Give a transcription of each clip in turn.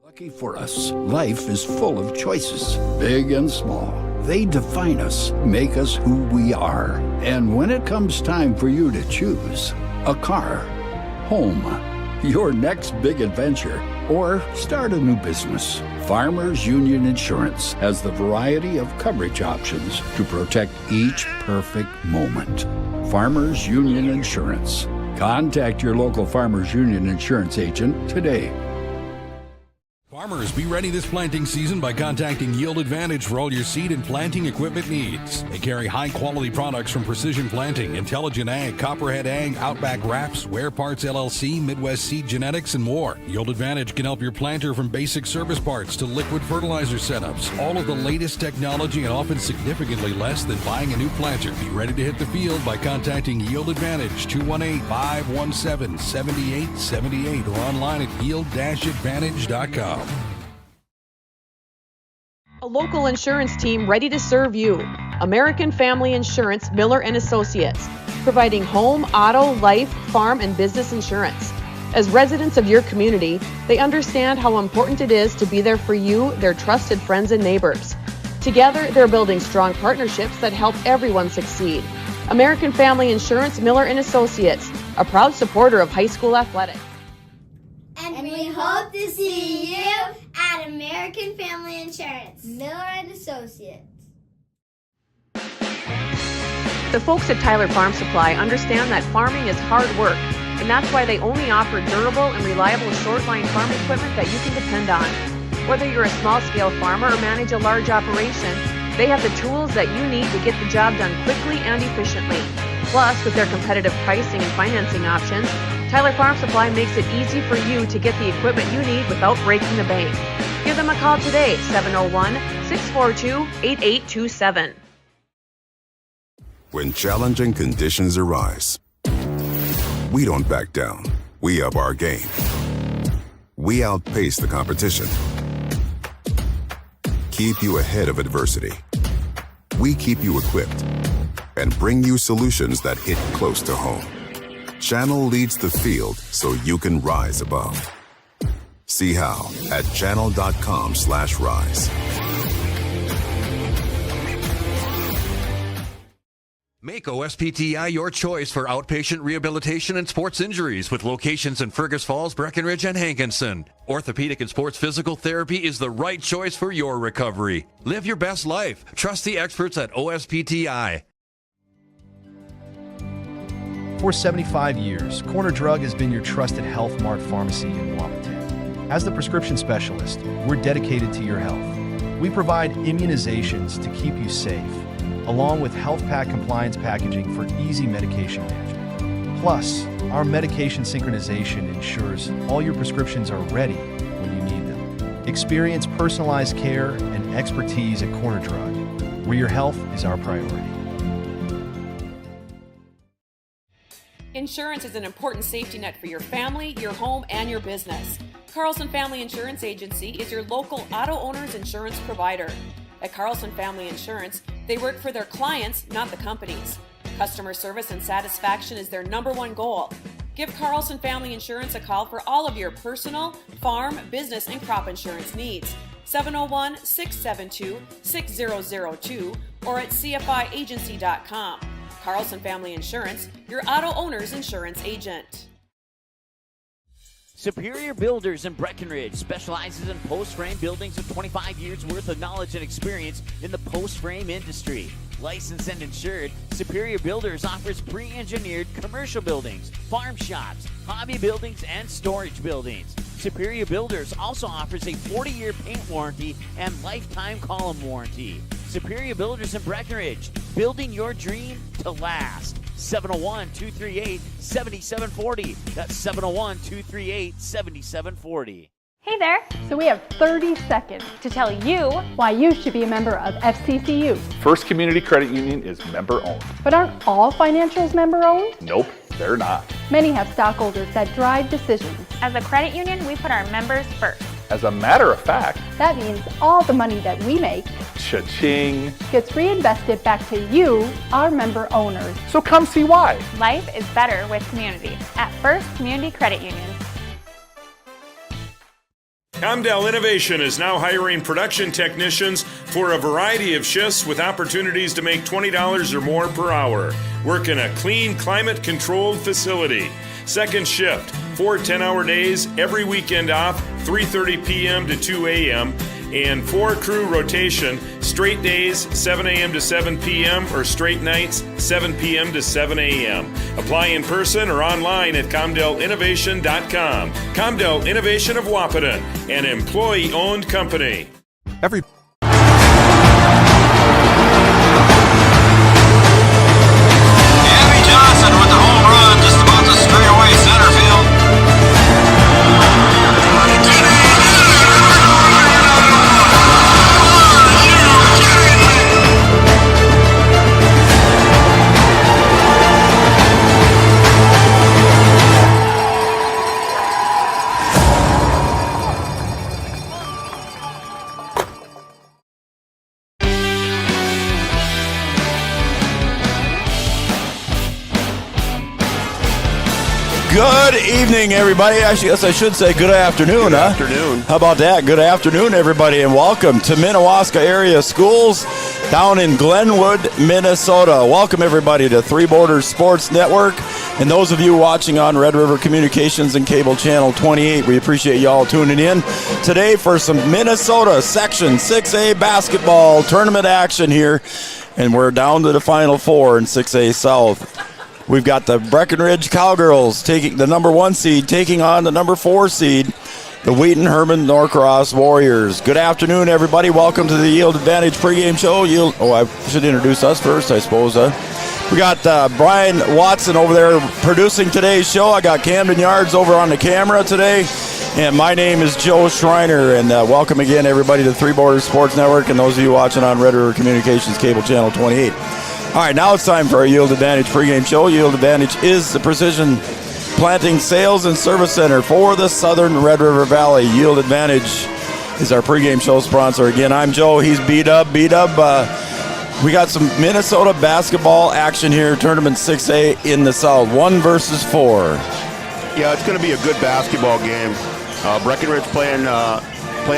Lucky for us, life is full of choices, big and small. They define us, make us who we are. And when it comes time for you to choose a car, home, your next big adventure, or start a new business, Farmers Union Insurance has the variety of coverage options to protect each perfect moment. Farmers Union Insurance. Contact your local Farmers Union Insurance agent today. Farmers, be ready this planting season by contacting Yield Advantage for all your seed and planting equipment needs. They carry high-quality products from Precision Planting, Intelligent Ag, Copperhead Ag, Outback Wraps, Wear Parts LLC, Midwest Seed Genetics, and more. Yield Advantage can help your planter from basic service parts to liquid fertilizer setups. All of the latest technology and often significantly less than buying a new planter. Be ready to hit the field by contacting Yield Advantage, 218-517-7878, or online at yield-advantage.com. A local insurance team ready to serve you. American Family Insurance, Miller & Associates, providing home, auto, life, farm, and business insurance. As residents of your community, they understand how important it is to be there for you, their trusted friends and neighbors. Together, they're building strong partnerships that help everyone succeed. American Family Insurance, Miller & Associates, a proud supporter of high school athletics. And we hope to see you at American Family Insurance, Miller & Associates. The folks at Tyler Farm Supply understand that farming is hard work, and that's why they only offer durable and reliable short-line farm equipment that you can depend on. Whether you're a small-scale farmer or manage a large operation, they have the tools that you need to get the job done quickly and efficiently. Plus, with their competitive pricing and financing options, Tyler Farm Supply makes it easy for you to get the equipment you need without breaking the bank. Give them a call today, 701-642-8827. When challenging conditions arise, we don't back down. We up our game. We outpace the competition. Keep you ahead of adversity. We keep you equipped and bring you solutions that hit close to home. Channel leads the field so you can rise above. See how at channel.com/rise. Make OSPTI your choice for outpatient rehabilitation and sports injuries with locations in Fergus Falls, Breckenridge, and Hankinson. Orthopedic and sports physical therapy is the right choice for your recovery. Live your best life. Trust the experts at OSPTI. For 75 years, Corner Drug has been your trusted Health Mart pharmacy in Wapaton. As the prescription specialist, we're dedicated to your health. We provide immunizations to keep you safe, along with health pack compliance packaging for easy medication management. Plus, our medication synchronization ensures all your prescriptions are ready when you need them. Experience personalized care and expertise at Corner Drug, where your health is our priority. Insurance is an important safety net for your family, your home, and your business. Carlson Family Insurance Agency is your local auto owner's insurance provider. At Carlson Family Insurance, they work for their clients, not the companies. Customer service and satisfaction is their #1 goal. Give Carlson Family Insurance a call for all of your personal, farm, business, and crop insurance needs. 701-672-6002 or at cfiagency.com. Carlson Family Insurance, your auto owner's insurance agent. Superior Builders in Breckenridge specializes in post-frame buildings with 25 years worth of knowledge and experience in the post-frame industry. Licensed and insured, Superior Builders offers pre-engineered commercial buildings, farm shops, hobby buildings, and storage buildings. Superior Builders also offers a 40-year paint warranty and lifetime column warranty. Superior Builders in Breckenridge, building your dream to last. 701-238-7740. That's 701-238-7740. Hey there! So we have 30 seconds to tell you why you should be a member of FCCU. First Community Credit Union is member-owned. But aren't all financials member-owned? Nope, they're not. Many have stockholders that drive decisions. As a credit union, we put our members first. As a matter of fact, that means all the money that we make, cha-ching, gets reinvested back to you, our member owners. So come see why. Life is better with community at First Community Credit Union. Comdell Innovation is now hiring production technicians for a variety of shifts with opportunities to make $20 or more per hour. Work in a clean, climate-controlled facility. Second shift, 4 10-hour days, every weekend off, 3:30 p.m. to 2 a.m., and 4 crew rotation, straight days, 7 a.m. to 7 p.m., or straight nights, 7 p.m. to 7 a.m. Apply in person or online at ComdellInnovation.com. Comdell Innovation of Wahpeton, an employee-owned company. Every Johnson with the home run, just about to stray away center field. Good evening, everybody. Actually, yes, I should say good afternoon, Good afternoon. How about that? Good afternoon, everybody, and welcome to Minnewaska Area Schools down in Glenwood, Minnesota. Welcome, everybody, to Three Borders Sports Network. And those of you watching on Red River Communications and Cable Channel 28, we appreciate you all tuning in today for some Minnesota Section 6A basketball tournament action here. And we're down to the Final Four in 6A South. We've got the Breckenridge Cowgirls taking the number 1 seed, taking on the number 4 seed, the Wheaton Herman-Norcross Warriors. Good afternoon, everybody. Welcome to the Yield Advantage pregame show. I should introduce us first, I suppose. We got Brian Watson over there producing today's show. I got Camden Yards over on the camera today. And my name is Joe Schreiner, and welcome again, everybody, to Three Borders Sports Network, and those of you watching on Red River Communications Cable Channel 28. All right, now it's time for our Yield Advantage pregame show. Yield Advantage is the precision planting sales and service center for the Southern Red River Valley. Yield Advantage is our pregame show sponsor. Again, I'm Joe. He's B-Dub. We got some Minnesota basketball action here, Tournament 6A in the South, 1 versus 4. Yeah, it's going to be a good basketball game. Breckenridge playing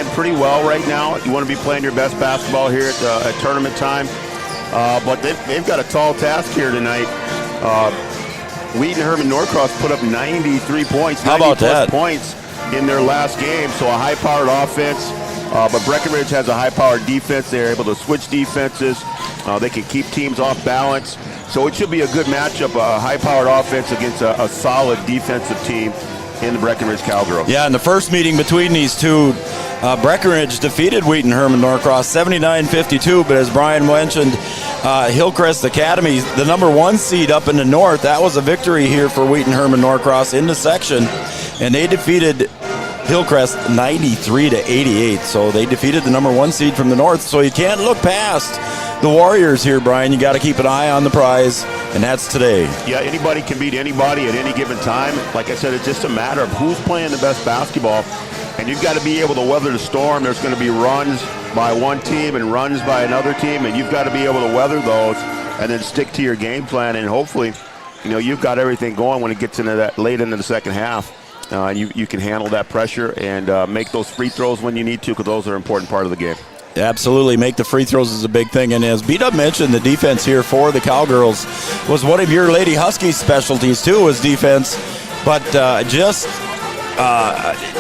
pretty well right now. You want to be playing your best basketball here at tournament time. But they've got a tall task here tonight. Wheaton Herman-Norcross put up 93 points. How about that? Points in their last game, so a high-powered offense. But Breckenridge has a high-powered defense. They're able to switch defenses. They can keep teams off balance. So it should be a good matchup, a high-powered offense against a solid defensive team in the Breckenridge Cowgirls. Yeah, in the first meeting between these two, Breckenridge defeated Wheaton Herman-Norcross 79-52, but as Brian mentioned, Hillcrest Academy, the number 1 seed up in the north, that was a victory here for Wheaton Herman-Norcross in the section, and they defeated Hillcrest 93-88, so they defeated the number 1 seed from the north, so you can't look past the Warriors here, Brian. You got to keep an eye on the prize, and that's today. Yeah, anybody can beat anybody at any given time. Like I said, it's just a matter of who's playing the best basketball, and you've got to be able to weather the storm. There's going to be runs by one team and runs by another team, and you've got to be able to weather those and then stick to your game plan, and hopefully, you've got everything going when it gets into that late into the second half. And you can handle that pressure and make those free throws when you need to, because those are an important part of the game. Absolutely. Make the free throws is a big thing. And as B-Dub mentioned, the defense here for the Cowgirls was one of your Lady Huskies' specialties, too, was defense. But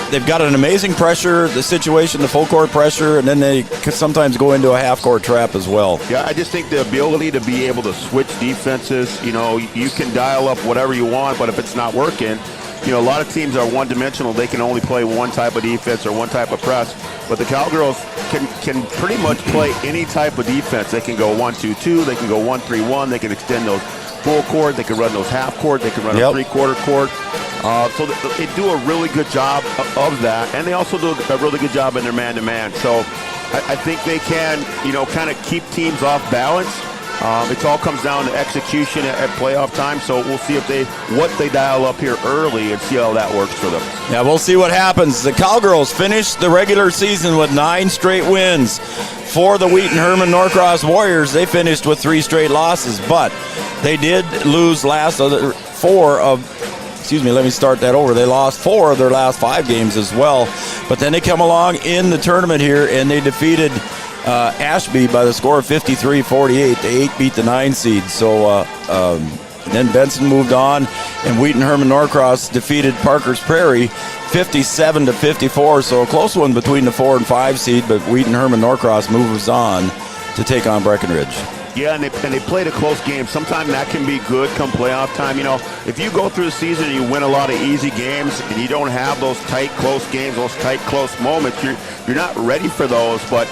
they've got an amazing pressure, the situation, the full court pressure, and then they could sometimes go into a half court trap as well. Yeah, I just think the ability to be able to switch defenses, you can dial up whatever you want, but if it's not working, a lot of teams are one-dimensional. They can only play one type of defense or one type of press. But the Cowgirls can pretty much play any type of defense. They can go 1-2-2. They can go 1-3-1. They can extend those full court. They can run those half court. They can run a three-quarter court. So they do a really good job of that. And they also do a really good job in their man-to-man. So I think they can, kind of keep teams off balance. It all comes down to execution at playoff time, so we'll see what they dial up here early and see how that works for them. Yeah, we'll see what happens. The Cowgirls finished the regular season with 9 straight wins. For the Wheaton Herman-Norcross Warriors, they finished with 3 straight losses, but they did lose They lost 4 of their last 5 games as well. But then they come along in the tournament here, and they defeated Ashby by the score of 53-48. The 8 beat the 9 seed. So then Benson moved on, and Wheaton Herman-Norcross defeated Parker's Prairie 57-54. So a close one between the 4 and 5 seed, but Wheaton Herman-Norcross moves on to take on Breckenridge. Yeah, and they played a close game. Sometimes that can be good come playoff time. You know, if you go through the season and you win a lot of easy games and you don't have those tight, close games, those tight, close moments, you're not ready for those. But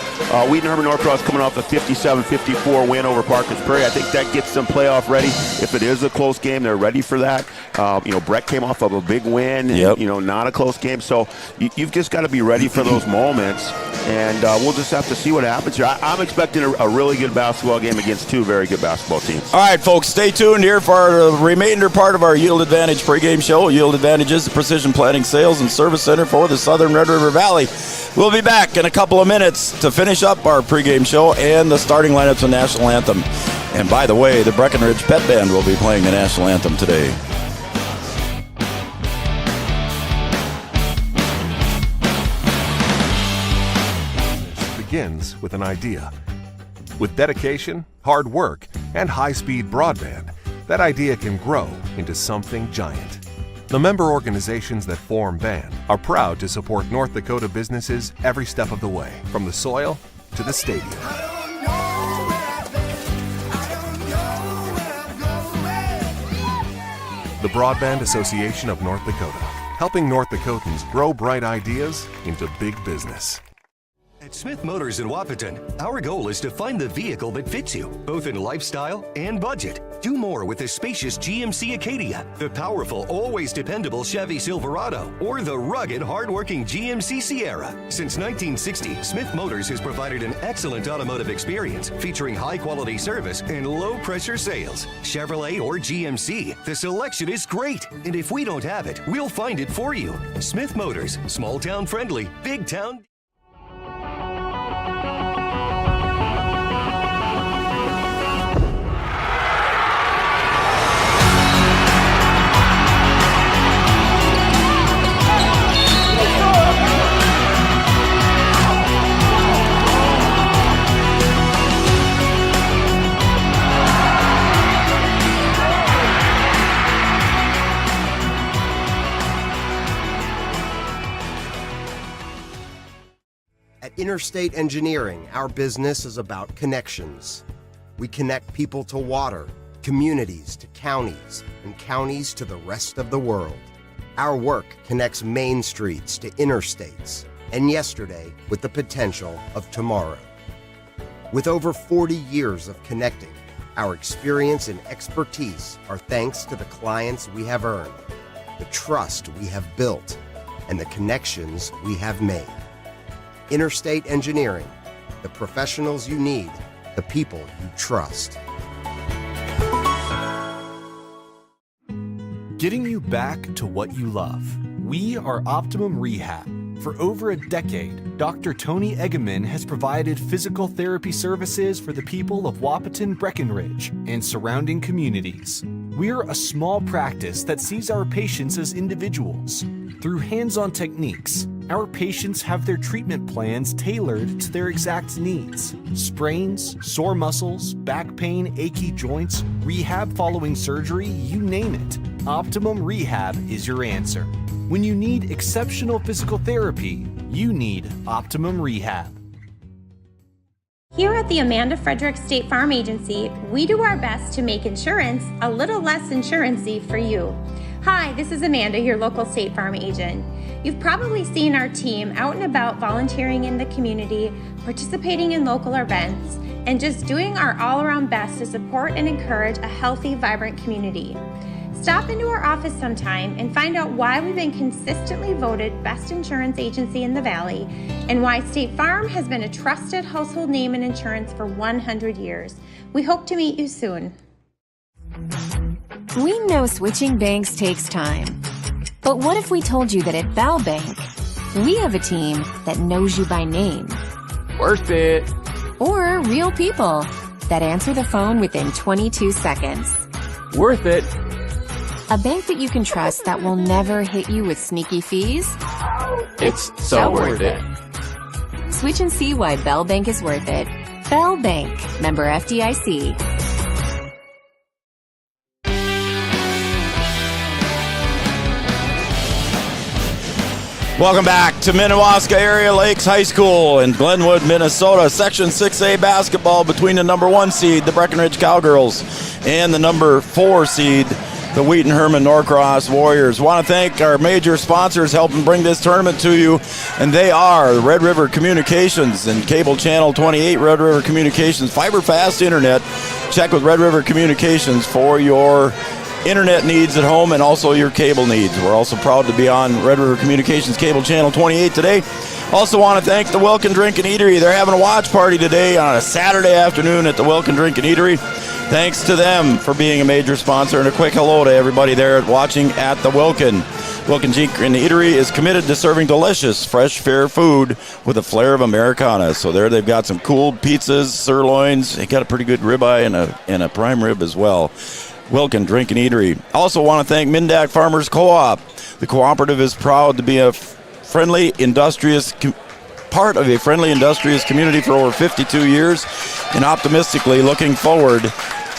Wheaton Herman-Norcross coming off a 57-54 win over Parker's Prairie, I think that gets them playoff ready. If it is a close game, they're ready for that. You know, Breck came off of a big win, and, you know, not a close game. So you've just got to be ready for those moments. And we'll just have to see what happens here. I'm expecting a really good basketball game against 2 very good basketball teams. All right, folks, stay tuned here for the remainder part of our Yield Advantage pregame show. Yield Advantage is the Precision Planting Sales and Service Center for the Southern Red River Valley. We'll be back in a couple of minutes to finish up our pregame show and the starting lineups of National Anthem. And by the way, the Breckenridge Pet Band will be playing the National Anthem today. Begins with an idea. With dedication, hard work, and high-speed broadband, that idea can grow into something giant. The member organizations that form BAND are proud to support North Dakota businesses every step of the way, from the soil to the stadium. The Broadband Association of North Dakota, helping North Dakotans grow bright ideas into big business. At Smith Motors in Wahpeton, our goal is to find the vehicle that fits you, both in lifestyle and budget. Do more with the spacious GMC Acadia, the powerful, always dependable Chevy Silverado, or the rugged, hardworking GMC Sierra. Since 1960, Smith Motors has provided an excellent automotive experience featuring high-quality service and low-pressure sales. Chevrolet or GMC, the selection is great. And if we don't have it, we'll find it for you. Smith Motors, small-town friendly, big-town. At Interstate Engineering, our business is about connections. We connect people to water, communities to counties, and counties to the rest of the world. Our work connects main streets to interstates, and yesterday with the potential of tomorrow. With over 40 years of connecting, our experience and expertise are thanks to the clients we have earned, the trust we have built, and the connections we have made. Interstate Engineering, the professionals you need, the people you trust. Getting you back to what you love. We are Optimum Rehab. For over a decade, Dr. Tony Eggeman has provided physical therapy services for the people of Wahpeton, Breckenridge, and surrounding communities. We're a small practice that sees our patients as individuals. Through hands-on techniques, our patients have their treatment plans tailored to their exact needs. Sprains, sore muscles, back pain, achy joints, rehab following surgery, you name it. Optimum Rehab is your answer. When you need exceptional physical therapy, you need Optimum Rehab. Here at the Amanda Frederick State Farm Agency, we do our best to make insurance a little less insurance-y for you. Hi, this is Amanda, your local State Farm agent. You've probably seen our team out and about volunteering in the community, participating in local events, and just doing our all-around best to support and encourage a healthy, vibrant community. Stop into our office sometime and find out why we've been consistently voted best insurance agency in the Valley and why State Farm has been a trusted household name in insurance for 100 years. We hope to meet you soon. We know switching banks takes time. But what if we told you that at Val Bank, we have a team that knows you by name? Worth it. Or real people that answer the phone within 22 seconds. Worth it. A bank that you can trust that will never hit you with sneaky fees It's so worth it. Switch and see why Bell Bank is worth it. Bell Bank, member FDIC. Welcome back to Minnewaska Area Lakes High School in Glenwood, Minnesota. Section 6A basketball between the number 1 seed, the Breckenridge Cowgirls, and the number 4 seed, the Wheaton Herman-Norcross Warriors. Want to thank our major sponsors helping bring this tournament to you, and they are Red River Communications and Cable Channel 28, Red River Communications, fiber fast internet. Check with Red River Communications for your internet needs at home and also your cable needs. We're also proud to be on Red River Communications Cable Channel 28 today. Also want to thank the Wilkin Drink and Eatery. They're having a watch party today on a Saturday afternoon at the Wilkin Drink and Eatery. Thanks to them for being a major sponsor, and a quick hello to everybody there watching at the Wilkin. Wilkin Drink and Eatery is committed to serving delicious, fresh, fair food with a flair of Americana. So there they've got some cool pizzas, sirloins. They got a pretty good ribeye and a prime rib as well. Wilkin Drink and Eatery. Also want to thank Mindak Farmers Co-op. The cooperative is proud to be a friendly, industrious part of a friendly, industrious community for over 52 years, and optimistically looking forward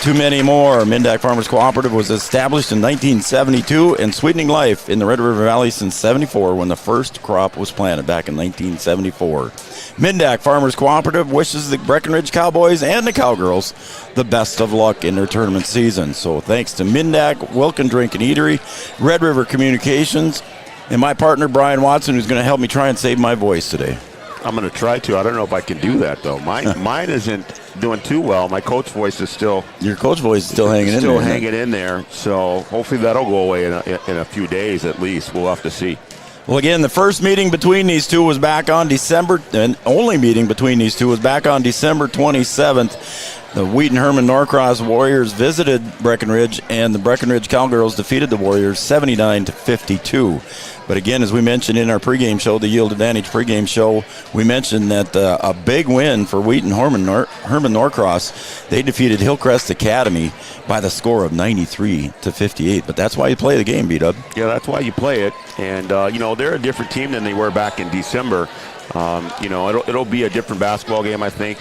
to many more. Mindak Farmers Cooperative was established in 1972 and sweetening life in the Red River Valley since 74 when the first crop was planted back in 1974. Mindak Farmers Cooperative wishes the Breckenridge Cowboys and the Cowgirls the best of luck in their tournament season. So thanks to Mindak, Wilkin Drink and Eatery, Red River Communications, and my partner Brian Watson, who's going to help me try and save my voice today. I'm going to try to. I don't know if I can do that, though. Mine isn't doing too well. My coach voice is still... Your coach voice is still hanging in there. Still hanging in there. So hopefully that'll go away in a few days at least. We'll have to see. Well, again, the first meeting between these two was back on December, and only meeting between these two was back on December 27th. The Wheaton Herman-Norcross Warriors visited Breckenridge, and the Breckenridge Cowgirls defeated the Warriors 79-52. But again, as we mentioned in our pregame show, the Yield Advantage pregame show, we mentioned that a big win for Wheaton Herman-Norcross. They defeated Hillcrest Academy by the score of 93-58. But that's why you play the game, B-Dub. Yeah, that's why you play it. And, they're a different team than they were back in December. It'll be a different basketball game, I think.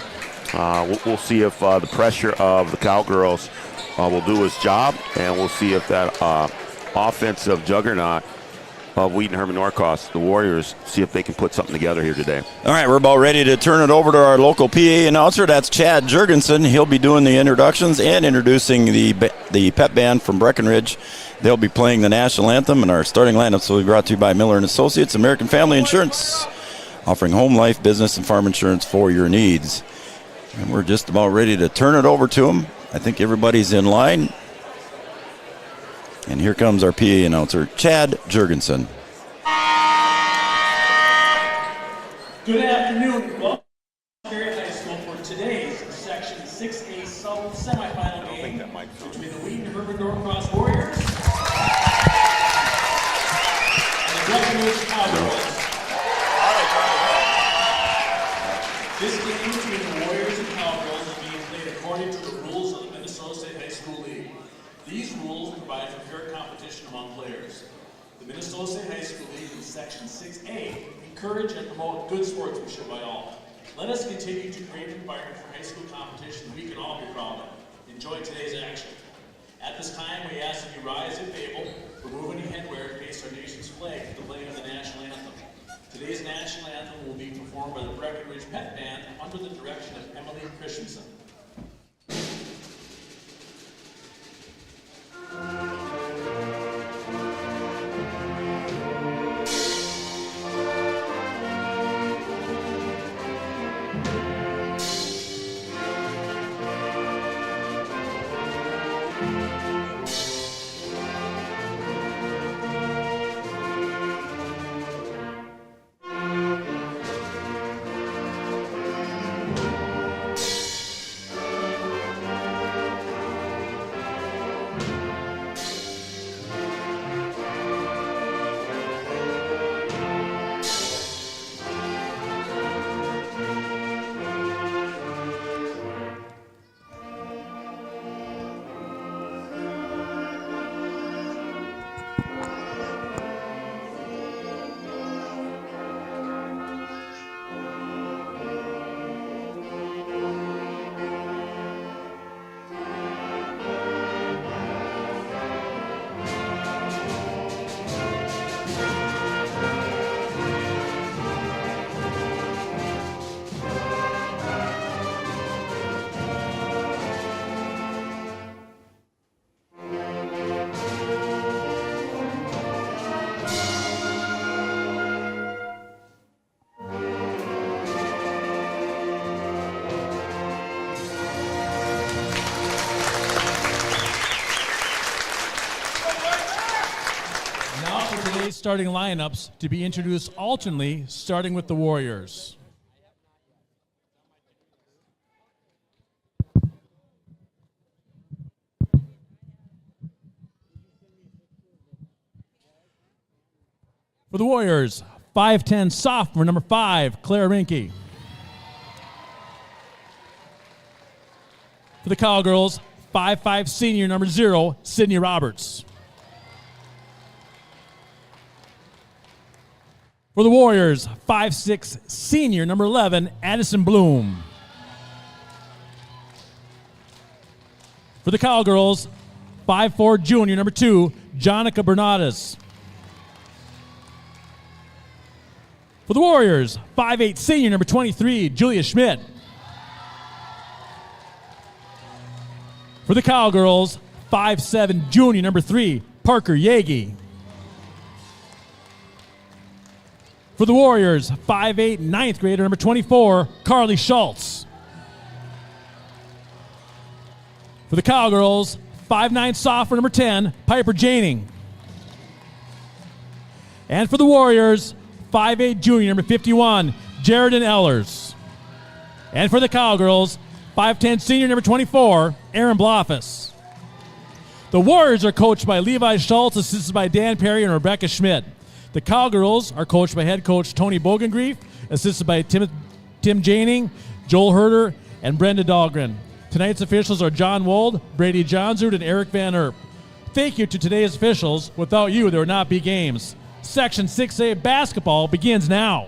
We'll see if the pressure of the Cowgirls will do its job, and we'll see if that offensive juggernaut of Wheaton Herman-Norcross, the Warriors, see if they can put something together here today. All right, we're about ready to turn it over to our local PA announcer. That's Chad Jurgensen. He'll be doing the introductions and introducing the pep band from Breckenridge. They'll be playing the national anthem, and our starting lineups will be brought to you by Miller & Associates, American Family Insurance, offering home, life, business, and farm insurance for your needs. And we're just about ready to turn it over to them. I think everybody's in line. And here comes our PA announcer, Chad Jurgensen. Good afternoon. Welcome to Area High School for today's Section 6A South semifinal game between the Wheaton Herman-Norcross Warriors and the Breckenridge Cowgirls. This game between the Warriors and Cowgirls is being played according to the rules of the Minnesota State High School League. These rules provide for fair competition among players. The Minnesota State High School League in Section 6A encourage and promote good sportsmanship by all. Let us continue to create an environment for high school competition we can all be proud of. Enjoy today's action. At this time, we ask that you rise if able, remove any headwear, and face our nation's flag at the playing of the national anthem. Today's national anthem will be performed by the Breckenridge Pet Band under the direction of Emily Christensen. starting lineups to be introduced alternately, starting with the Warriors. For the Warriors, 5'10" sophomore, number 5, Claire Rinke. For the Cowgirls, 5'5" senior, number 0, Sydney Roberts. For the Warriors, 5'6" senior, number 11, Addison Bloom. For the Cowgirls, 5'4" junior, number 2, Jonica Bernardes. For the Warriors, 5'8" senior, number 23, Julia Schmidt. For the Cowgirls, 5'7" junior, number 3, Parker Yagi. For the Warriors, 5'8" ninth grader, number 24, Carly Schultz. For the Cowgirls, 5'9" sophomore, number 10, Piper Janing. And for the Warriors, 5'8" junior, number 51, Jaredon Ellers. And for the Cowgirls, 5'10" senior, number 24, Aaron Blofus. The Warriors are coached by Levi Schultz, assisted by Dan Perry and Rebecca Schmidt. The Cowgirls are coached by head coach Tony Bogengrief, assisted by Tim Janing, Joel Herder, and Brenda Dahlgren. Tonight's officials are John Wold, Brady Johnsrud, and Eric Van Erp. Thank you to today's officials. Without you, there would not be games. Section 6A basketball begins now.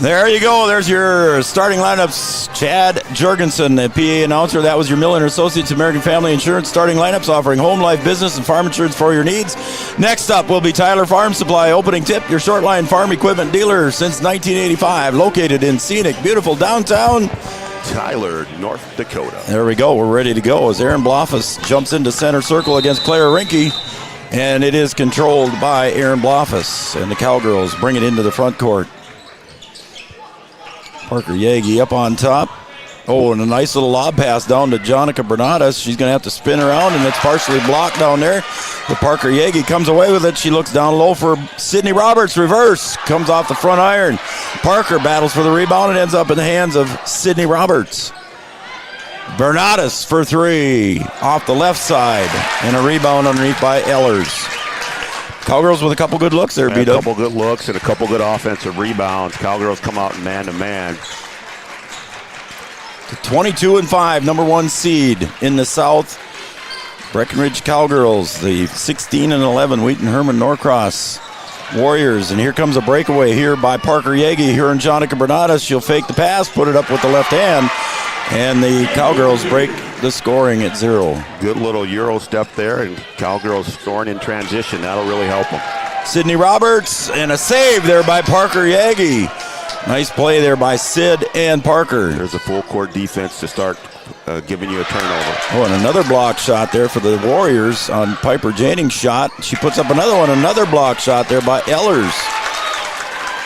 There you go. There's your starting lineups. Chad Jorgensen, the PA announcer. That was your Miller & Associates American Family Insurance starting lineups, offering home, life, business, and farm insurance for your needs. Next up will be Tyler Farm Supply, opening tip, your short line farm equipment dealer since 1985, located in scenic, beautiful downtown Tyler, North Dakota. There we go. We're ready to go as Aaron Blofus jumps into center circle against Claire Rinke. And it is controlled by Aaron Blofus. And the Cowgirls bring it into the front court. Parker Yagi up on top. Oh, and a nice little lob pass down to Jonica Bernardes. She's going to have to spin around, and it's partially blocked down there. But Parker Yagi comes away with it. She looks down low for Sydney Roberts. Reverse. Comes off the front iron. Parker battles for the rebound and ends up in the hands of Sydney Roberts. Bernardes for 3 off the left side, and a rebound underneath by Ellers. Cowgirls with a couple good looks there, B-Dub. A couple good looks and a couple good offensive rebounds. Cowgirls come out in man-to-man. 22-5, number 1 seed in the South. Breckenridge Cowgirls, the 16-11 Wheaton Herman-Norcross Warriors. And here comes a breakaway here by Parker Yagi. Here in Jonica Bernardes. She'll fake the pass, put it up with the left hand. And the Cowgirls break the scoring at 0. Good little Euro step there, and Cowgirls scoring in transition. That'll really help them. Sydney Roberts, and a save there by Parker Yagi. Nice play there by Sid and Parker. There's a full court defense to start giving you a turnover. Oh, and another block shot there for the Warriors on Piper Janing's shot. She puts up another one, another block shot there by Ellers.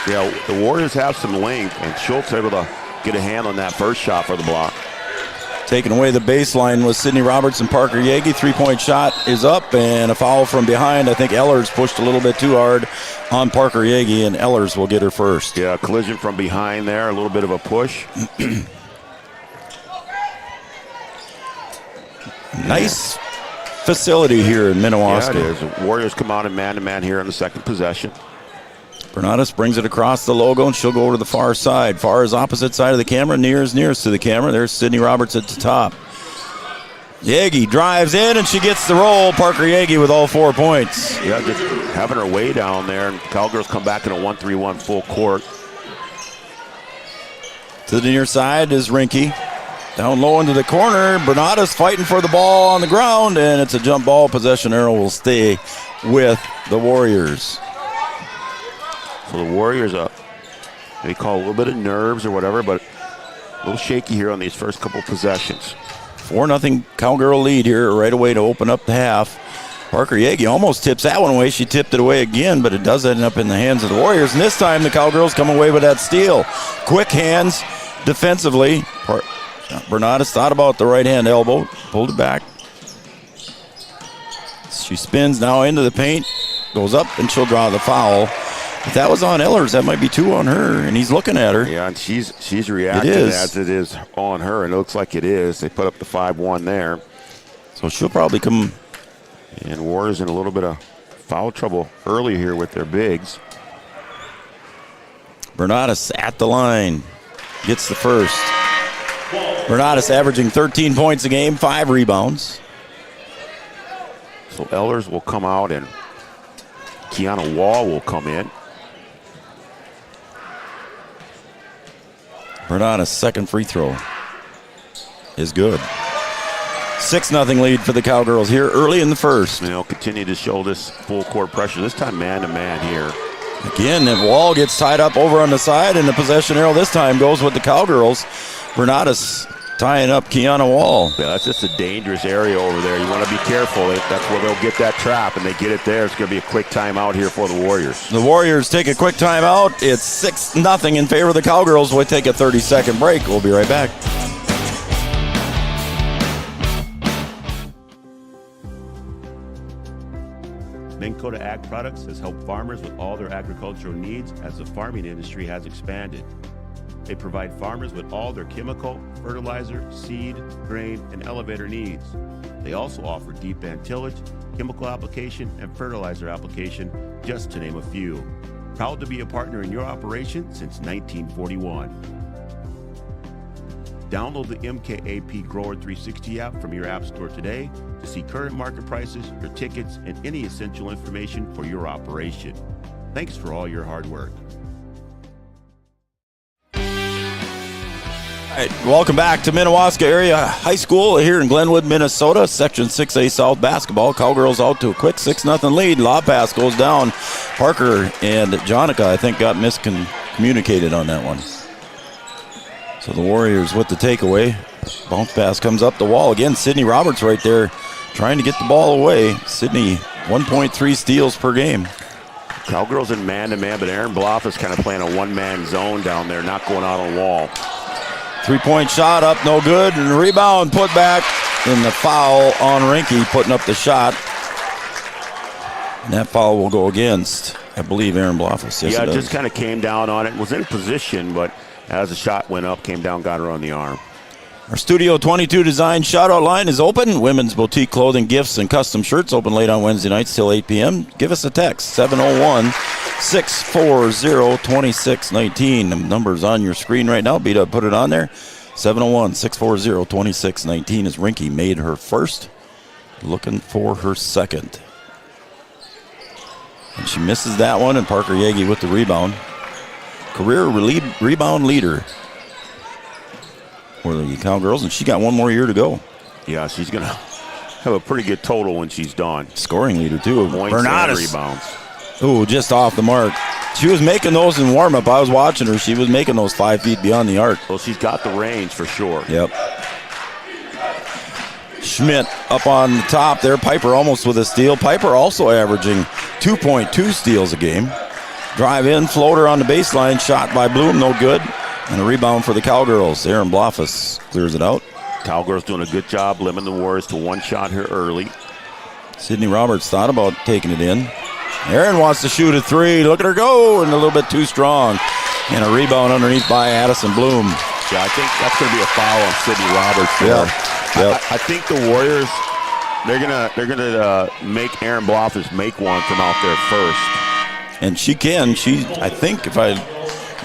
Yeah, the Warriors have some length, and Schultz able to get a hand on that first shot for the block. Taking away the baseline was Sydney Roberts and Parker Yagi. 3-point shot is up, and a foul from behind. I think Ellers pushed a little bit too hard on Parker Yagi, and Ellers will get her first. Yeah, collision from behind there, a little bit of a push. Nice facility here in Minnewaska. Yeah, it is. Warriors come out in man-to-man here in the second possession. Bernardes brings it across the logo, and she'll go over to the far side. Far is opposite side of the camera. Near is nearest to the camera. There's Sydney Roberts at the top. Yagi drives in, and she gets the roll. Parker Yagi with all 4 points. Yeah, just having her way down there, and Cowgirls come back in a 1-3-1 full court. To the near side is Rinke. Down low into the corner. Bernardes fighting for the ball on the ground, and it's a jump ball. Possession arrow will stay with the Warriors. So the Warriors, they call a little bit of nerves or whatever, but a little shaky here on these first couple possessions. 4-0 Cowgirl lead here right away to open up the half. Parker Yagi almost tips that one away. She tipped it away again, but it does end up in the hands of the Warriors. And this time the Cowgirls come away with that steal. Quick hands defensively. Bernardes thought about the right-hand elbow, pulled it back. She spins now into the paint. goes up, and she'll draw the foul. If that was on Ellers, that might be 2 on her, and he's looking at her. Yeah, and she's reacting as it is on her, and it looks like it is. They put up the 5-1 there. So she'll probably come. And Warriors in a little bit of foul trouble early here with their bigs. Bernatus at the line. Gets the first. Bernatus averaging 13 points a game, 5 rebounds. So Ellers will come out and Kiana Wall will come in. Bernatus' second free throw is good. 6-0 lead for the Cowgirls here early in the first. They'll continue to show this full court pressure. This time man-to-man here. Again, the Wall gets tied up over on the side, and the possession arrow this time goes with the Cowgirls. Bernatus tying up Kiana Wall. Yeah, that's just a dangerous area over there. You want to be careful. That's where they'll get that trap, and they get it there. It's going to be a quick timeout here for the Warriors. The Warriors take a quick timeout. It's 6-0 in favor of the Cowgirls. We'll take a 30-second break. We'll be right back. Minn Kota Ag Products has helped farmers with all their agricultural needs as the farming industry has expanded. They provide farmers with all their chemical, fertilizer, seed, grain, and elevator needs. They also offer deep band tillage, chemical application, and fertilizer application, just to name a few. Proud to be a partner in your operation since 1941. Download the MKAP Grower 360 app from your app store today to see current market prices, your tickets, and any essential information for your operation. Thanks for all your hard work. All right, welcome back to Minnewaska Area High School here in Glenwood, Minnesota. Section 6A South basketball. Cowgirls out to a quick 6-0 lead. Lob pass goes down. Parker and Jonica, I think, got miscommunicated on that one. So the Warriors with the takeaway. Bounce pass comes up the wall again. Sydney Roberts right there trying to get the ball away. Sydney, 1.3 steals per game. Cowgirls in man-to-man, but Aaron Bloff is kind of playing a one-man zone down there, not going out on wall. 3-point shot up, no good. And the rebound put back. And the foul on Rinke putting up the shot. And that foul will go against, I believe, Aaron Bloffus. Yes, yeah, it just kind of came down on it. Was in position, but as the shot went up, came down, got her on the arm. Our Studio 22 design shoutout line is open. Women's boutique clothing, gifts, and custom shirts open late on Wednesday nights till 8 p.m. Give us a text, 701-640-2619. The number's on your screen right now. B-Dub put it on there. 701-640-2619 as Rinke made her first. Looking for her second. And she misses that one, and Parker Yagi with the rebound. Career rebound leader for the Cowgirls, and she got one more year to go. Yeah, she's going to have a pretty good total when she's done. Scoring leader, too. Points and rebounds. Ooh, just off the mark. She was making those in warm-up. I was watching her. She was making those 5 feet beyond the arc. Well, she's got the range for sure. Yep. Schmidt up on the top there. Piper almost with a steal. Piper also averaging 2.2 steals a game. Drive in, floater on the baseline, shot by Bloom, no good. And a rebound for the Cowgirls. Aaron Bloffus clears it out. Cowgirls doing a good job limiting the Warriors to one shot here early. Sydney Roberts thought about taking it in. Aaron wants to shoot a 3. Look at her go, and a little bit too strong. And a rebound underneath by Addison Bloom. Yeah, I think that's going to be a foul on Sydney Roberts there. Yep. I think the Warriors, they're gonna make Aaron Bloffus make one from out there first. And she can. I think I'm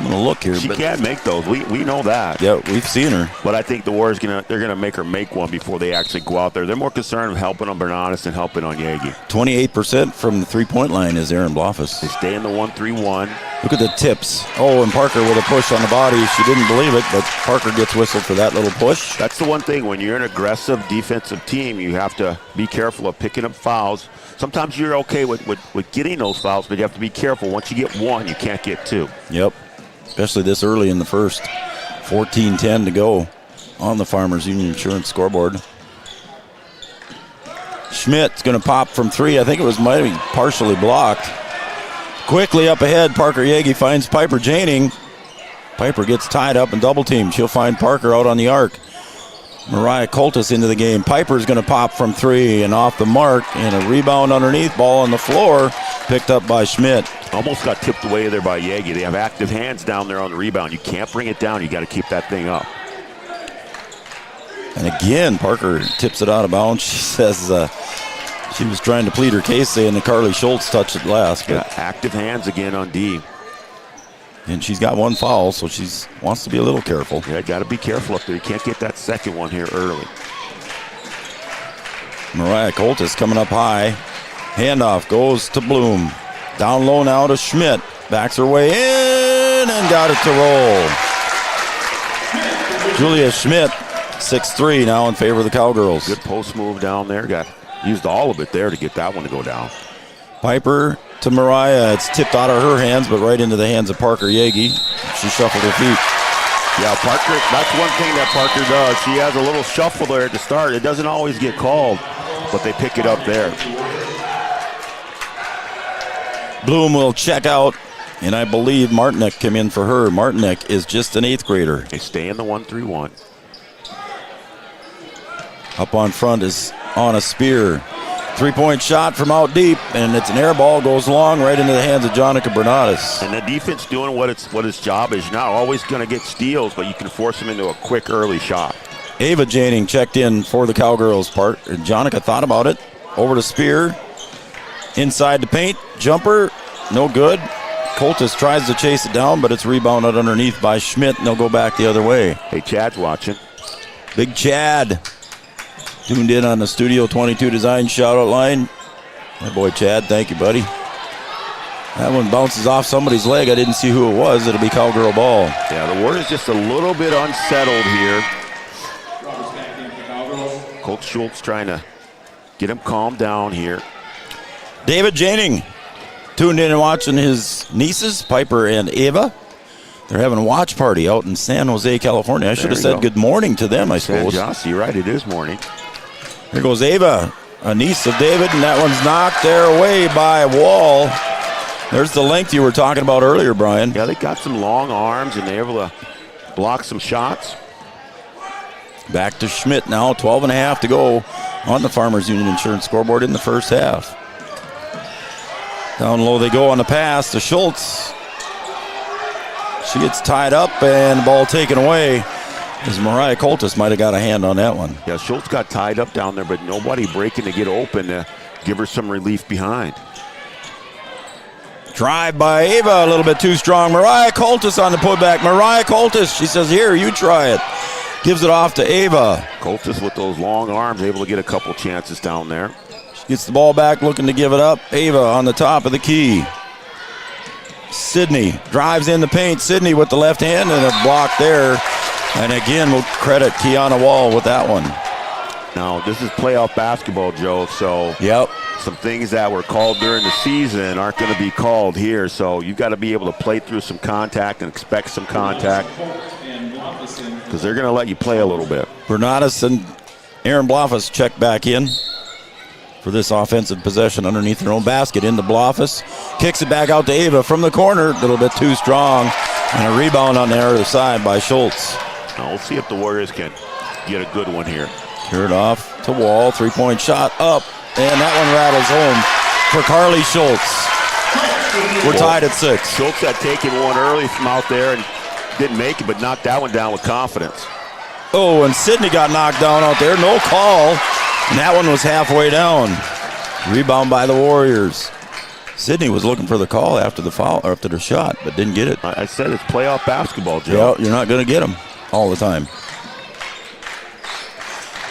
going to look here. She can make those. We know that. Yeah, we've seen her. But I think the Warriors they're gonna make her make one before they actually go out there. They're more concerned with helping on Bernatus than helping on Yagi. 28% from the 3-point line is Aaron Bloffus. They stay in the 1-3-1. Look at the tips. Oh, and Parker with a push on the body. She didn't believe it, but Parker gets whistled for that little push. That's the one thing. When you're an aggressive defensive team, you have to be careful of picking up fouls. Sometimes you're okay with getting those fouls, but you have to be careful. Once you get one, you can't get two. Yep. Especially this early in the first. 14-10 to go on the Farmers Union Insurance scoreboard. Schmidt's going to pop from 3. I think it was maybe partially blocked. Quickly up ahead, Parker Yagi finds Piper Janing. Piper gets tied up and double teamed. She'll find Parker out on the arc. Mariah Coltis into the game. Piper's going to pop from 3 and off the mark, and a rebound underneath, ball on the floor, picked up by Schmidt. Almost got tipped away there by Yagi. They have active hands down there on the rebound. You can't bring it down. You got to keep that thing up. And again, Parker tips it out of bounds. She says she was trying to plead her case, saying that Carly Schultz touched it last. But active hands again on D. And she's got 1 foul, so she wants to be a little careful. Yeah, got to be careful up there. You can't get that second one here early. Mariah Coltis coming up high. Handoff goes to Bloom. Down low now to Schmidt. Backs her way in and got it to roll. Julia Schmidt, 6'3", now in favor of the Cowgirls. Good post move down there. Used all of it there to get that one to go down. Piper to Mariah. It's tipped out of her hands, but right into the hands of Parker Yagi. She shuffled her feet. Yeah, Parker, that's one thing that Parker does. She has a little shuffle there at the start. It doesn't always get called, but they pick it up there. Bloom will check out, and I believe Martinek came in for her. Martinek is just an 8th grader. They stay in the 1-3-1. Up on front is on a Spear. 3-point shot from out deep, and it's an air ball, goes long right into the hands of Jonica Bernatis. And the defense doing what its job is. You're not always going to get steals, but you can force them into a quick early shot. Ava Janing checked in for the Cowgirls part. Jonica thought about it. Over to Spear. Inside the paint. Jumper. No good. Coltis tries to chase it down, but it's rebounded underneath by Schmidt, and they'll go back the other way. Hey, Chad's watching. Big Chad. Tuned in on the Studio 22 Design shout-out line. My boy Chad, thank you, buddy. That one bounces off somebody's leg. I didn't see who it was. It'll be Cowgirl ball. Yeah, the Warriors just a little bit unsettled here. Coach Schultz trying to get him calmed down here. David Janing tuned in and watching his nieces, Piper and Ava. They're having a watch party out in San Jose, California. I should have said good morning to them, I suppose. Josh, you're right. It is morning. Here goes Ava, a niece of David, and that one's knocked there away by Wall. There's the length you were talking about earlier, Brian. Yeah, they got some long arms, and they're able to block some shots. Back to Schmidt now, 12.5 to go on the Farmers Union Insurance scoreboard in the first half. Down low they go on the pass to Schultz. She gets tied up and the ball taken away. As Mariah Coltis might have got a hand on that one. Yeah, Schultz got tied up down there, but nobody breaking to get open to give her some relief behind. Drive by Ava, a little bit too strong. Mariah Coltis on the putback. Mariah Coltis, she says, here, you try it. Gives it off to Ava. Coltis with those long arms, able to get a couple chances down there. She gets the ball back, looking to give it up. Ava on the top of the key. Sydney drives in the paint. Sydney with the left hand and a block there. And again, we'll credit Kiana Wall with that one. Now, this is playoff basketball, Joe, so some things that were called during the season aren't going to be called here, so you've got to be able to play through some contact and expect some contact because they're going to let you play a little bit. Bernatis and Aaron Blofus check back in for this offensive possession underneath their own basket. Into Blofus, kicks it back out to Ava from the corner, a little bit too strong, and a rebound on the other side by Schultz. Now we'll see if the Warriors can get a good one here. Carried off to Wall, 3-point shot up, and that one rattles home for Carly Schultz. We're tied at 6. Schultz had taken one early from out there and didn't make it, but knocked that one down with confidence. Oh, and Sydney got knocked down out there, no call, and that one was halfway down. Rebound by the Warriors. Sydney was looking for the call after the foul, or after the shot, but didn't get it. I said it's playoff basketball, Joe. Yeah, you're not going to get them all the time.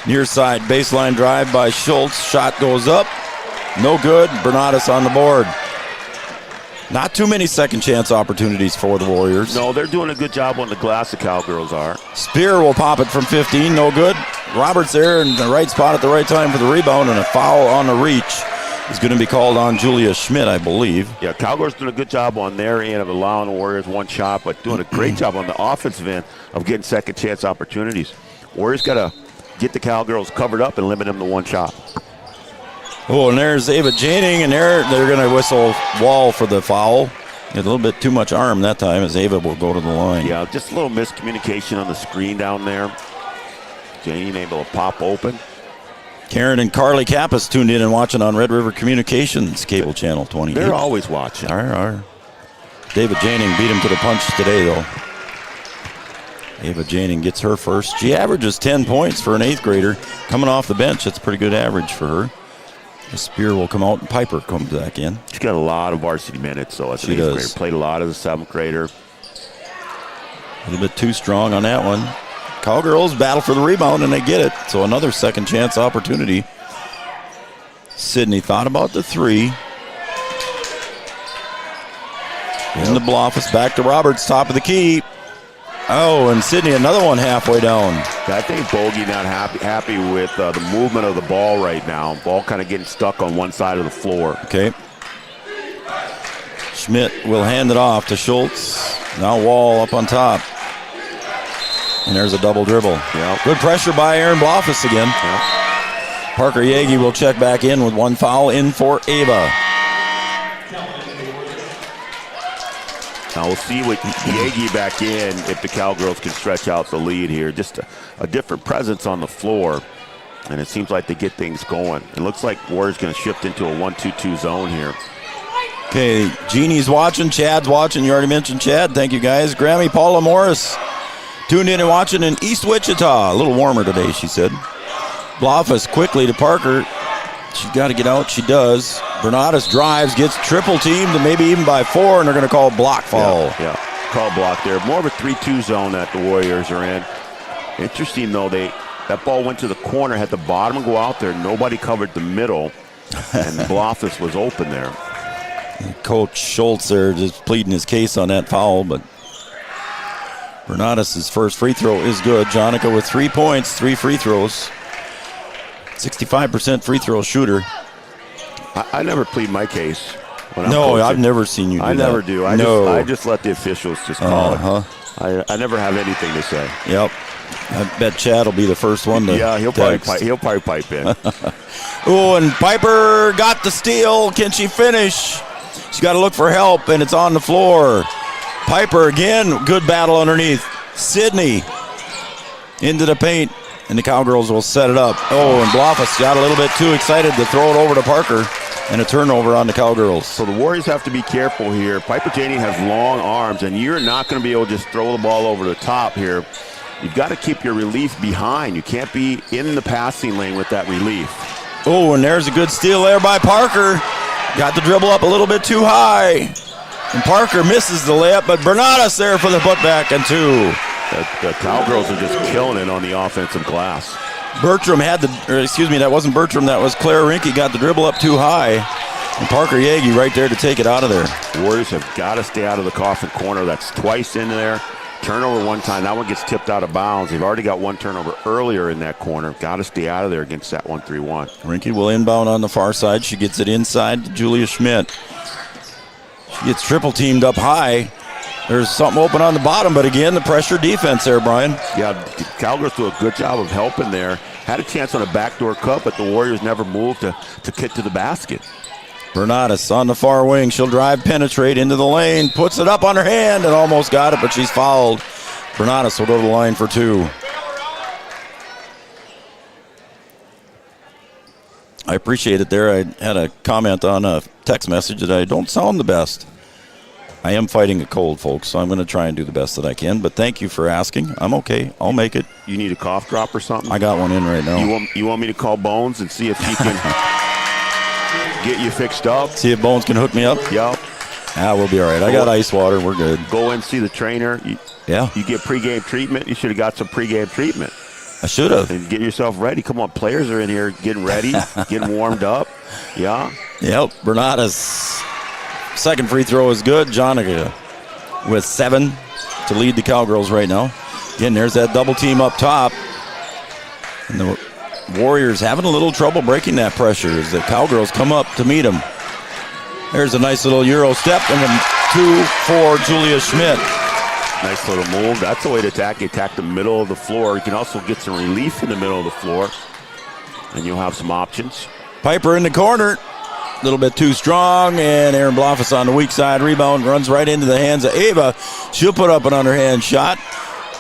Near side baseline drive by Schultz. Shot goes up. No good. Bernatis on the board. Not too many second chance opportunities for the Warriors. No, they're doing a good job on the glass, the Cowgirls are. Spear will pop it from 15. No good. Roberts there in the right spot at the right time for the rebound, and a foul on the reach is going to be called on Julia Schmidt, I believe. Yeah, Cowgirls doing a good job on their end of allowing the Warriors one shot, but doing a great job on the offensive end of getting second chance opportunities. Warriors got to get the Cowgirls covered up and limit them to one shot. Oh, and there's Ava Janing, and they're going to whistle Wall for the foul. A little bit too much arm that time as Ava will go to the line. Yeah, just a little miscommunication on the screen down there. Jane able to pop open. Karen and Carly Kappas tuned in and watching on Red River Communications, cable channel 28. They're always watching. David Janing beat him to the punch today, though. Ava Janing gets her first. She averages 10 points for an 8th grader. Coming off the bench, that's a pretty good average for her. The Spear will come out and Piper comes back in. She's got a lot of varsity minutes, so as an 8th grader. Played a lot as a 7th grader. A little bit too strong on that one. Cowgirls battle for the rebound, and they get it. So another second chance opportunity. Sydney thought about the 3. In the Bluffs, back to Roberts, top of the key. Oh, and Sydney another one halfway down. I think Bogey not happy with the movement of the ball right now. Ball kind of getting stuck on one side of the floor. Okay. Schmidt will hand it off to Schultz. Now Wall up on top. And there's a double dribble. Yep. Good pressure by Aaron Bluffus again. Yep. Parker Yagi will check back in with 1 foul in for Ava. Now we'll see with Yagi back in if the Cowgirls can stretch out the lead here. Just a different presence on the floor, and it seems like they get things going. It looks like Warriors going to shift into a 1-2-2 zone here. Okay, Jeannie's watching, Chad's watching. You already mentioned Chad. Thank you, guys. Grammy Paula Morris tuned in and watching in East Wichita. A little warmer today, she said. Bluffus quickly to Parker. She's got to get out. She does. Bernadas drives, gets triple teamed, and maybe even by 4, and they're going to call block foul. Yeah, call block there. More of a 3-2 zone that the Warriors are in. Interesting, though, that ball went to the corner, had the bottom go out there. Nobody covered the middle, and Bluffus was open there. Coach Schultz there just pleading his case on that foul, but Bernadas' first free throw is good. Jonica with 3 points, 3 free throws. 65% free throw shooter. I never plead my case. When I'm no, coaching. I've never seen you do I that. never do. I just let the officials just call it. I never have anything to say. Yep. I bet Chad will be the first one to he'll probably pipe in. Oh, and Piper got the steal. Can she finish? She's got to look for help, and it's on the floor. Piper again, good battle underneath. Sydney into the paint, and the Cowgirls will set it up. Oh, and Bluffus got a little bit too excited to throw it over to Parker, and a turnover on the Cowgirls. So the Warriors have to be careful here. Piper Janey has long arms, and you're not going to be able to just throw the ball over the top here. You've got to keep your relief behind. You can't be in the passing lane with that relief. Oh, and there's a good steal there by Parker. Got the dribble up a little bit too high. And Parker misses the layup, but Bernadas there for the putback and 2. The Cowgirls are just killing it on the offensive glass. Bertram that wasn't Bertram, that was Claire Rinke, got the dribble up too high. And Parker Yagi right there to take it out of there. The Warriors have got to stay out of the coffin corner. That's twice in there. Turnover one time. That one gets tipped out of bounds. They've already got one turnover earlier in that corner. Got to stay out of there against that 1-3-1. Rinke will inbound on the far side. She gets it inside to Julia Schmidt. She gets triple teamed up high. There's something open on the bottom, but again, the pressure defense there, Brian. Yeah, Cowgirls do a good job of helping there. Had a chance on a backdoor cut, but the Warriors never moved to get to the basket. Bernadas on the far wing. She'll drive, penetrate into the lane, puts it up on her hand and almost got it, but she's fouled. Bernadas will go to the line for 2. I appreciate it there. I had a comment on a text message that I don't sound the best. I am fighting a cold, folks, so I'm going to try and do the best that I can. But thank you for asking. I'm okay. I'll make it. You need a cough drop or something? I got one in right now. You want me to call Bones and see if he can get you fixed up? See if Bones can hook me up? Yep. We'll be all right. I got ice water. We're good. Go in, see the trainer. You get pregame treatment. You should have got some pregame treatment. I should have. And get yourself ready. Come on, players are in here getting ready, getting warmed up. Yeah. Yep. Bernadas. Second free throw is good. Jonica with 7 to lead the Cowgirls right now. Again, there's that double team up top. And the Warriors having a little trouble breaking that pressure as the Cowgirls come up to meet them. There's a nice little Euro step and a 2 for Julia Schmidt. Nice little move. That's the way to attack. You attack the middle of the floor. You can also get some relief in the middle of the floor. And you'll have some options. Piper in the corner. A little bit too strong, and Aaron Bluffus on the weak side. Rebound runs right into the hands of Ava. She'll put up an underhand shot,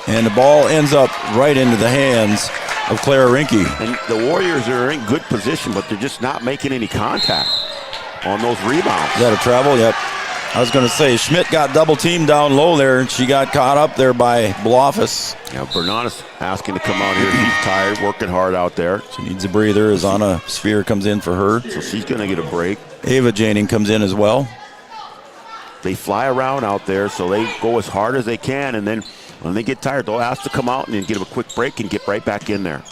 and the ball ends up right into the hands of Clara Rinke. And the Warriors are in good position, but they're just not making any contact on those rebounds. Is that a travel? Yep. I was going to say, Schmidt got double teamed down low there, and she got caught up there by Blofis. Yeah, Bernanis asking to come out here. He's tired, working hard out there. She needs a breather as Anna Spear comes in for her. So she's going to get a break. Ava Janing comes in as well. They fly around out there, so they go as hard as they can, and then when they get tired, they'll ask to come out and then get a quick break and get right back in there.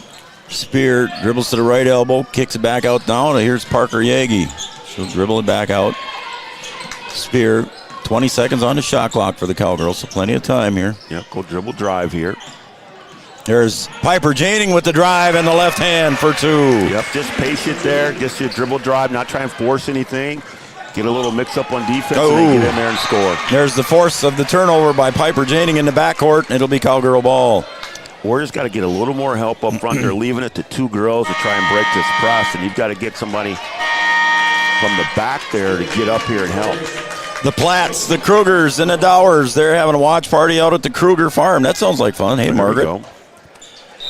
Spear dribbles to the right elbow, kicks it back out down, and here's Parker Yagi. She'll dribble it back out. Spear, 20 seconds on the shot clock for the Cowgirls, so plenty of time here. Yeah, go dribble drive here. There's Piper Janing with the drive and the left hand for two. Yep, just patient there. Just your dribble drive, not try and force anything. Get a little mix up on defense and then get in there and score. There's the force of the turnover by Piper Janing in the backcourt. It'll be Cowgirl ball. Warriors got to get a little more help up front. They're leaving it to two girls to try and break this press, and you've got to get somebody from the back there to get up here and help. The Platts, the Krugers, and the Dowers, they're having a watch party out at the Kruger Farm. That sounds like fun. Hey, Margaret.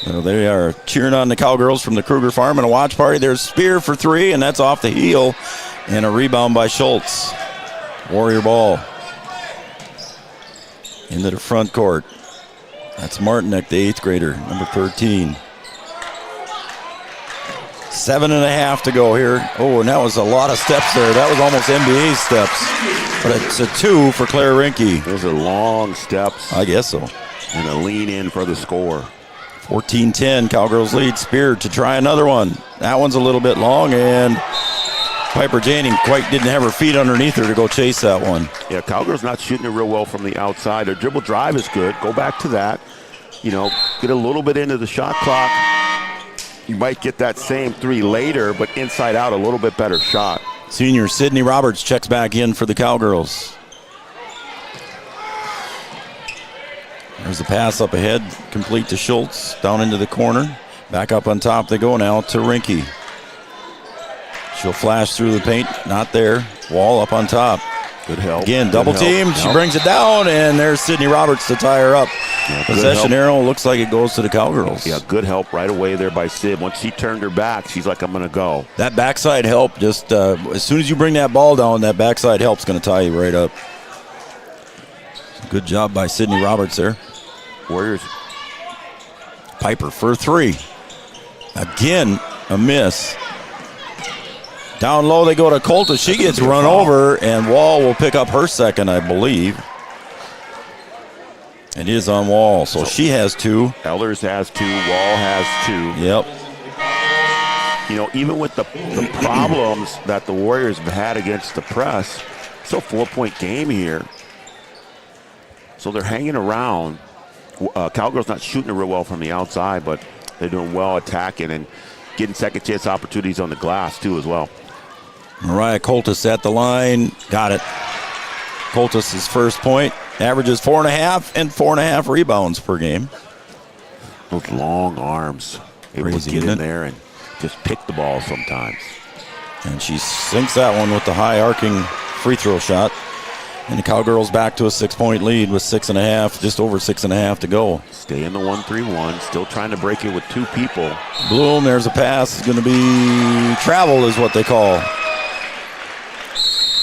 So they are cheering on the Cowgirls from the Kruger Farm in a watch party. There's Spear for three, and that's off the heel. And a rebound by Schultz. Warrior ball. Into the front court. That's Martinek, the 8th grader, number 13. 7.5 to go here. Oh, and that was a lot of steps there. That was almost NBA steps. But it's a 2 for Clara Rinke. Those are long steps. I guess so. And a lean in for the score. 14-10, Cowgirls lead. Spear to try another one. That one's a little bit long, and Piper Janing quite didn't have her feet underneath her to go chase that one. Yeah, Cowgirls not shooting it real well from the outside. Their dribble drive is good. Go back to that. You know, get a little bit into the shot clock. You might get that same three later, but inside out a little bit better shot. Senior Sydney Roberts checks back in for the Cowgirls. There's the pass up ahead, complete to Schultz, down into the corner. Back up on top they go now to Rinke. She'll flash through the paint, not there. Wall up on top. Good help. Again, double team. She brings it down, and there's Sydney Roberts to tie her up. Yeah, possession arrow looks like it goes to the Cowgirls. Yeah, good help right away there by Sid. Once she turned her back, she's like, I'm going to go. That backside help, just as soon as you bring that ball down, that backside help's going to tie you right up. Good job by Sydney Roberts there. Warriors. Piper for three. Again, a miss. Down low they go to Colta. She gets run over, and Wall will pick up her second, I believe. It is on Wall, so she has two. Elders has two. Wall has two. Yep. You know, even with the problems that the Warriors have had against the press, it's a 4-point game here. So they're hanging around. Cowgirls not shooting it real well from the outside, but they're doing well attacking and getting second chance opportunities on the glass too as well. Mariah Coltis at the line. Got it. Coltis' first point. Averages 4.5 and 4.5 rebounds per game. Those long arms. Able to get in there and just pick the ball sometimes. And she sinks that one with the high arcing free throw shot. And the Cowgirls back to a 6-point lead with 6.5, just over 6.5 to go. Stay in the 1-3-1, still trying to break it with two people. Bloom, there's a pass. It's going to be travel is what they call.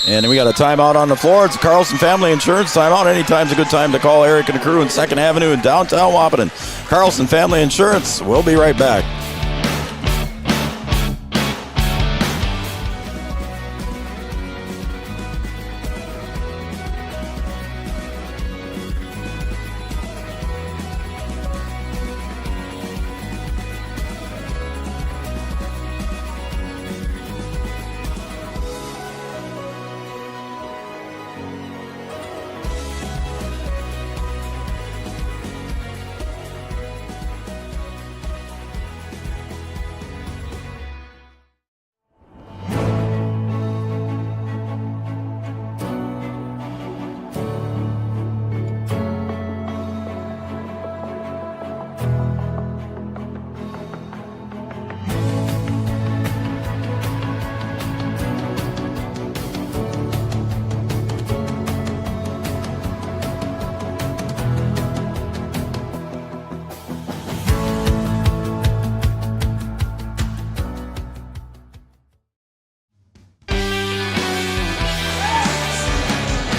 And then we got a timeout on the floor. It's a Carlson Family Insurance timeout. Anytime's a good time to call Eric and the crew in 2nd Avenue in downtown Wahpeton. Carlson Family Insurance. We'll be right back.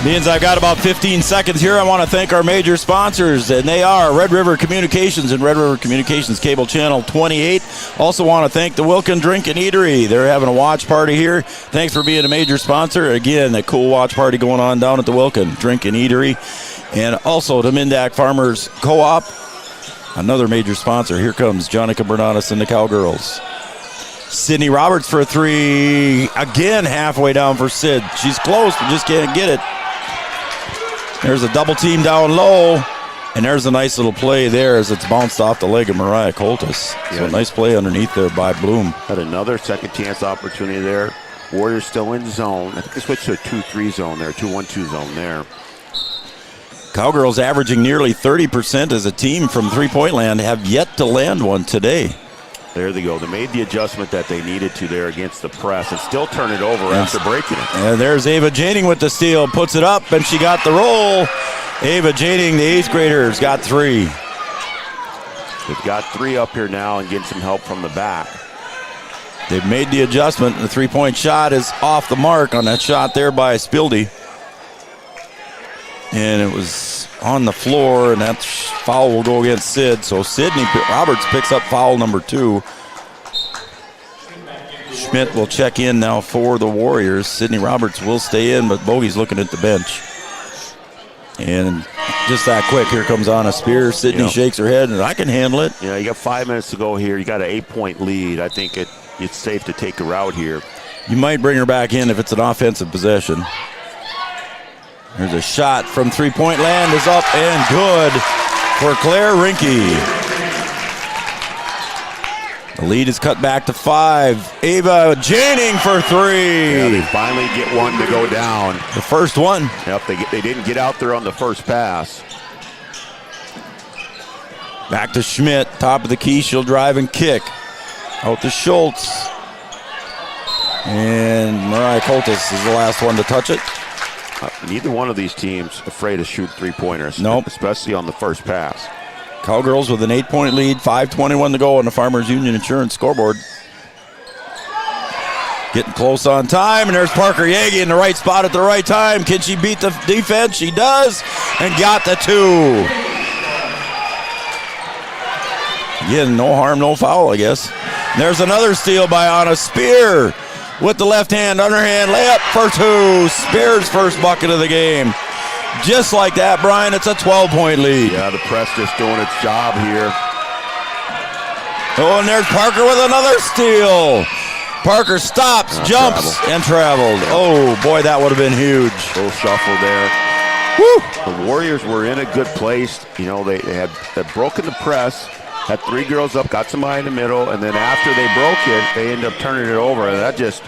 Means I've got about 15 seconds here. I want to thank our major sponsors, and they are Red River Communications and Red River Communications Cable Channel 28. Also want to thank the Wilkin Drink and Eatery. They're having a watch party here. Thanks for being a major sponsor. Again, a cool watch party going on down at the Wilkin Drink and Eatery. And also the Mindak Farmers Co-op, another major sponsor. Here comes Jonica Bernatus and the Cowgirls. Sydney Roberts for a three. Again, halfway down for Sid. She's close, but just can't get it. There's a double team down low, and there's a nice little play there as it's bounced off the leg of Mariah Coltis. So a nice play underneath there by Bloom. Had another second chance opportunity there. Warriors still in zone. I think they switched to a 2-3 zone there, 2-1-2 zone there. Cowgirls averaging nearly 30% as a team from three-point land, have yet to land one today. There they go. They made the adjustment that they needed to there against the press and still turn it over after breaking it. And there's Ava Janing with the steal, puts it up, and she got the roll. Ava Janing, the eighth graders, got three. They've got three up here now and getting some help from the back. They've made the adjustment. The three-point shot is off the mark on that shot there by Spildy. And it was on the floor, and that foul will go against Sid. So Sydney Roberts picks up foul number 2. Schmidt will check in now for the Warriors. Sydney Roberts will stay in, but Bogey's looking at the bench. And just that quick, here comes Anna Spear. Sydney shakes her head, and I can handle it. Yeah, you got 5 minutes to go here. You got an 8-point lead. I think it's safe to take her out here. You might bring her back in if it's an offensive possession. There's a shot from three-point land, is up and good for Claire Rinke. The lead is cut back to 5. Ava Janing for 3. Yeah, they finally get one to go down. The first one. Yep, they didn't get out there on the first pass. Back to Schmidt, top of the key. She'll drive and kick. Out to Schultz. And Mariah Coltis is the last one to touch it. Neither one of these teams afraid to shoot three-pointers. Nope. Especially on the first pass. Cowgirls with an 8-point lead, 5:21 to go on the Farmers Union Insurance scoreboard. Getting close on time, and there's Parker Yagi in the right spot at the right time. Can she beat the defense? She does, and got the 2. Again, no harm, no foul, I guess. And there's another steal by Anna Spear with the left hand, underhand layup for 2. Spear's first bucket of the game. Just like that, Brian, it's a 12-point lead. Yeah, the press just doing its job here. Oh, and there's Parker with another steal. Parker stops, jumps, and traveled. Oh, boy, that would have been huge. Little shuffle there. Woo! The Warriors were in a good place. You know, they had broken the press, had 3 girls up, got somebody in the middle, and then after they broke it, they ended up turning it over, and that just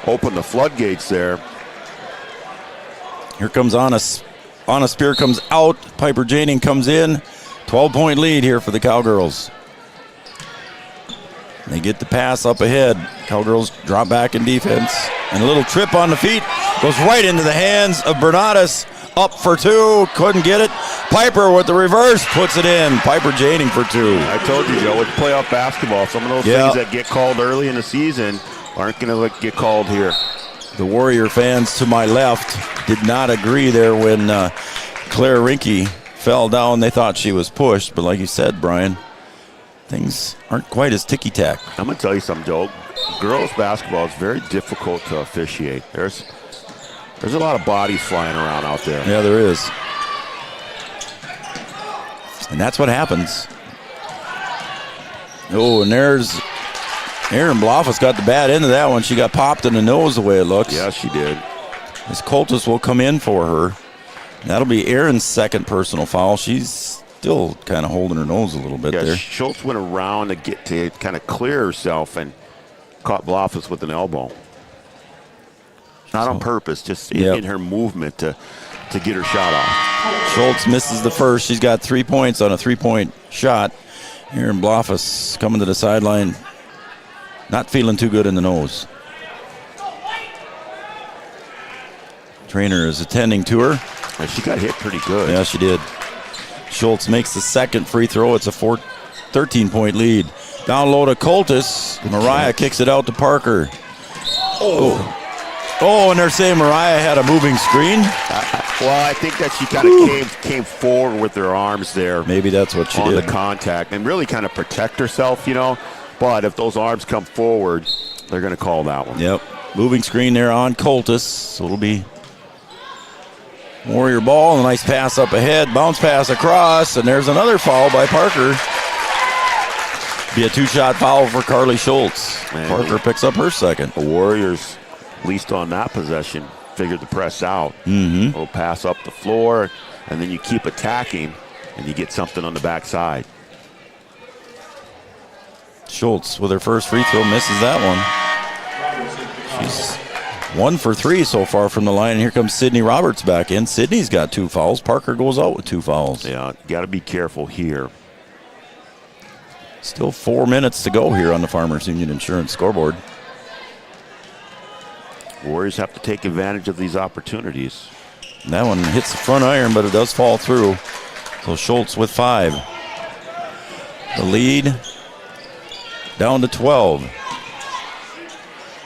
opened the floodgates there. Here comes Anna Spear comes out. Piper Janing comes in. 12-point lead here for the Cowgirls. They get the pass up ahead. Cowgirls drop back in defense. And a little trip on the feet. Goes right into the hands of Bernatus. Up for 2. Couldn't get it. Piper with the reverse puts it in. Piper Janing for 2. I told you, Joe, it's playoff basketball. Some of those things that get called early in the season aren't going to get called here. The Warrior fans to my left did not agree there when Claire Rinke fell down. They thought she was pushed, but like you said, Brian, things aren't quite as ticky-tack. I'm going to tell you something, Joe. Girls basketball is very difficult to officiate. There's a lot of bodies flying around out there. Yeah, there is. And that's what happens. Oh, and there's Aaron Bloffus got the bad end of that one. She got popped in the nose the way it looks. Yeah, she did. As Coltis will come in for her. That'll be Aaron's second personal foul. She's still kind of holding her nose a little bit there. Schultz went around to kind of clear herself and caught Bloffus with an elbow. Not on purpose, just in her movement to get her shot off. Schultz misses the first. She's got 3 points on a 3-point shot. Aaron Bloffus coming to the sideline. Not feeling too good in the nose. Trainer is attending to her. And she got hit pretty good. Yeah, she did. Schultz makes the second free throw. It's a 13-point lead. Down low to Coltis. Mariah kicks it out to Parker. Oh, and they're saying Mariah had a moving screen. Well, I think that she kind of came forward with her arms there. Maybe that's what she did. On the contact, and really kind of protect herself, you know. But if those arms come forward, they're going to call that one. Yep. Moving screen there on Coltis. So it'll be Warrior ball. A nice pass up ahead. Bounce pass across. And there's another foul by Parker. Be a 2-shot foul for Carly Schultz. Man, Parker picks up her second. The Warriors, at least on that possession, figured the press out. Mm-hmm. A little pass up the floor, and then you keep attacking, and you get something on the backside. Schultz with her first free throw misses that one. She's 1 for 3 so far from the line, and here comes Sydney Roberts back in. Sydney's got 2 fouls. Parker goes out with 2 fouls. Yeah, got to be careful here. Still 4 minutes to go here on the Farmers Union Insurance scoreboard. Warriors have to take advantage of these opportunities. And that one hits the front iron, but it does fall through. So Schultz with 5. The lead down to 12.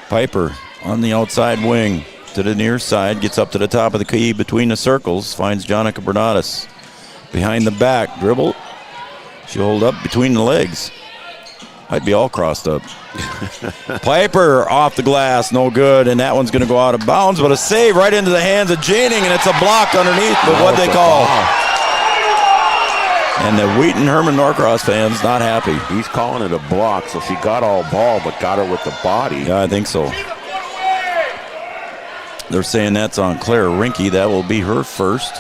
Piper on the outside wing to the near side, gets up to the top of the key between the circles, finds Jonica Bernadas. Behind the back, dribble. She'll hold up between the legs. I'd be all crossed up. Piper off the glass, no good, and that one's going to go out of bounds, but a save right into the hands of Janing, and it's a block underneath, but what they call. And the Wheaton Herman-Norcross fans not happy. He's calling it a block, so she got all ball, but got her with the body. Yeah, I think so. They're saying that's on Claire Rinke. That will be her first.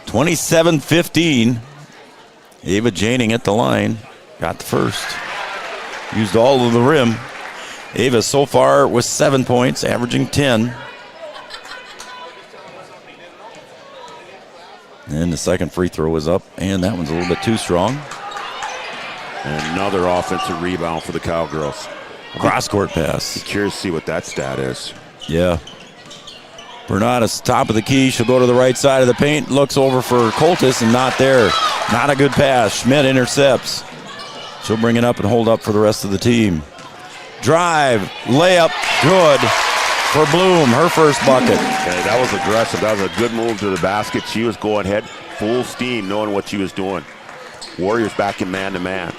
27-15. Ava Janing at the line. Got the first. Used all of the rim. Ava so far with 7 points, averaging 10. And the second free throw is up, and that one's a little bit too strong. And another offensive rebound for the Cowgirls. Cross-court pass. I'm curious to see what that stat is. Yeah. Bernadas, top of the key. She'll go to the right side of the paint. Looks over for Coltis and not there. Not a good pass. Schmidt intercepts. She'll bring it up and hold up for the rest of the team. Drive, layup, good for Bloom. Her first bucket. Okay, that was aggressive. That was a good move to the basket. She was going ahead full steam, knowing what she was doing. Warriors back in man-to-man.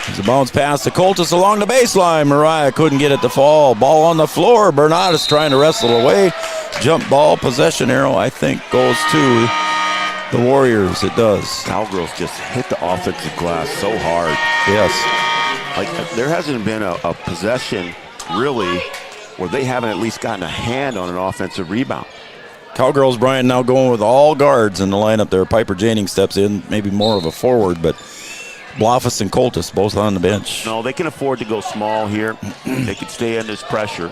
There's a bounce pass to Coltis along the baseline. Mariah couldn't get it to fall. Ball on the floor. Bernadas trying to wrestle away. Jump ball, possession arrow, I think, goes to the Warriors. It does. Cowgirls just hit the offensive glass so hard. Yes. Like, there hasn't been a possession, really, where they haven't at least gotten a hand on an offensive rebound. Cowgirls, Brian, now going with all guards in the lineup there. Piper Janing steps in, maybe more of a forward, but Blofus and Coltis both on the bench. No, they can afford to go small here. They can stay under this pressure.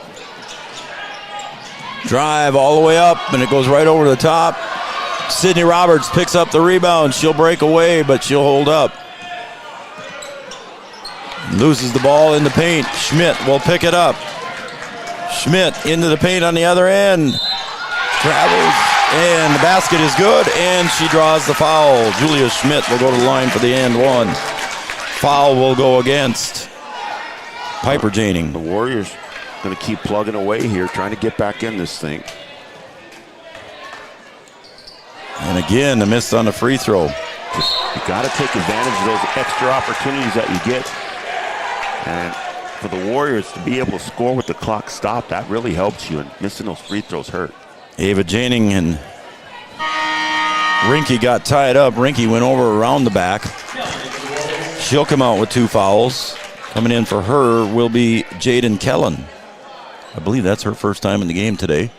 Drive all the way up, and it goes right over the top. Sydney Roberts picks up the rebound. She'll break away, but she'll hold up. Loses the ball in the paint. Schmidt will pick it up. Schmidt into the paint on the other end. Travels, and the basket is good, and she draws the foul. Julia Schmidt will go to the line for the and one. Foul will go against Piper Janing. The Warriors going to keep plugging away here, trying to get back in this thing. And again, a miss on the free throw. You got to take advantage of those extra opportunities that you get. And for the Warriors to be able to score with the clock stopped, that really helps you, and missing those free throws hurt. Ava Janing and Rinke got tied up. Rinke went over around the back. She'll come out with 2 fouls. Coming in for her will be Jaden Kellen. I believe that's her first time in the game today.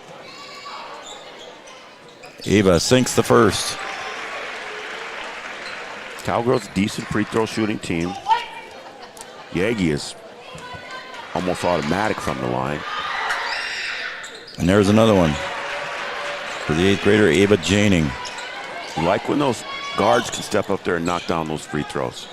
Ava sinks the first. Cowgirls, decent free throw shooting team. Yagi is almost automatic from the line. And there's another one for the 8th grader, Ava Janing. You like when those guards can step up there and knock down those free throws.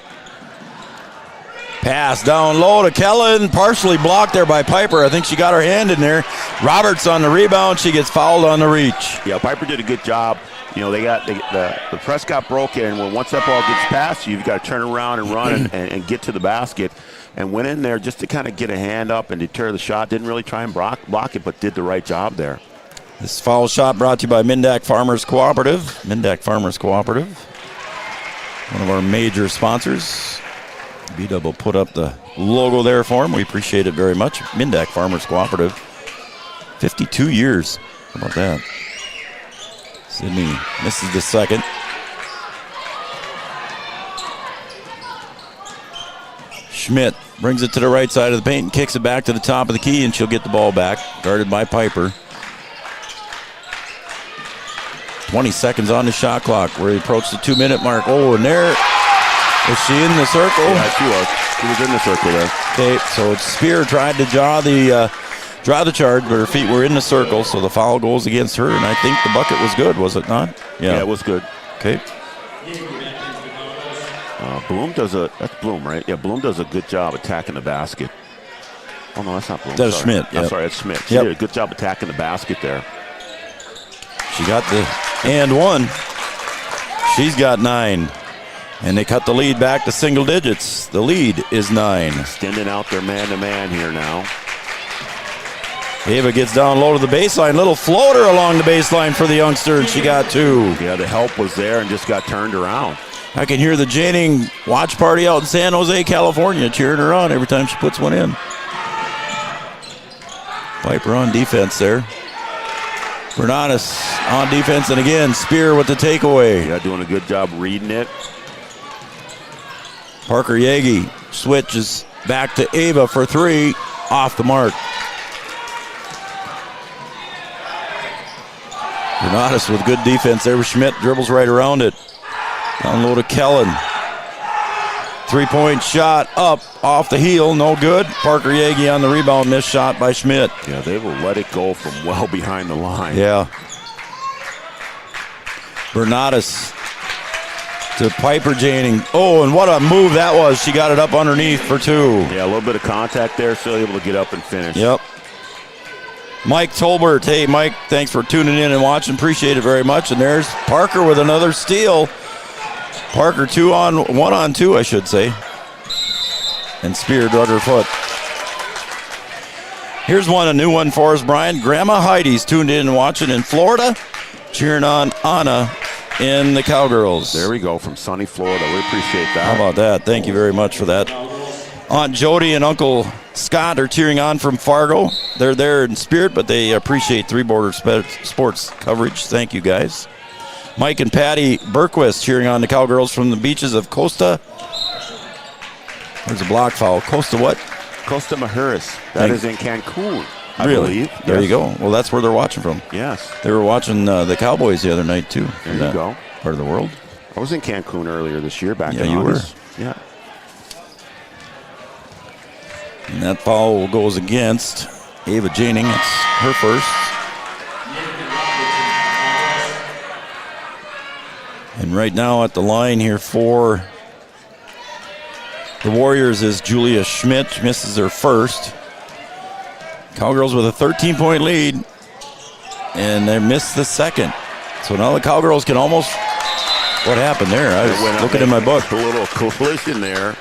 Pass down low to Kellen, partially blocked there by Piper. I think she got her hand in there. Roberts on the rebound. She gets fouled on the reach. Yeah, Piper did a good job. You know, the press got broken. When once that ball gets past you, you've got to turn around and run and get to the basket. And went in there just to kind of get a hand up and deter the shot. Didn't really try and block it, but did the right job there. This foul shot brought to you by Mindak Farmers Cooperative. Mindak Farmers Cooperative, one of our major sponsors. B-Dub will put up the logo there for him. We appreciate it very much. Mindak Farmers Cooperative, 52 years. How about that? Sydney misses the second. Schmidt brings it to the right side of the paint and kicks it back to the top of the key, and she'll get the ball back, guarded by Piper. 20 seconds on the shot clock. We approach the 2-minute mark. Oh, and there, is she in the circle? Yeah, she was. She was in the circle there. Okay, so Spear tried to draw the charge, but her feet were in the circle, so the foul goes against her, and I think the bucket was good, was it not? Yeah, it was good. Okay. Bloom that's Bloom, right? Yeah, Bloom does a good job attacking the basket. Oh, no, that's not Bloom. That's Schmidt. I'm sorry, that's Schmidt. She Yep. did a good job attacking the basket there. She got the and one. She's got 9. And they cut the lead back to single digits. The lead is 9. Extending out their man-to-man here now. Ava gets down low to the baseline. Little floater along the baseline for the youngster, and she got 2. Yeah, the help was there and just got turned around. I can hear the Janning watch party out in San Jose, California, cheering her on every time she puts one in. Piper on defense there. Bernadas on defense, and again, Spear with the takeaway. Yeah, doing a good job reading it. Parker Yagi switches back to Ava for 3, off the mark. Bernadas with good defense there. Schmidt dribbles right around it. Down low to Kellen. 3-point shot up off the heel, no good. Parker Yagi on the rebound, missed shot by Schmidt. Yeah, they will let it go from well behind the line. Yeah. Bernadas to Piper Janning. Oh, and what a move that was. She got it up underneath for 2. Yeah, a little bit of contact there, still able to get up and finish. Yep. Mike Tolbert. Hey, Mike, thanks for tuning in and watching. Appreciate it very much. And there's Parker with another steal. Parker 1 on 2, I should say. And Spear dug her foot. Here's a new one for us, Brian. Grandma Heidi's tuned in and watching in Florida, cheering on Anna in the Cowgirls. There we go, from sunny Florida. We appreciate that. How about that? Thank you very much for that. Aunt Jody and Uncle Scott are cheering on from Fargo. They're there in spirit, but they appreciate Three Border Sports coverage. Thank you, guys. Mike and Patty Berquist cheering on the Cowgirls from the beaches of Costa. There's a block foul. Costa what? Costa Mujeres. That is in Cancun, I believe. There Yes. you go. Well, that's where they're watching from. Yes. They were watching the Cowboys the other night, too. There you go. Part of the world. I was in Cancun earlier this year, back in you August. were. Yeah. And that foul goes against Ava Janning. It's her first. And right now at the line here for the Warriors is Julia Schmidt. She misses her first. Cowgirls with a 13-point lead. And they missed the second. So now the Cowgirls can almost... What happened there? I was looking in my book. A little collision there.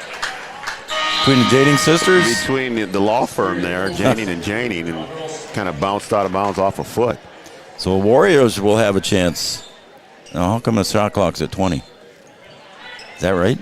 Between the Janning sisters? Between the law firm there, Janning and Janning, and kind of bounced out of bounds off a foot. So Warriors will have a chance. Now, how come the shot clock's at 20? Is that right?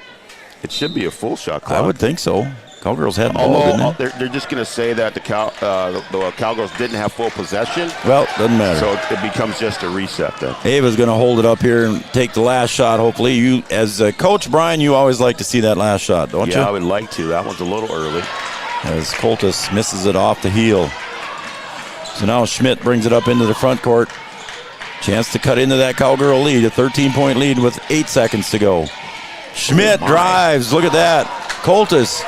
It should be a full shot clock. I would think so. Cowgirls had the ball, didn't they? They're just going to say that the Cowgirls didn't have full possession. Well, doesn't matter. So it becomes just a reset then. Ava's going to hold it up here and take the last shot, hopefully. You, as Coach Brian, you always like to see that last shot, don't you? Yeah, I would like to. That one's a little early. As Coltis misses it off the heel. So now Schmidt brings it up into the front court. Chance to cut into that Cowgirl lead, a 13-point lead with 8 seconds to go. Schmidt drives. Look at that. Coltis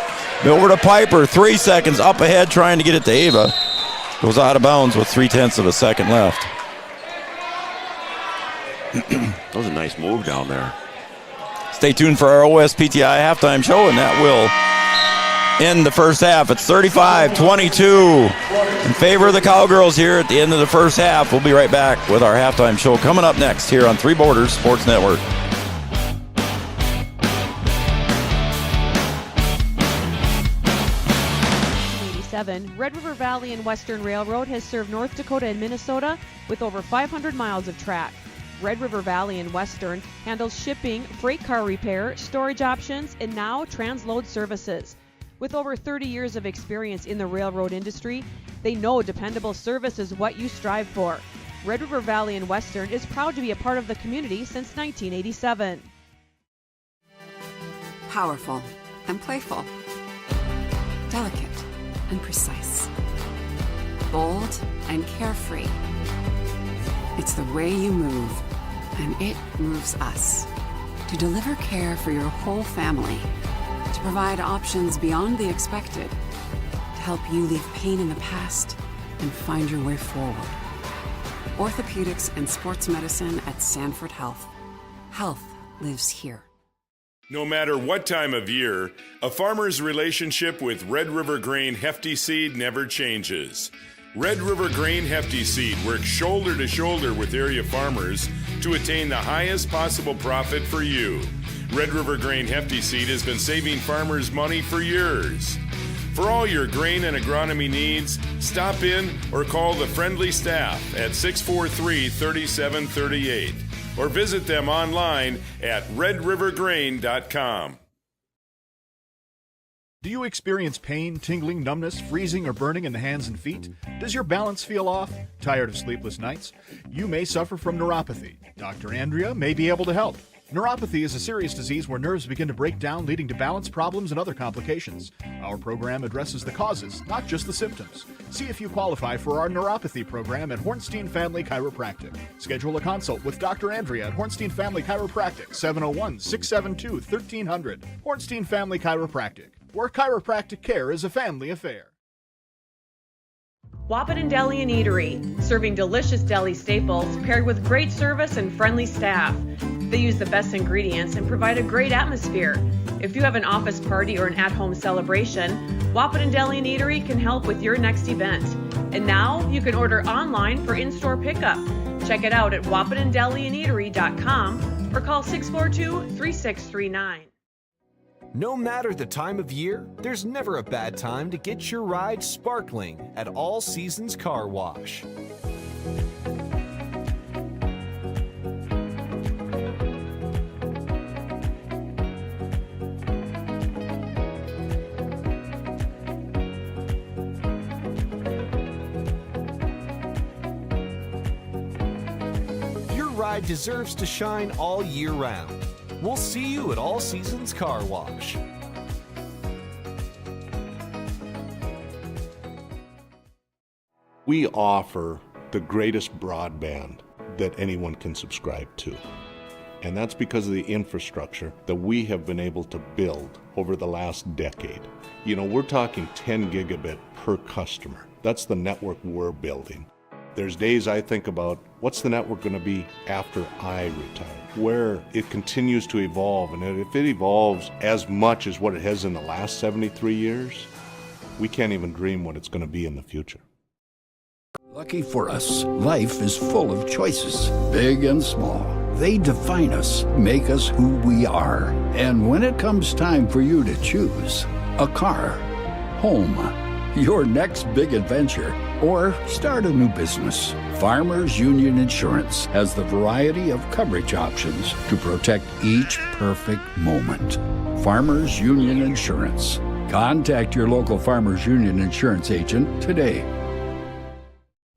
over to Piper. 3 seconds up ahead trying to get it to Ava. Goes out of bounds with 0.3 of a second left. That was a nice move down there. Stay tuned for our OSPTI halftime show, and that will in the first half. It's 35-22 in favor of the Cowgirls here at the end of the first half. We'll be right back with our halftime show coming up next here on Three Borders Sports Network. Red River Valley and Western Railroad has served North Dakota and Minnesota with over 500 miles of track. Red River Valley and Western handles shipping, freight car repair, storage options, and now transload services. With over 30 years of experience in the railroad industry, they know dependable service is what you strive for. Red River Valley and Western is proud to be a part of the community since 1987. Powerful and playful. Delicate and precise. Bold and carefree. It's the way you move, and it moves us. To deliver care for your whole family, to provide options beyond the expected, to help you leave pain in the past and find your way forward. Orthopedics and sports medicine at Sanford Health. Health lives here. No matter what time of year, a farmer's relationship with Red River Grain Hefty Seed never changes. Red River Grain Hefty Seed works shoulder to shoulder with area farmers to attain the highest possible profit for you. Red River Grain Hefty Seed has been saving farmers money for years. For all your grain and agronomy needs, stop in or call the friendly staff at 643-3738 or visit them online at redrivergrain.com. Do you experience pain, tingling, numbness, freezing, or burning in the hands and feet? Does your balance feel off? Tired of sleepless nights? You may suffer from neuropathy. Dr. Andrea may be able to help. Neuropathy is a serious disease where nerves begin to break down, leading to balance problems and other complications. Our program addresses the causes, not just the symptoms. See if you qualify for our neuropathy program at Hornstein Family Chiropractic. Schedule a consult with Dr. Andrea at Hornstein Family Chiropractic, 701-672-1300. Hornstein Family Chiropractic, where chiropractic care is a family affair. Wahpeton Deli and Eatery, serving delicious deli staples paired with great service and friendly staff. They use the best ingredients and provide a great atmosphere. If you have an office party or an at-home celebration, Wahpeton Deli and Eatery can help with your next event. And now you can order online for in-store pickup. Check it out at wahpetondeliandeatery.com or call 642-3639. No matter the time of year, there's never a bad time to get your ride sparkling at All Seasons Car Wash. Your ride deserves to shine all year round. We'll see you at All Seasons Car Wash. We offer the greatest broadband that anyone can subscribe to. And that's because of the infrastructure that we have been able to build over the last decade. You know, we're talking 10 gigabit per customer. That's the network we're building. There's days I think about, what's the network going to be after I retire? Where it continues to evolve, and if it evolves as much as what it has in the last 73 years, we can't even dream what it's going to be in the future. Lucky for us, life is full of choices, big and small. They define us, make us who we are. And when it comes time for you to choose, a car, home, your next big adventure, or start a new business, Farmers Union Insurance has the variety of coverage options to protect each perfect moment. Farmers Union Insurance. Contact your local Farmers Union Insurance agent today.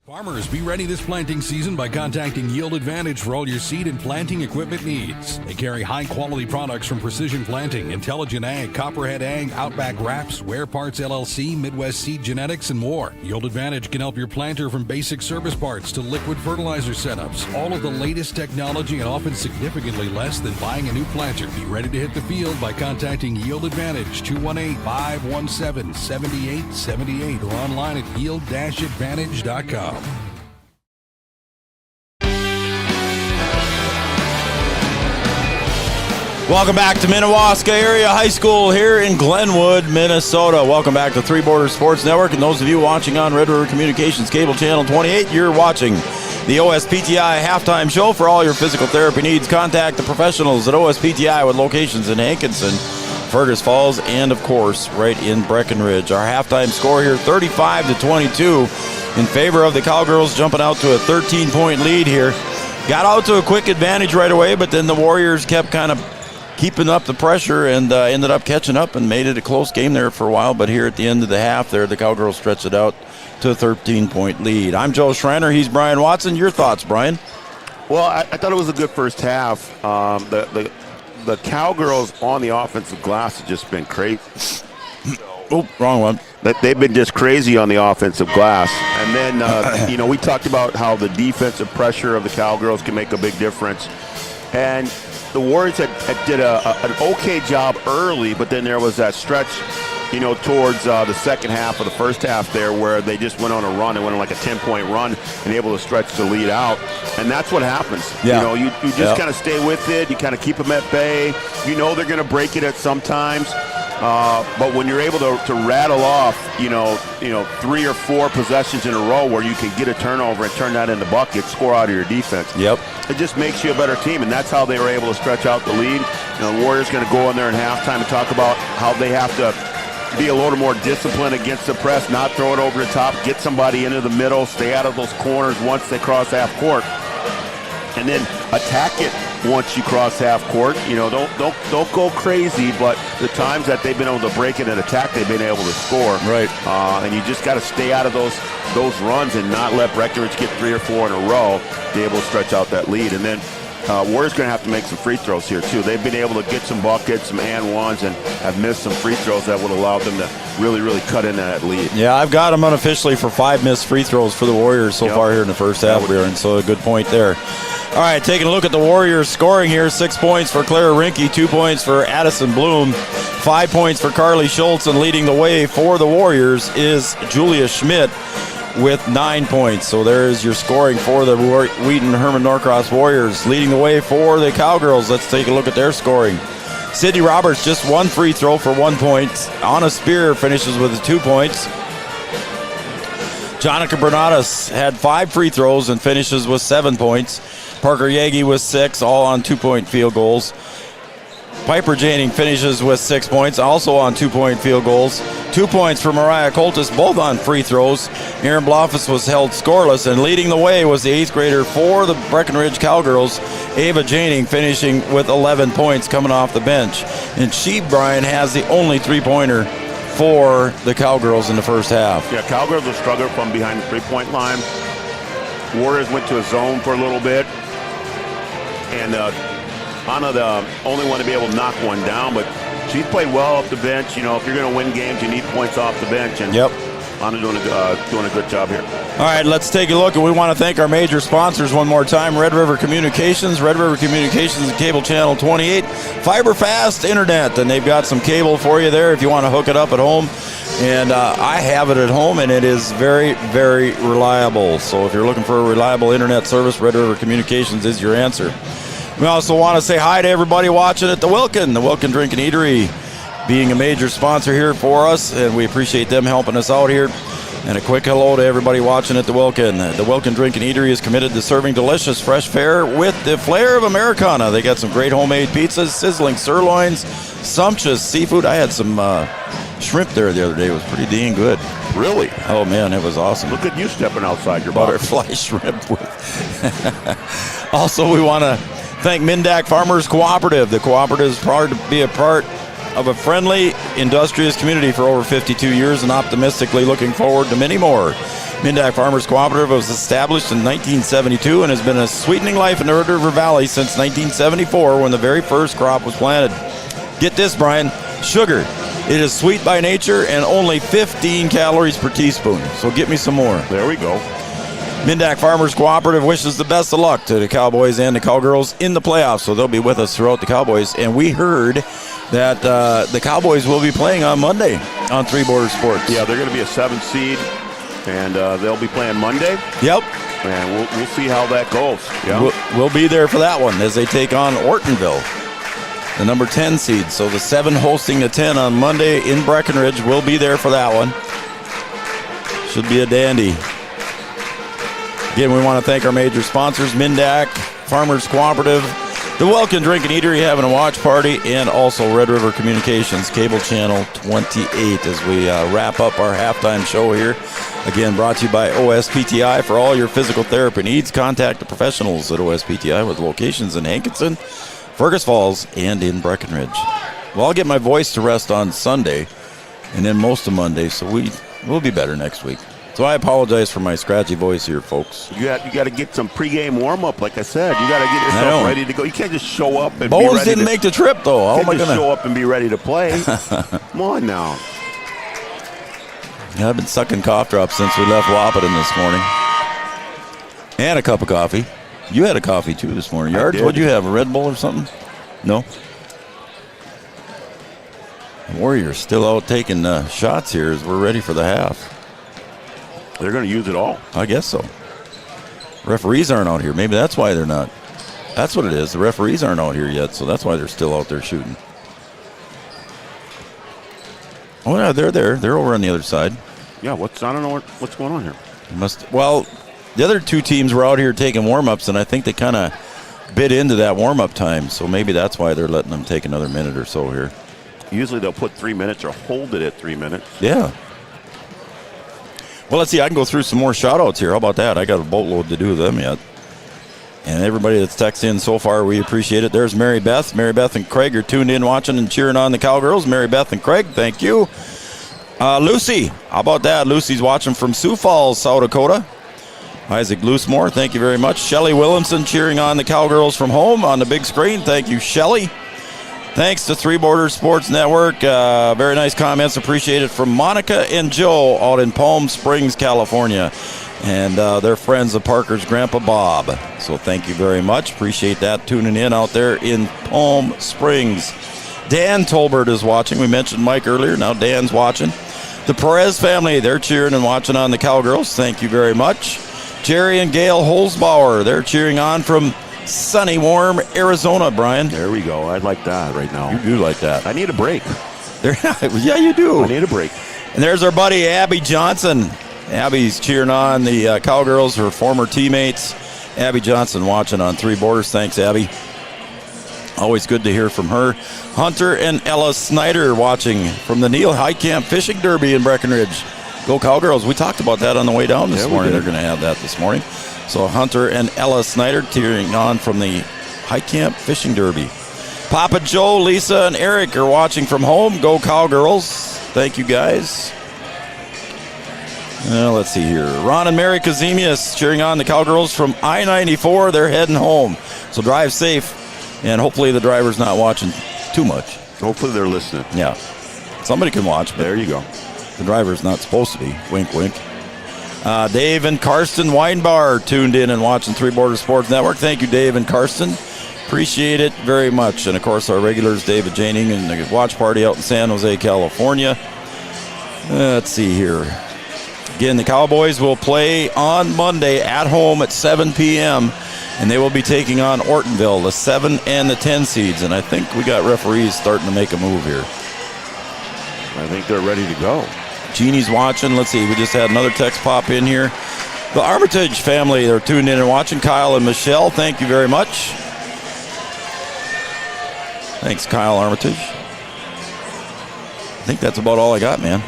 Farmers, be ready this planting season by contacting Yield Advantage for all your seed and planting equipment needs. They carry high-quality products from Precision Planting, Intelligent Ag, Copperhead Ag, Outback Wraps, Ware Parts LLC, Midwest Seed Genetics, and more. Yield Advantage can help your planter from basic service parts to liquid fertilizer setups. All of the latest technology and often significantly less than buying a new planter. Be ready to hit the field by contacting Yield Advantage, 218-517-7878, or online at yield-advantage.com. Welcome back to Minnewaska Area High School here in Glenwood, Minnesota. Welcome back to Three Borders Sports Network. And those of you watching on Red River Communications Cable Channel 28, you're watching the OSPTI halftime show. For all your physical therapy needs, contact the professionals at OSPTI with locations in Hankinson, Fergus Falls, and, of course, right in Breckenridge. Our halftime score here, 35-22 in favor of the Cowgirls, jumping out to a 13-point lead here. Got out to a quick advantage right away, but then the Warriors kept kind of keeping up the pressure and ended up catching up and made it a close game there for a while. But here at the end of the half there, the Cowgirls stretched it out to a 13-point lead. I'm Joe Schreiner. He's Brian Watson. Your thoughts, Brian? Well, I thought it was a good first half. The Cowgirls on the offensive glass have just been crazy. Oh, wrong one. They've been just crazy on the offensive glass. And then, we talked about how the defensive pressure of the Cowgirls can make a big difference. And the Warriors did an okay job early, but then there was that stretch, towards the second half of the first half there where they just went on a run. They went on like a 10-point run and able to stretch the lead out. And that's what happens. Yeah. You just kind of stay with it. You kind of keep them at bay. They're going to break it at sometimes. But when you're able to rattle off, 3 or 4 possessions in a row where you can get a turnover and turn that into buckets, score out of your defense. Yep. It just makes you a better team, and that's how they were able to stretch out the lead. The Warriors going to go in there in halftime and talk about how they have to be a little more disciplined against the press, not throw it over the top, get somebody into the middle, stay out of those corners once they cross half court, and then attack it once you cross half court. Don't go crazy, but the times that they've been able to break it and attack, they've been able to score. Right. And you just got to stay out of those runs and not let Breckenridge get 3 or 4 in a row, be able to stretch out that lead. And then Warriors going to have to make some free throws here, too. They've been able to get some buckets, some and ones, and have missed some free throws that would allow them to really, really cut into that lead. Yeah, I've got them unofficially for 5 missed free throws for the Warriors so far here in the first half, and so a good point there. All right, taking a look at the Warriors scoring here, 6 points for Clara Rinke, 2 points for Addison Bloom, 5 points for Carly Schultz, and leading the way for the Warriors is Julia Schmidt with 9 points. So there's your scoring for the Wheaton Herman-Norcross Warriors. Leading the way for the Cowgirls, let's take a look at their scoring. Sydney Roberts, just 1 free throw for 1 point. Anna Spear finishes with 2 points. Jonica Bernadas had 5 free throws and finishes with 7 points. Parker Yagi with 6, all on 2-point field goals. Piper Janing finishes with 6 points, also on 2-point field goals. 2 points for Mariah Coltis, both on free throws. Aaron Blofus was held scoreless, and leading the way was the 8th grader for the Breckenridge Cowgirls, Ava Janing, finishing with 11 points coming off the bench. And she, Brian, has the only 3-pointer for the Cowgirls in the first half. Yeah, Cowgirls have struggled from behind the 3-point line. Warriors went to a zone for a little bit. And Anna, the only one to be able to knock one down, but she's played well off the bench. If you're going to win games, you need points off the bench. And Anna doing a good job here. All right, let's take a look, and we want to thank our major sponsors one more time. Red River Communications and Cable Channel 28, Fiber Fast Internet, and they've got some cable for you there if you want to hook it up at home. And I have it at home, and it is very, very reliable. So if you're looking for a reliable internet service, Red River Communications is your answer. We also want to say hi to everybody watching at the Wilkin Drink and Eatery, being a major sponsor here for us, and we appreciate them helping us out here. And a quick hello to everybody watching at the Wilkin. The Wilkin Drink and Eatery is committed to serving delicious fresh fare with the flair of Americana. They got some great homemade pizzas, sizzling sirloins, sumptuous seafood. I had some shrimp there the other day. It was pretty dang good. Really? Oh, man, it was awesome. Look at you stepping outside your butterfly shrimp. Also, we want to thank Mindak Farmers Cooperative. The cooperative is proud to be a part of a friendly, industrious community for over 52 years and optimistically looking forward to many more. Mindak Farmers Cooperative was established in 1972 and has been a sweetening life in the Red River Valley since 1974 when the very first crop was planted. Get this, Brian, sugar. It is sweet by nature and only 15 calories per teaspoon. So get me some more. There we go. Mindak Farmers Cooperative wishes the best of luck to the Cowboys and the Cowgirls in the playoffs, so they'll be with us throughout the Cowboys. And we heard that the Cowboys will be playing on Monday on Three Borders Sports. Yeah, they're going to be a 7th seed, and they'll be playing Monday. Yep. And we'll see how that goes. Yeah. We'll be there for that one as they take on Ortonville. the number 10 seed. So the 7 hosting the 10 on Monday in Breckenridge. We'll be there for that one. Should be a dandy. Again, we want to thank our major sponsors, Mindak, Farmers Cooperative, the Welkin Drink and Eatery having a watch party, and also Red River Communications, Cable Channel 28, as we wrap up our halftime show here. Again, brought to you by OSPTI. For all your physical therapy needs, contact the professionals at OSPTI with locations in Hankinson, Fergus Falls, and in Breckenridge. Well, I'll get my voice to rest on Sunday and then most of Monday, so we'll be better next week. So I apologize for my scratchy voice here, folks. You got to get some pregame warm-up, like I said. You got to get yourself ready to go. You can't just show up and Bones be ready didn't make the trip, though. How am I going to show up and be ready to play? Come on now. Yeah, I've been sucking cough drops since we left Wahpeton this morning. And a cup of coffee. You had a coffee, too, this morning. Yards, what'd you have, a Red Bull or something? No? Warriors still out taking shots here as we're ready for the half. They're going to use it all. I guess so. Referees aren't out here. Maybe that's why they're not. That's what it is. The referees aren't out here yet, so that's why they're still out there shooting. Oh, yeah, they're there. They're over on the other side. Yeah, I don't know what's going on here. Well, the other two teams were out here taking warm-ups, and I think they kind of bit into that warm-up time, so maybe that's why they're letting them take another minute or so here. Usually they'll put 3 minutes or hold it at 3 minutes. Yeah. Well, let's see. I can go through some more shout-outs here. How about that? I got a boatload to do with them yet. And everybody that's texted in so far, we appreciate it. There's Mary Beth. Mary Beth and Craig are tuned in, watching and cheering on the Cowgirls. Mary Beth and Craig, thank you. Lucy, how about that? Lucy's watching from Sioux Falls, South Dakota. Isaac Loosemore, thank you very much. Shelley Williamson cheering on the Cowgirls from home on the big screen. Thank you, Shelley. Thanks to Three Borders Sports Network. Very nice comments. Appreciate it from Monica and Joe out in Palm Springs, California. And they're friends of Parker's Grandpa Bob. So thank you very much. Appreciate that tuning in out there in Palm Springs. Dan Tolbert is watching. We mentioned Mike earlier. Now Dan's watching. The Perez family, they're cheering and watching on the Cowgirls. Thank you very much. Jerry and Gail Holzbauer, they're cheering on from sunny, warm Arizona, Brian. There we go. I like that right now. You do like that. I need a break. Yeah, you do. I need a break. And there's our buddy Abby Johnson. Abby's cheering on the Cowgirls, her former teammates. Abby Johnson watching on Three Borders. Thanks, Abby. Always good to hear from her. Hunter and Ella Snyder watching from the Neil Heitkamp Fishing Derby in Breckenridge. Go Cowgirls. We talked about that on the way down this morning. They're going to have that this morning. So Hunter and Ella Snyder cheering on from the Heitkamp Fishing Derby. Papa Joe, Lisa, and Eric are watching from home. Go Cowgirls. Thank you, guys. Let's see here. Ron and Mary Kazemius cheering on the Cowgirls from I-94. They're heading home. So drive safe. And hopefully the driver's not watching too much. Hopefully they're listening. Yeah. Somebody can watch. There you go. The driver's not supposed to be. Wink, wink. Dave and Karsten Weinbar tuned in and watching Three Borders Sports Network. Thank you, Dave and Karsten. Appreciate it very much. And, of course, our regulars, David Janing and the watch party out in San Jose, California. Let's see here. Again, the Cowboys will play on Monday at home at 7 p.m., and they will be taking on Ortonville, the 7 and the 10 seeds. And I think we got referees starting to make a move here. I think they're ready to go. Jeannie's watching. Let's see. We just had another text pop in here. The Armitage family, they're tuned in and watching. Kyle and Michelle, thank you very much. Thanks, Kyle Armitage. I think that's about all I got, man.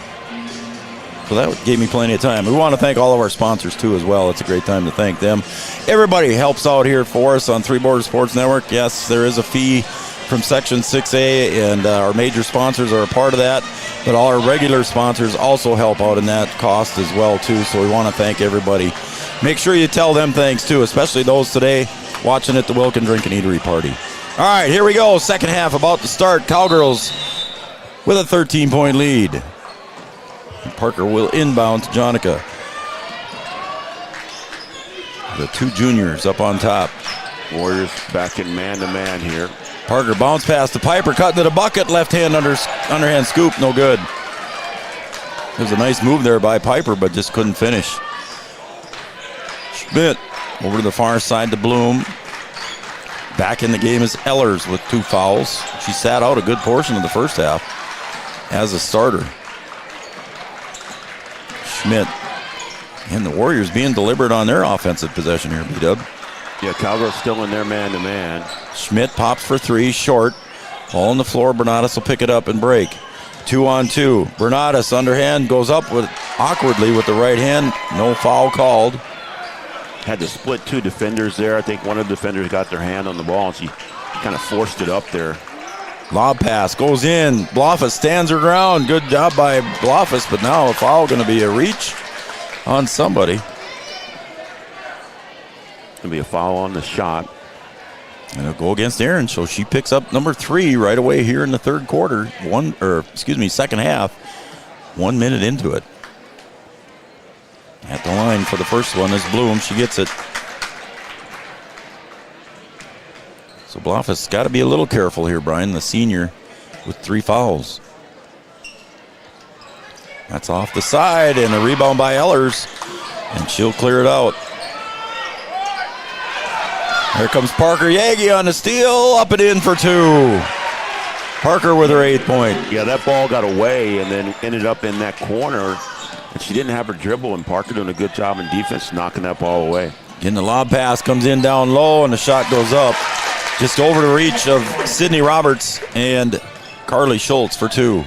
So that gave me plenty of time. We want to thank all of our sponsors, too, as well. It's a great time to thank them. Everybody helps out here for us on Three Borders Sports Network. Yes, there is a fee from Section 6A, and our major sponsors are a part of that. But all our regular sponsors also help out in that cost as well, too. So we want to thank everybody. Make sure you tell them thanks, too, especially those today watching at the Wilkin Drink and Eatery party. All right, here we go. Second half about to start. Cowgirls with a 13-point lead. Parker will inbound to Jonica. The two juniors up on top. Warriors back in man-to-man here. Parker bounce pass to Piper, cut into the bucket, left hand underhand scoop, no good. There's a nice move there by Piper, but just couldn't finish. Schmidt over to the far side to Bloom. Back in the game is Ehlers with 2 fouls. She sat out a good portion of the first half as a starter. Schmidt and the Warriors being deliberate on their offensive possession here, B-Dub. Yeah, Cowgirls still in their man-to-man. Schmidt pops for 3, short. Ball on the floor, Bernadas will pick it up and break. 2-on-2. Bernadas underhand goes up with awkwardly with the right hand. No foul called. Had to split 2 defenders there. I think one of the defenders got their hand on the ball, and she kind of forced it up there. Lob pass goes in. Blofus stands her ground. Good job by Blofus, but now a foul going to be a reach on somebody. Going to be a foul on the shot. And it'll go against Aaron, so she picks up number 3 right away here in the third quarter. Second half. 1 minute into it. At the line for the first one is Bloom. She gets it. So Blofus got to be a little careful here, Brian, the senior, with 3 fouls. That's off the side, and a rebound by Ehlers, and she'll clear it out. Here comes Parker Yagi on the steal, up and in for 2. Parker with her 8th point. Yeah, that ball got away and then ended up in that corner. And she didn't have her dribble, and Parker doing a good job in defense, knocking that ball away. Again, the lob pass comes in down low, and the shot goes up. Just over the reach of Sydney Roberts and Carly Schultz for 2.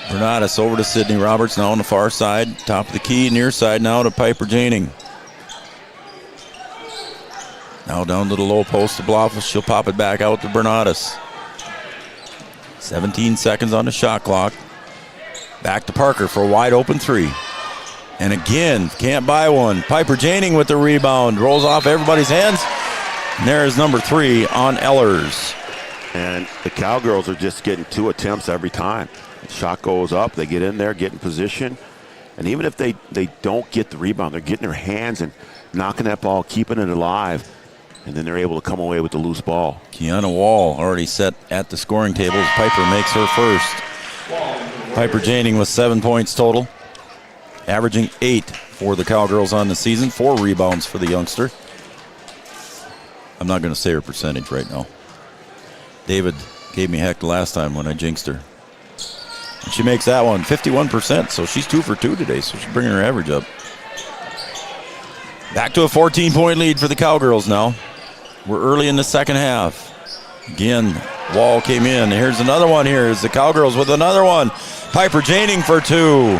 Bernadas over to Sydney Roberts, now on the far side. Top of the key, near side now to Piper Janing. Now down to the low post to Blofus. She'll pop it back out to Bernadas. 17 seconds on the shot clock. Back to Parker for a wide open 3. And again, can't buy one. Piper Janing with the rebound. Rolls off everybody's hands. And there is number 3 on Ehlers. And the Cowgirls are just getting 2 attempts every time. The shot goes up, they get in there, get in position. And even if they don't get the rebound, they're getting their hands and knocking that ball, keeping it alive. And then they're able to come away with the loose ball. Kiana Wall already set at the scoring table. Piper makes her first. Piper Janing with 7 points total. Averaging 8 for the Cowgirls on the season. 4 rebounds for the youngster. I'm not going to say her percentage right now. David gave me heck the last time when I jinxed her. And she makes that one 51%, so she's 2 for 2 today, so she's bringing her average up. Back to a 14-point lead for the Cowgirls now. We're early in the second half. Again, Wall came in. Here's another one here. Is the Cowgirls with another one. Piper Janing for 2.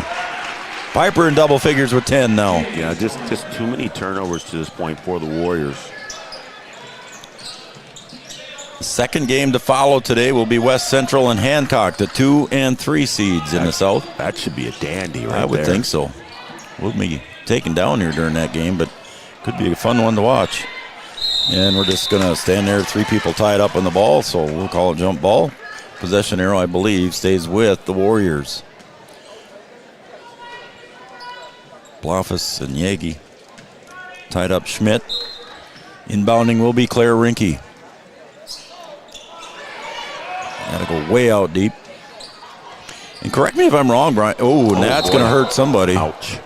Piper in double figures with 10 now. Yeah, just too many turnovers to this point for the Warriors. The second game to follow today will be West Central and Hancock, the 2 and 3 seeds in the South. That should be a dandy right there. I would think so. We'll be taken down here during that game, but could be a fun one to watch. And we're just going to stand there, 3 people tied up on the ball, so we'll call it jump ball. Possession arrow, I believe, stays with the Warriors. Blofus and Yagi tied up Schmidt. Inbounding will be Claire Rinke. Got to go way out deep. And correct me if I'm wrong, Brian. Oh, and that's going to hurt somebody. Ouch.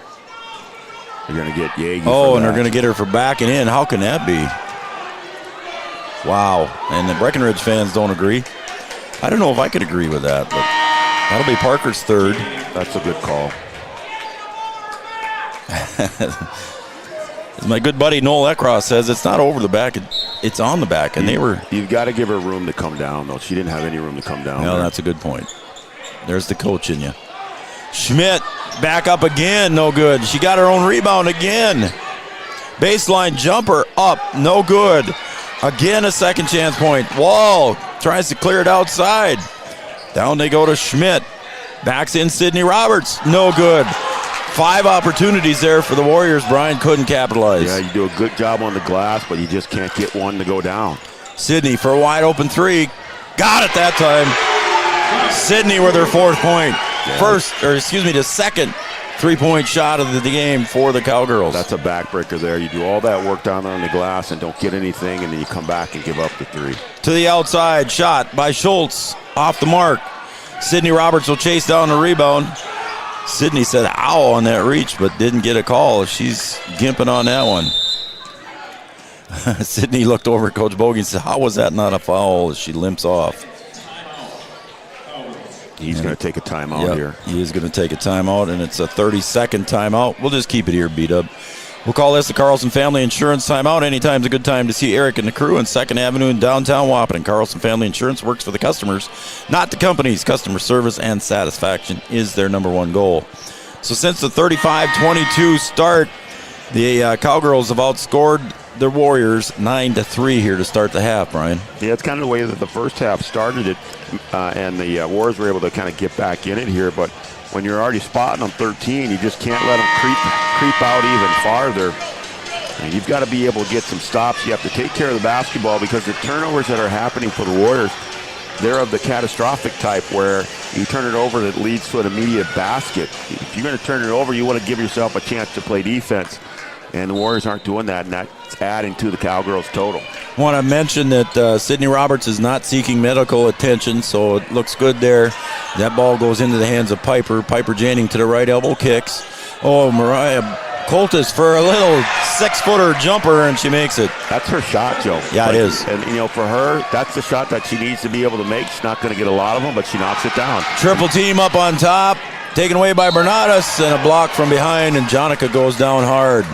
They're going to get Yagi. Oh, and they're going to get her for backing in. How can that be? Wow. And the Breckenridge fans don't agree. I don't know if I could agree with that, but that'll be Parker's 3rd. That's a good call. As my good buddy Noel Eckross says, it's not over the back, it's on the back. And You've got to give her room to come down, though. She didn't have any room to come down. No, that's a good point. There's the coach in you. Schmidt back up again, no good. She got her own rebound again. Baseline jumper up, no good. Again, a second chance point. Wall tries to clear it outside. Down they go to Schmidt. Backs in Sydney Roberts, no good. 5 opportunities there for the Warriors. Brian couldn't capitalize. Yeah, you do a good job on the glass, but you just can't get one to go down. Sydney for a wide open 3. Got it that time. Sydney with her 4th point. Yeah. The second 3-point shot of the game for the Cowgirls. That's a backbreaker there. You do all that work down there on the glass and don't get anything, and then you come back and give up the 3. To the outside, shot by Schultz. Off the mark. Sydney Roberts will chase down the rebound. Sydney said ow on that reach, but didn't get a call. She's gimping on that one. Sydney looked over at Coach Bogie and said, how was that not a foul, as she limps off. He's going to take a timeout here. He is going to take a timeout, and it's a 30-second timeout. We'll just keep it here, B-Dub. We'll call this the Carlson Family Insurance timeout. Anytime's a good time to see Eric and the crew on 2nd Avenue in downtown Wahpeton. Carlson Family Insurance works for the customers, not the companies. Customer service and satisfaction is their number one goal. So since the 35-22 start, the Cowgirls have outscored the Warriors 9-3 here to start the half, Brian. Yeah, it's kind of the way that the first half started it, and the Warriors were able to kind of get back in it here. But when you're already spotting them 13, you just can't let them creep out even farther. And you've got to be able to get some stops. You have to take care of the basketball, because the turnovers that are happening for the Warriors, they're of the catastrophic type where you turn it over that leads to an immediate basket. If you're going to turn it over, you want to give yourself a chance to play defense. And the Warriors aren't doing that, and that's adding to the Cowgirls' total. I want to mention that Sydney Roberts is not seeking medical attention, so it looks good there. That ball goes into the hands of Piper. Piper Janning to the right elbow, kicks. Oh, Mariah Coltis for a little 6-footer jumper, and she makes it. That's her shot, Joe. Yeah, it is. And, for her, that's the shot that she needs to be able to make. She's not going to get a lot of them, but she knocks it down. Triple team up on top, taken away by Bernadas, and a block from behind, and Jonica goes down hard.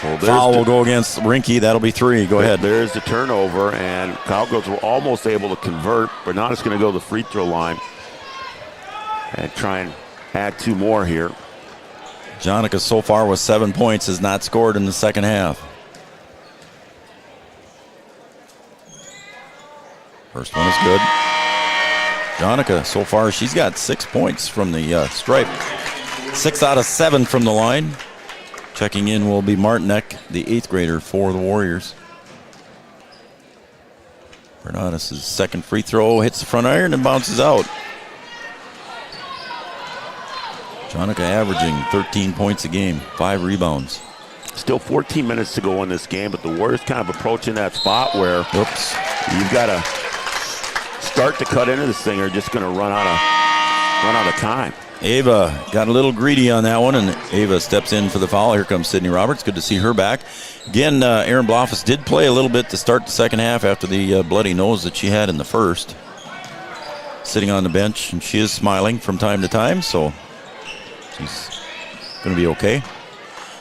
Well, foul will go against Rinke. That'll be 3. Go ahead. There's the turnover, and Cowgirls were almost able to convert. Bernada's going to go to the free throw line and try and add 2 more here. Jonica so far with 7 points, has not scored in the second half. First one is good. Jonica so far, she's got 6 points from the stripe. 6 out of 7 from the line. Checking in will be Martinek, the 8th grader for the Warriors. Bernadas' second free throw hits the front iron and bounces out. Jonica averaging 13 points a game, 5 rebounds. Still 14 minutes to go in this game, but the Warriors kind of approaching that spot where you've got to start to cut into this thing, or just going to run out of time. Ava got a little greedy on that one, and Ava steps in for the foul. Here comes Sydney Roberts. Good to see her back. Again, Erin Blofus did play a little bit to start the second half after the bloody nose that she had in the first. Sitting on the bench, and she is smiling from time to time, so she's going to be okay.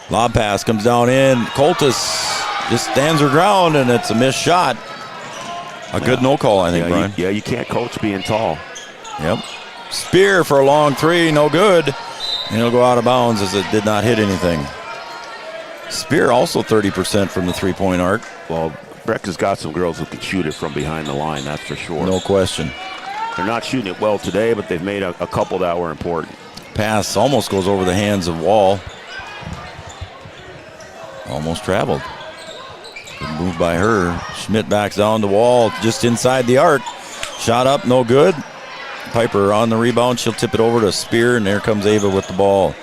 Lob pass comes down in. Coltis just stands her ground, and it's a missed shot. A good no call, I think, Brian. You can't coach being tall. Yep. Spear for a long 3, no good. And it'll go out of bounds as it did not hit anything. Spear also 30% from the 3-point arc. Well, Breck has got some girls who can shoot it from behind the line, that's for sure. No question. They're not shooting it well today, but they've made a couple that were important. Pass almost goes over the hands of Wall. Almost traveled. Good move by her. Schmidt backs down the Wall just inside the arc. Shot up, no good. Piper on the rebound. She'll tip it over to Spear, and there comes Ava with the ball.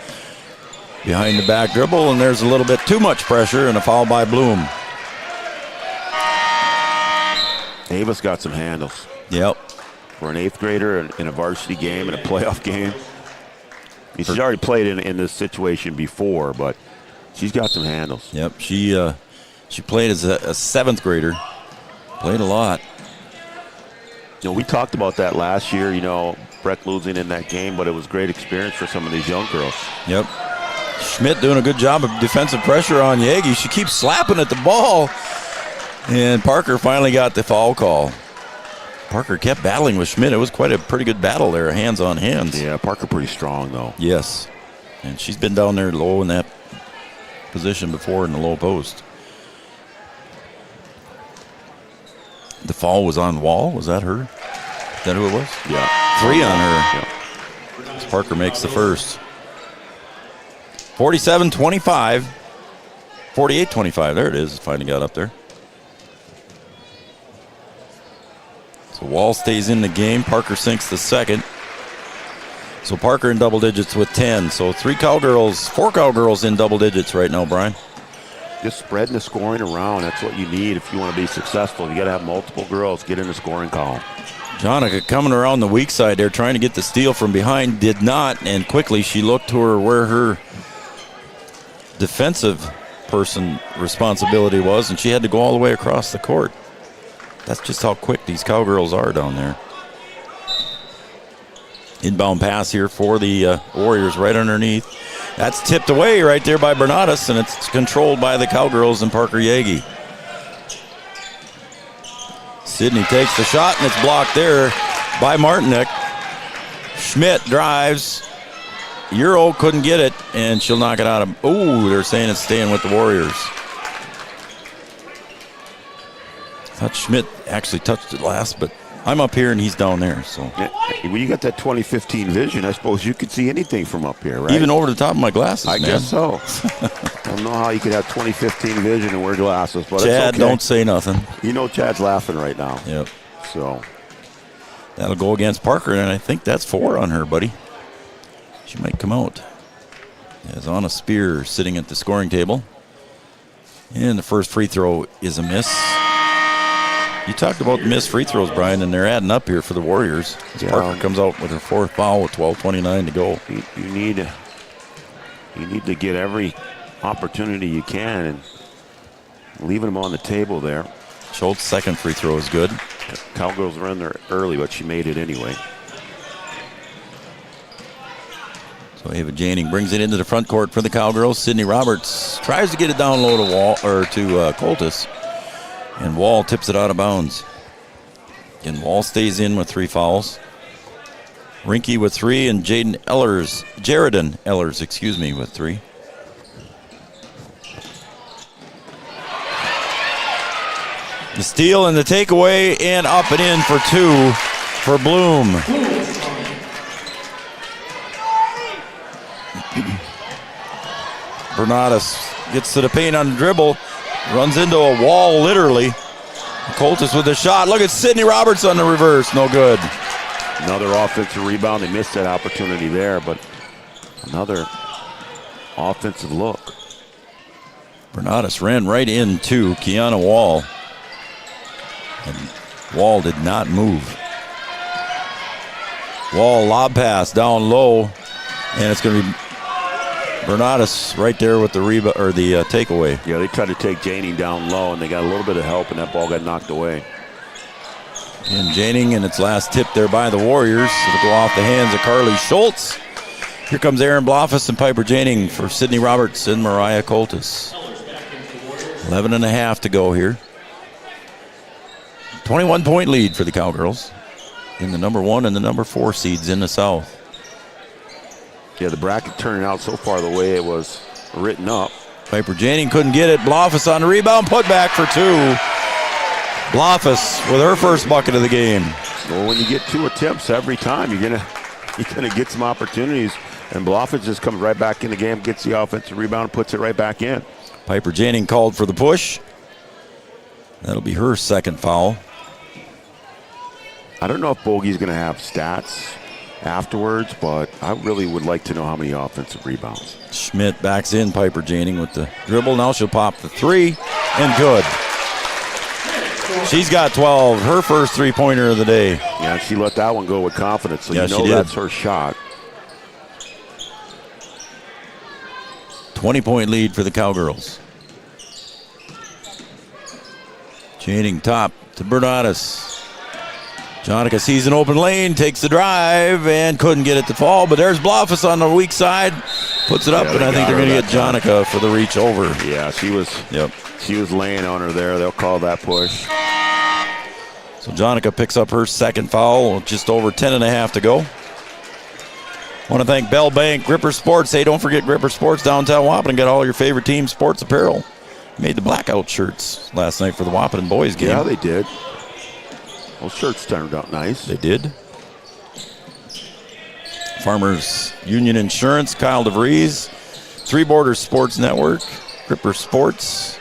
Behind the back dribble, and there's a little bit too much pressure, and a foul by Bloom. Ava's got some handles. Yep. For an 8th grader in a varsity game, in a playoff game. She's already played in this situation before, but she's got some handles. Yep, she played as a 7th grader. Played a lot. We talked about that last year, Breck losing in that game, but it was great experience for some of these young girls. Yep. Schmidt doing a good job of defensive pressure on Yagi. She keeps slapping at the ball, and Parker finally got the foul call. Parker kept battling with Schmidt. It was quite a pretty good battle there, hands on hands. Yeah, Parker pretty strong, though. Yes. And she's been down there low in that position before in the low post. The foul was on Wall. Was that her? Is that who it was? Yeah. 3 on her. Yeah. Parker makes the first. 47-25. 48-25. There it is. Finally got up there. So Wall stays in the game. Parker sinks the second. So Parker in double digits with 10. So 4 Cowgirls in double digits right now, Brian. Just spreading the scoring around. That's what you need if you want to be successful. You got to have multiple girls get in the scoring column. Jonica coming around the weak side there, trying to get the steal from behind. Did not, and quickly she looked to where her defensive person responsibility was, and she had to go all the way across the court. That's just how quick these Cowgirls are down there. Inbound pass here for the Warriors right underneath. That's tipped away right there by Bernatus, and it's controlled by the Cowgirls and Parker Yagi. Sydney takes the shot, and it's blocked there by Martinek. Schmidt drives. Euro couldn't get it, and she'll knock it out of. Oh, they're saying it's staying with the Warriors. I thought Schmidt actually touched it last, but I'm up here and he's down there. So when you got that 2015 vision, I suppose you could see anything from up here, right? Even over the top of my glasses, I man. guess so. I don't know how you could have 2015 vision and wear glasses, but Chad, it's okay. don't say nothing. You know Chad's laughing right now. Yep. So that'll go against Parker, and I think that's 4 on her, buddy. She might come out. As Anna Spear sitting at the scoring table. And the first free throw is a miss. You talked about the missed free throws, Brian, and they're adding up here for the Warriors. As Parker comes out with her 4th foul with 12:29 to go. You need to get every opportunity you can, and leaving them on the table there. Schultz's second free throw is good. Cowgirls were in there early, but she made it anyway. So Ava Janing brings it into the front court for the Cowgirls. Sydney Roberts tries to get it down low to Coltis. And Wall tips it out of bounds. And Wall stays in with 3 fouls. Rinke with 3, and Jaredon Ellers, with 3. The steal and the takeaway, and up and in for 2 for Bloom. Bernatus gets to the paint on the dribble. Runs into a wall, literally. Coltis with a shot. Look at Sydney Roberts on the reverse. No good. Another offensive rebound. They missed that opportunity there, but another offensive look. Bernatus ran right into Kiana Wall. And Wall did not move. Wall lob pass down low. And it's going to be Bernatus right there with the rebound or the takeaway. Yeah, they tried to take Janing down low, and they got a little bit of help, and that ball got knocked away. And Janing, and its last tip there by the Warriors. It'll go off the hands of Carly Schultz. Here comes Aaron Blofus and Piper Janing for Sydney Roberts and Mariah Coltis. 11.5 to go here. 21-point lead for the Cowgirls in the number 1 and the number 4 seeds in the South. Yeah, the bracket turning out so far the way it was written up. Piper Janing couldn't get it. Blofus on the rebound, put back for 2. Blofus with her first bucket of the game. Well, when you get 2 attempts every time, you're gonna get some opportunities. And Blofus just comes right back in the game, gets the offensive rebound, puts it right back in. Piper Janing called for the push. That'll be her 2nd foul. I don't know if Bogey's going to have stats afterwards, but I really would like to know how many offensive rebounds. Schmidt backs in Piper Janing with the dribble. Now she'll pop the 3, and good. She's got 12, her first 3-pointer of the day. Yeah, she let that one go with confidence, so yeah, you know that's her shot. 20-point lead for the Cowgirls. Janing top to Bernatus. Jonica sees an open lane, takes the drive, and couldn't get it to fall. But there's Blofus on the weak side, puts it up, and I think they're going to get Jonica for the reach over. Yeah, she was laying on her there. They'll call that push. So Jonica picks up her 2nd foul, with just over 10.5 to go. Want to thank Bell Bank, Gripper Sports. Hey, don't forget Gripper Sports downtown Wahpeton. Got all your favorite team sports apparel. Made the blackout shirts last night for the Wahpeton boys game. Yeah, they did. Those shirts turned out nice. They did. Farmers Union Insurance, Kyle DeVries, Three Borders Sports Network, Gripper Sports,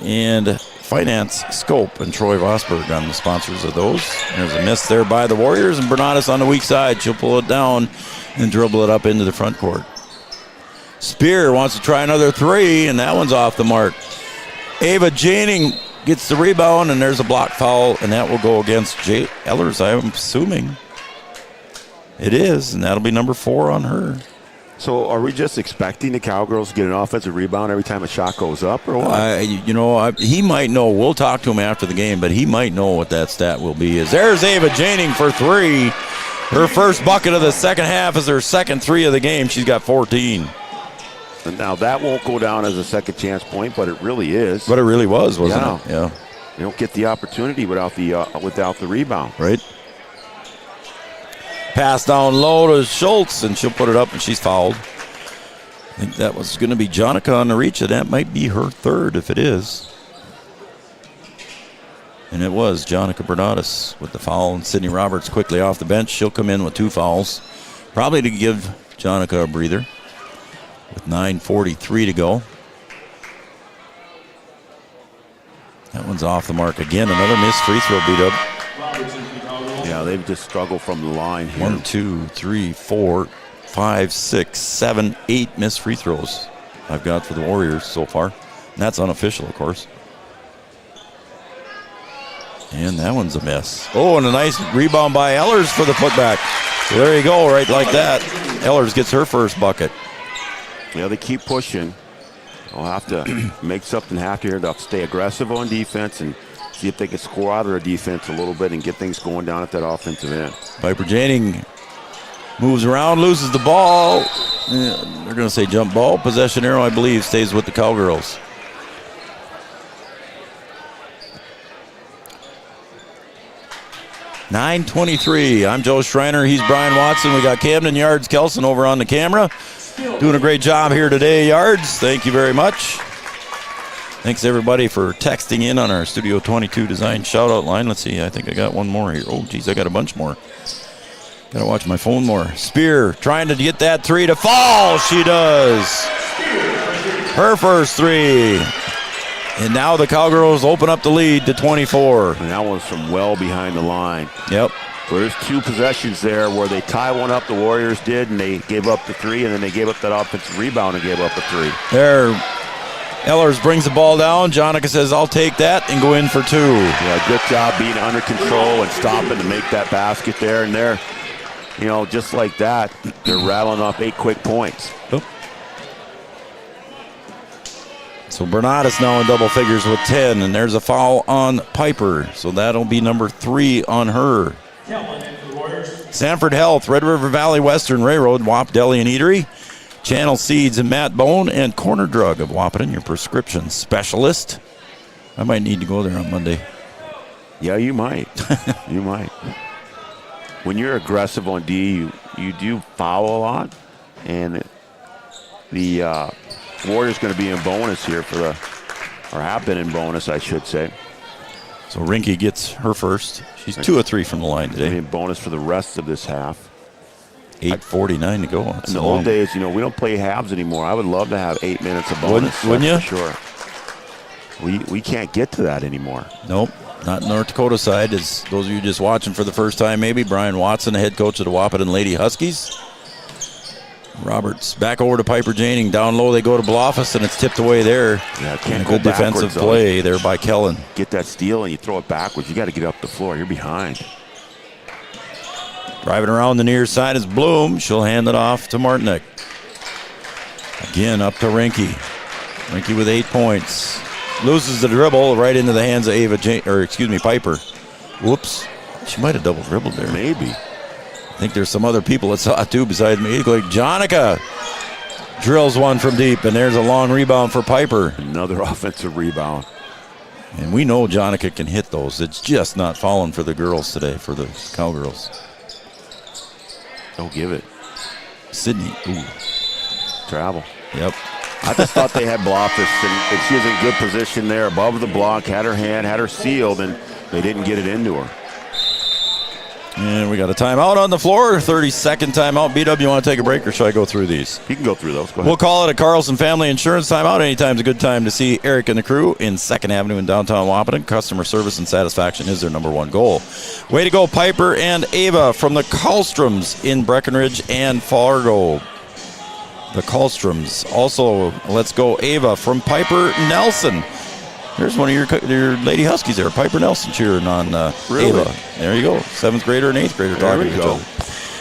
and Finance Scope, and Troy Vosberg on the sponsors of those. There's a miss there by the Warriors, and Bernatus on the weak side. She'll pull it down and dribble it up into the front court. Spear wants to try another 3, and that one's off the mark. Ava Janing gets the rebound, and there's a block foul, and that will go against Jay Ellers, I'm assuming. It is, and that'll be number 4 on her. So are we just expecting the Cowgirls to get an offensive rebound every time a shot goes up, or what? He might know. We'll talk to him after the game, but he might know what that stat will be. There's Ava Janing for 3. Her first bucket of the second half is her second 3 of the game. She's got 14. And now that won't go down as a second chance point, but it really is. But it really was, wasn't it? Yeah. You don't get the opportunity without the rebound. Right. Pass down low to Schultz, and she'll put it up, and she's fouled. I think that was going to be Jonica on the reach, and that might be her third if it is. And it was Jonica Bernatus with the foul, and Sydney Roberts quickly off the bench. She'll come in with 2 fouls, probably to give Jonica a breather with 9:43 to go. That one's off the mark again. Another missed free throw beat up. Yeah, they've just struggled from the line here. 1, 2, 3, 4, 5, 6, 7, 8 missed free throws I've got for the Warriors so far. And that's unofficial, of course. And that one's a miss. Oh, and a nice rebound by Ellers for the putback. So there you go, right like that. Ellers gets her first bucket. Yeah, they keep pushing. They'll have to make something happen here. They'll stay aggressive on defense and see if they can score out of their defense a little bit and get things going down at that offensive end. Piper Janing moves around, loses the ball. They're going to say jump ball. Possession arrow, I believe, stays with the Cowgirls. .9:23. I'm Joe Schreiner. He's Brian Watson. We got Camden Yards Kelson over on the camera. Doing a great job here today, Yards. Thank you very much. Thanks, everybody, for texting in on our Studio 22 design shout-out line. Let's see. I think I got one more here. Oh, geez, I got a bunch more. Got to watch my phone more. Spear trying to get that 3 to fall. She does. Her first 3. And now the Cowgirls open up the lead to 24. And that one's from well behind the line. Yep. So there's 2 possessions there where they tie one up, the Warriors did, and they gave up the 3, and then they gave up that offensive rebound and gave up the 3. There, Ellers brings the ball down. Jonica says, I'll take that, and go in for 2. Yeah, good job being under control and stopping to make that basket there. And they're, just like that, they're rattling off 8 quick points. Yep. So Bernatus now in double figures with 10, and there's a foul on Piper. So that'll be number 3 on her. Sanford Health, Red River Valley Western Railroad, Wap Deli and Eatery, Channel Seeds and Matt Bone, and Corner Drug of Wahpeton, your prescription specialist. I might need to go there on Monday. Yeah, you might. You might. When you're aggressive on D, you do foul a lot, and the Warriors going to be in bonus here or have been in bonus, I should say. So Rinke gets her first. She's 2 of 3 from the line today. In bonus for the rest of this half. 8:49 to go. In the old days, we don't play halves anymore. I would love to have 8 minutes of bonus. Wouldn't you? For sure. We can't get to that anymore. Nope, not North Dakota side. As those of you just watching for the first time, maybe Brian Watson, the head coach of the Wahpeton Lady Huskies. Roberts back over to Piper Janing. Down low they go to Blofus, and it's tipped away there. Yeah, can't go good defensive play there by Kellen. Get that steal and you throw it backwards. You got to get up the floor. You're behind. Driving around the near side is Bloom. She'll hand it off to Martinek. Again up to Rinke. Rinke with 8 points. Loses the dribble right into the hands of Piper. Whoops. She might have double dribbled there. Maybe. I think there's some other people that saw it too besides me. Like Jonica drills one from deep, and there's a long rebound for Piper. Another offensive rebound. And we know Jonica can hit those. It's just not falling for the girls today, for the Cowgirls. Don't give it. Sydney. Ooh. Travel. Yep. I just thought they had Blofus, and she was in good position there above the block, had her hand, had her sealed, and they didn't get it into her. And we got a timeout on the floor, 30-second timeout. BW, you want to take a break, or should I go through these? You can go through those. Go ahead. We'll call it a Carlson Family Insurance timeout. Anytime's a good time to see Eric and the crew in 2nd Avenue in downtown Wahpeton. Customer service and satisfaction is their number 1 goal. Way to go, Piper and Ava from the Kallstroms in Breckenridge and Fargo. The Kallstroms. Also, let's go, Ava from Piper Nelson. There's one of your Lady Huskies there, Piper Nelson, cheering on really? Ava. There you go, 7th grader and 8th grader talking to each other.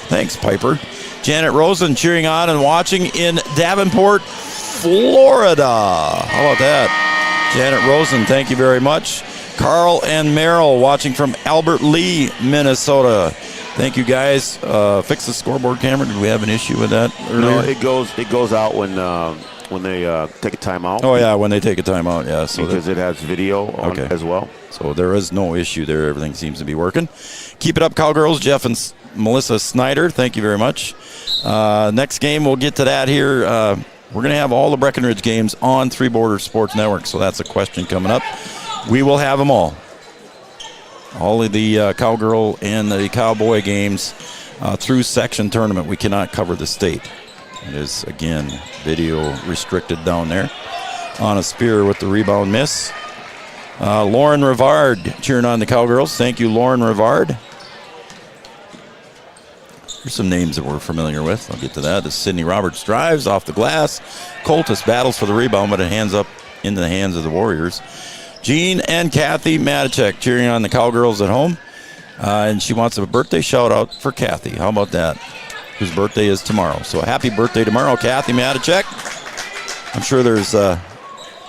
Thanks, Piper. Janet Rosen cheering on and watching in Davenport, Florida. How about that? Janet Rosen, thank you very much. Carl and Merrill watching from Albert Lee, Minnesota. Thank you, guys. Fix the scoreboard camera. Did we have an issue with that earlier? No, it goes out when they take a timeout. Oh, yeah, when they take a timeout, yeah. So because it has video on it as well. So there is no issue there. Everything seems to be working. Keep it up, Cowgirls. Jeff and Melissa Snyder, thank you very much. Next game, we'll get to that here. We're going to have all the Breckenridge games on Three Borders Sports Network, so that's a question coming up. We will have them all. All of the Cowgirl and the Cowboy games through section tournament. We cannot cover the state. It is, again, video restricted down there. On a spear with the rebound miss. Lauren Rivard cheering on the Cowgirls. Thank you, Lauren Rivard. Here's some names that we're familiar with. I'll get to that. As Sydney Roberts drives off the glass. Coltis battles for the rebound, but it hands up into the hands of the Warriors. Jean and Kathy Matichek cheering on the Cowgirls at home. And she wants a birthday shout-out for Kathy. How about that? Whose birthday is tomorrow. So happy birthday tomorrow, Kathy Matichek. I'm sure there's an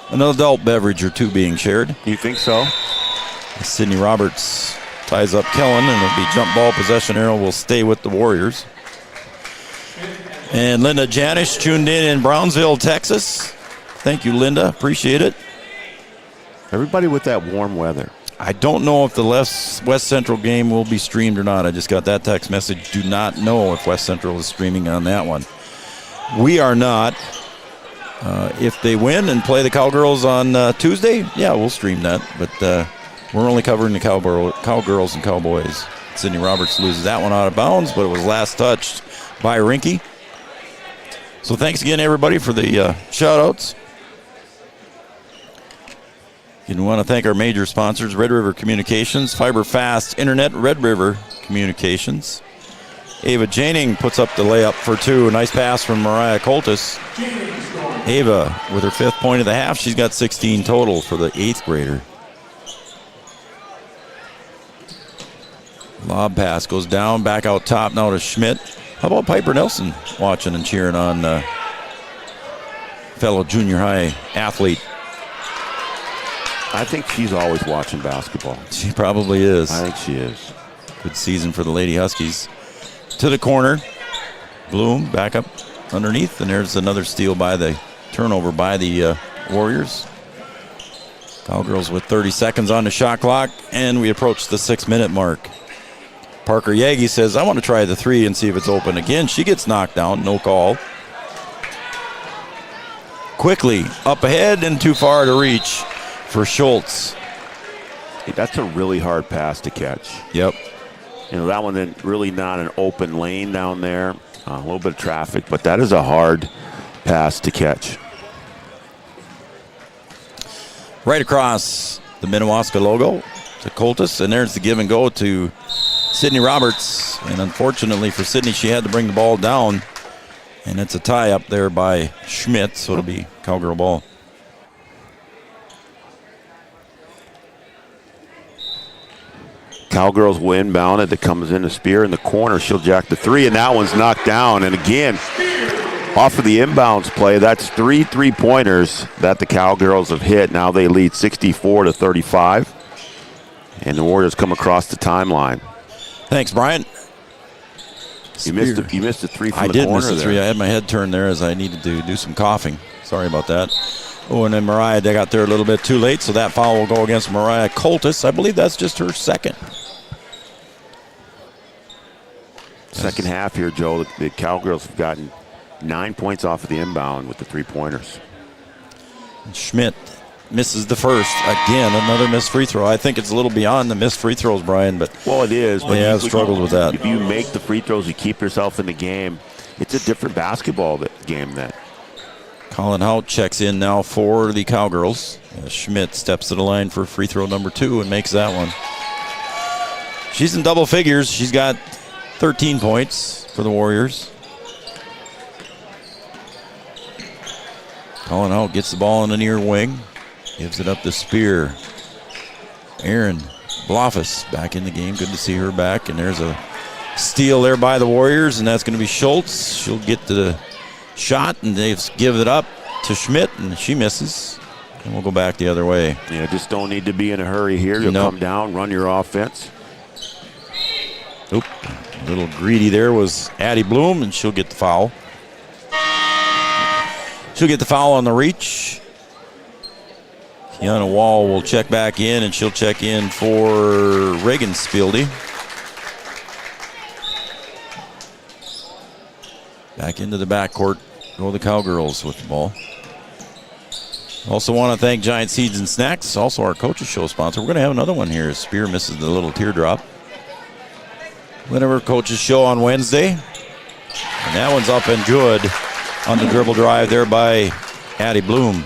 adult beverage or two being shared. You think so? Sydney Roberts ties up Kellen, and it'll be jump ball possession arrow will stay with the Warriors. And Linda Janish tuned in Brownsville, Texas. Thank you, Linda. Appreciate it. Everybody with that warm weather. I don't know if the West Central game will be streamed or not. I just got that text message. Do not know if West Central is streaming on that one. We are not. If they win and play the Cowgirls on Tuesday, yeah, we'll stream that. But we're only covering the Cowgirls and Cowboys. Sydney Roberts loses that one out of bounds, but it was last touched by Rinky. So thanks again, everybody, for the shout-outs. And we want to thank our major sponsors, Red River Communications, Fiber Fast Internet, Red River Communications. Ava Janing puts up the layup for two. Nice pass from Mariah Coltis. Ava with her 5th point of the half. She's got 16 total for the 8th grader. Lob pass goes down, back out top now to Schmidt. How about Piper Nelson watching and cheering on fellow junior high athlete? I think she's always watching basketball. She probably is. I think she is. Good season for the Lady Huskies. To the corner. Bloom back up underneath, and there's another steal by the turnover by the Warriors. Cowgirls with 30 seconds on the shot clock, and we approach the 6-minute mark. Parker Yagi says, I want to try the three and see if it's open. Again, she gets knocked down, no call. Quickly, up ahead and too far to reach for Schultz. That's a really hard pass to catch. Yep. You know, that one then really not an open lane down there. A little bit of traffic, but that is a hard pass to catch. Right across the Minnewaska logo to Coltis, and there's the give and go to Sydney Roberts. And unfortunately for Sydney, she had to bring the ball down, and it's a tie up there by Schmidt, so it'll be Cowgirl ball. Cowgirls will inbound it. That comes in the spear in the corner. She'll jack the three, and that one's knocked down. And again, off of the inbounds play, that's 3 3-pointers that the Cowgirls have hit. Now they lead 64-35. And the Warriors come across the timeline. Thanks, Brian. You missed a three from the corner. I did miss the there. three. I had my head turned there as I needed to do some coughing. Sorry about that. Oh, and then Mariah, they got there a little bit too late, so that foul will go against Mariah Coltis. I believe that's just her second. Second half here, Joe. The Cowgirls have gotten 9 points off of the inbound with the 3-pointers. Schmidt misses the first. Again, another missed free throw. I think it's a little beyond the missed free throws, Brian, but well, it is. But they have struggled with that. If you make the free throws, you keep yourself in the game. It's a different basketball game then. Colin Hout checks in now for the Cowgirls. Schmidt steps to the line for free throw number 2 and makes that one. She's in double figures. She's got 13 points for the Warriors. Colin Hout gets the ball in the near wing. Gives it up to Spear. Aaron Blofus back in the game. Good to see her back. And there's a steal there by the Warriors, and that's going to be Schultz. She'll get the shot, and they give it up to Schmidt, and she misses. And we'll go back the other way. Yeah, just don't need to be in a hurry here. You'll come down, run your offense. Oop, a little greedy there was Addie Bloom, and she'll get the foul. She'll get the foul on the reach. Kiana Wall will check back in, and she'll check in for Reagan Spieldy. Back into the backcourt go the Cowgirls with the ball. Also want to thank Giant Seeds and Snacks, also our Coaches Show sponsor. We're going to have another one here. Spear misses the little teardrop. Whenever Coaches Show on Wednesday. And that one's up and good on the dribble drive there by Addie Bloom.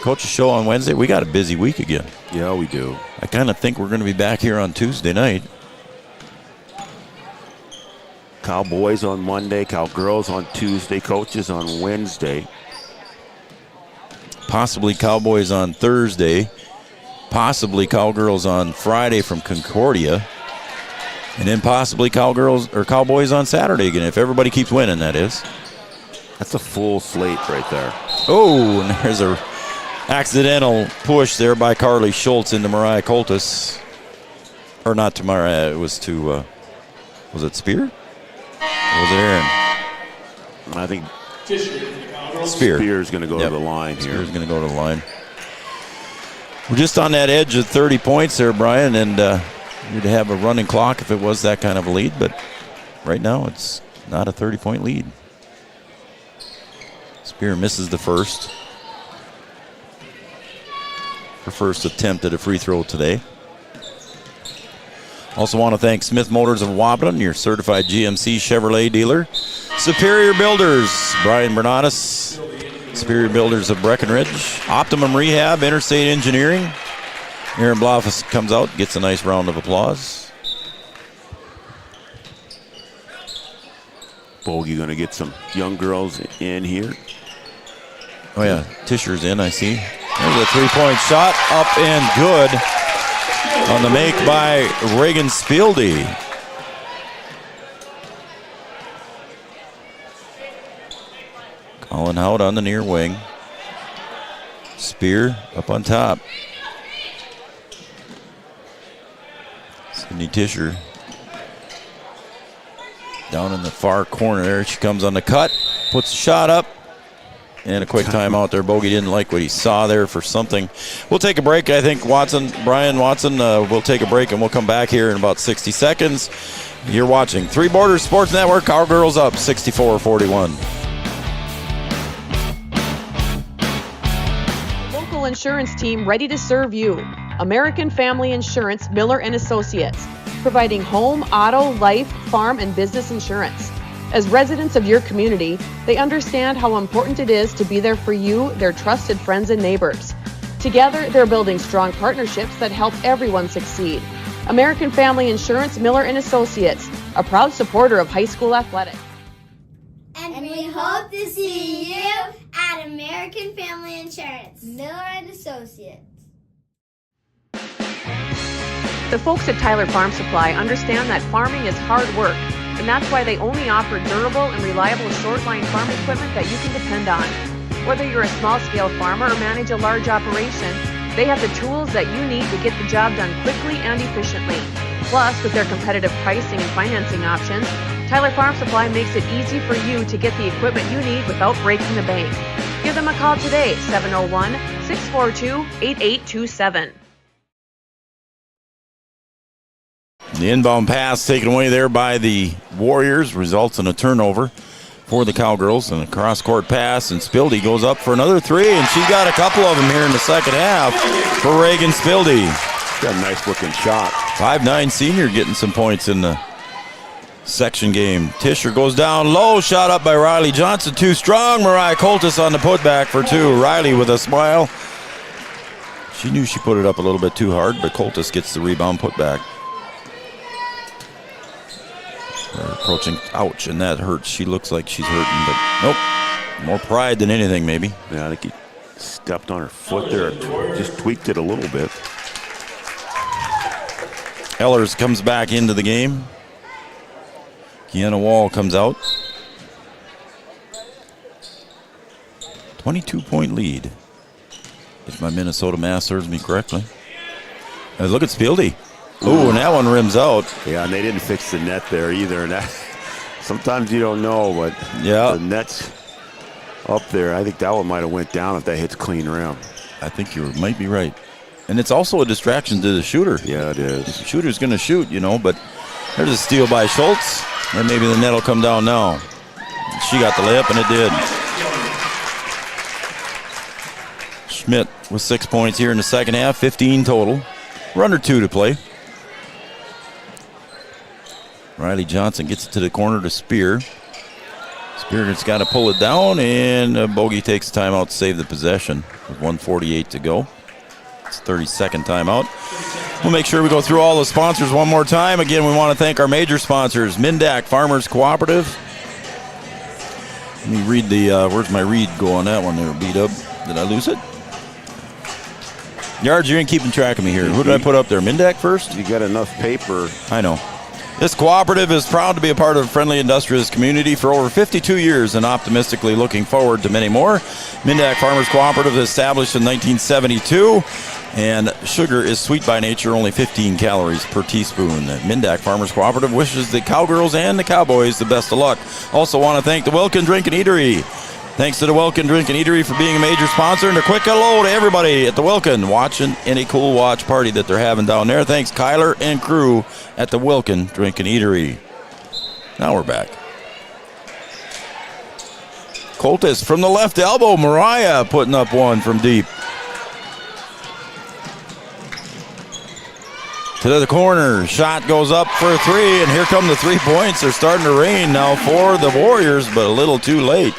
Coaches Show on Wednesday. We got a busy week again. Yeah, we do. I kind of think we're going to be back here on Tuesday night. Cowboys on Monday, Cowgirls on Tuesday, Coaches on Wednesday. Possibly Cowboys on Thursday. Possibly Cowgirls on Friday from Concordia. And then possibly Cowgirls or Cowboys on Saturday again, if everybody keeps winning, that is. That's a full slate right there. Oh, and there's a accidental push there by Carly Schultz into Mariah Coltis. Or not to Mariah, it was to, was it Spear? Or was it Aaron? I think Spear. Spear's going to go to the line here. Spear's going to go to the line. We're just on that edge of 30 points there, Brian, and you'd have a running clock if it was that kind of a lead, but right now it's not a 30-point lead. Spear misses the first. Her first attempt at a free throw today. Also want to thank Smith Motors of Waupun, your certified GMC Chevrolet dealer. Superior Builders, Brian Bernatus. Superior Builders of Breckenridge. Optimum Rehab, Interstate Engineering. Aaron Blofus comes out, gets a nice round of applause. Bogey going to get some young girls in here. Oh yeah, Tischer's in, I see. There's a three-point shot, up and good. On the make by Reagan Spieldy. Colin Hout on the near wing. Spear up on top. Sydney Tischer down in the far corner there. She comes on the cut, puts the shot up. And a quick timeout there. Bogey didn't like what he saw there for something. We'll take a break. I think Brian Watson, we'll take a break and we'll come back here in about 60 seconds. You're watching Three Borders Sports Network. Cowgirls up 64-41. Local insurance team ready to serve you. American Family Insurance, Miller & Associates, providing home, auto, life, farm, and business insurance. As residents of your community, they understand how important it is to be there for you, their trusted friends and neighbors. Together, they're building strong partnerships that help everyone succeed. American Family Insurance, Miller & Associates, a proud supporter of high school athletics. And we hope to see you at American Family Insurance, Miller & Associates. The folks at Tyler Farm Supply understand that farming is hard work, and that's why they only offer durable and reliable short-line farm equipment that you can depend on. Whether you're a small-scale farmer or manage a large operation, they have the tools that you need to get the job done quickly and efficiently. Plus, with their competitive pricing and financing options, Tyler Farm Supply makes it easy for you to get the equipment you need without breaking the bank. Give them a call today, 701-642-8827. The inbound pass taken away there by the Warriors results in a turnover for the Cowgirls, and a cross-court pass, and Spieldy goes up for another three, and she got a couple of them here in the second half for Reagan Spieldy. Got a nice-looking shot. 5'9" senior getting some points in the section game. Tischer goes down low, shot up by Riley Johnson, too strong. Mariah Coltis on the putback for two. Riley with a smile. She knew she put it up a little bit too hard, but Coltis gets the rebound putback. They're approaching, ouch, and that hurts. She looks like she's hurting, but nope. More pride than anything, maybe. Yeah, I think he stepped on her foot there, just tweaked it a little bit. Ellers comes back into the game. Kiana Wall comes out. 22-point lead, if my Minnesota math serves me correctly. And look at Spieldy. Ooh, and that one rims out. Yeah, and they didn't fix the net there either. And that, sometimes you don't know, but the net's up there. I think that one might have went down if that hits clean rim. I think you might be right. And it's also a distraction to the shooter. Yeah, it is. The shooter's going to shoot, but there's a steal by Schultz. And maybe the net will come down now. She got the layup, and it did. Schmidt with 6 points here in the second half, 15 total. We're under 2 to play. Riley Johnson gets it to the corner to Spear. Spear's got to pull it down, and Bogey takes the timeout to save the possession with 1:48 to go. It's 32nd timeout. We'll make sure we go through all the sponsors one more time. Again, we want to thank our major sponsors, Mindak Farmers Cooperative. Let me read the, where's my read go on that one there, B-Dub? Did I lose it? Yards, you ain't keeping track of me here. Who did I put up there? Mindak first? You got enough paper. I know. This cooperative is proud to be a part of a friendly industrious community for over 52 years and optimistically looking forward to many more. Mindak Farmers Cooperative was established in 1972, and sugar is sweet by nature, only 15 calories per teaspoon. Mindak Farmers Cooperative wishes the Cowgirls and the Cowboys the best of luck. Also want to thank the Wilkin Drink and Eatery. Thanks to the Wilkin Drink and Eatery for being a major sponsor, and a quick hello to everybody at the Wilkin watching any cool watch party that they're having down there. Thanks, Kyler and crew at the Wilkin Drink and Eatery. Now we're back. Coltis from the left elbow. Mariah putting up one from deep. To the corner. Shot goes up for 3, and here come the 3 points. They're starting to rain now for the Warriors, but a little too late,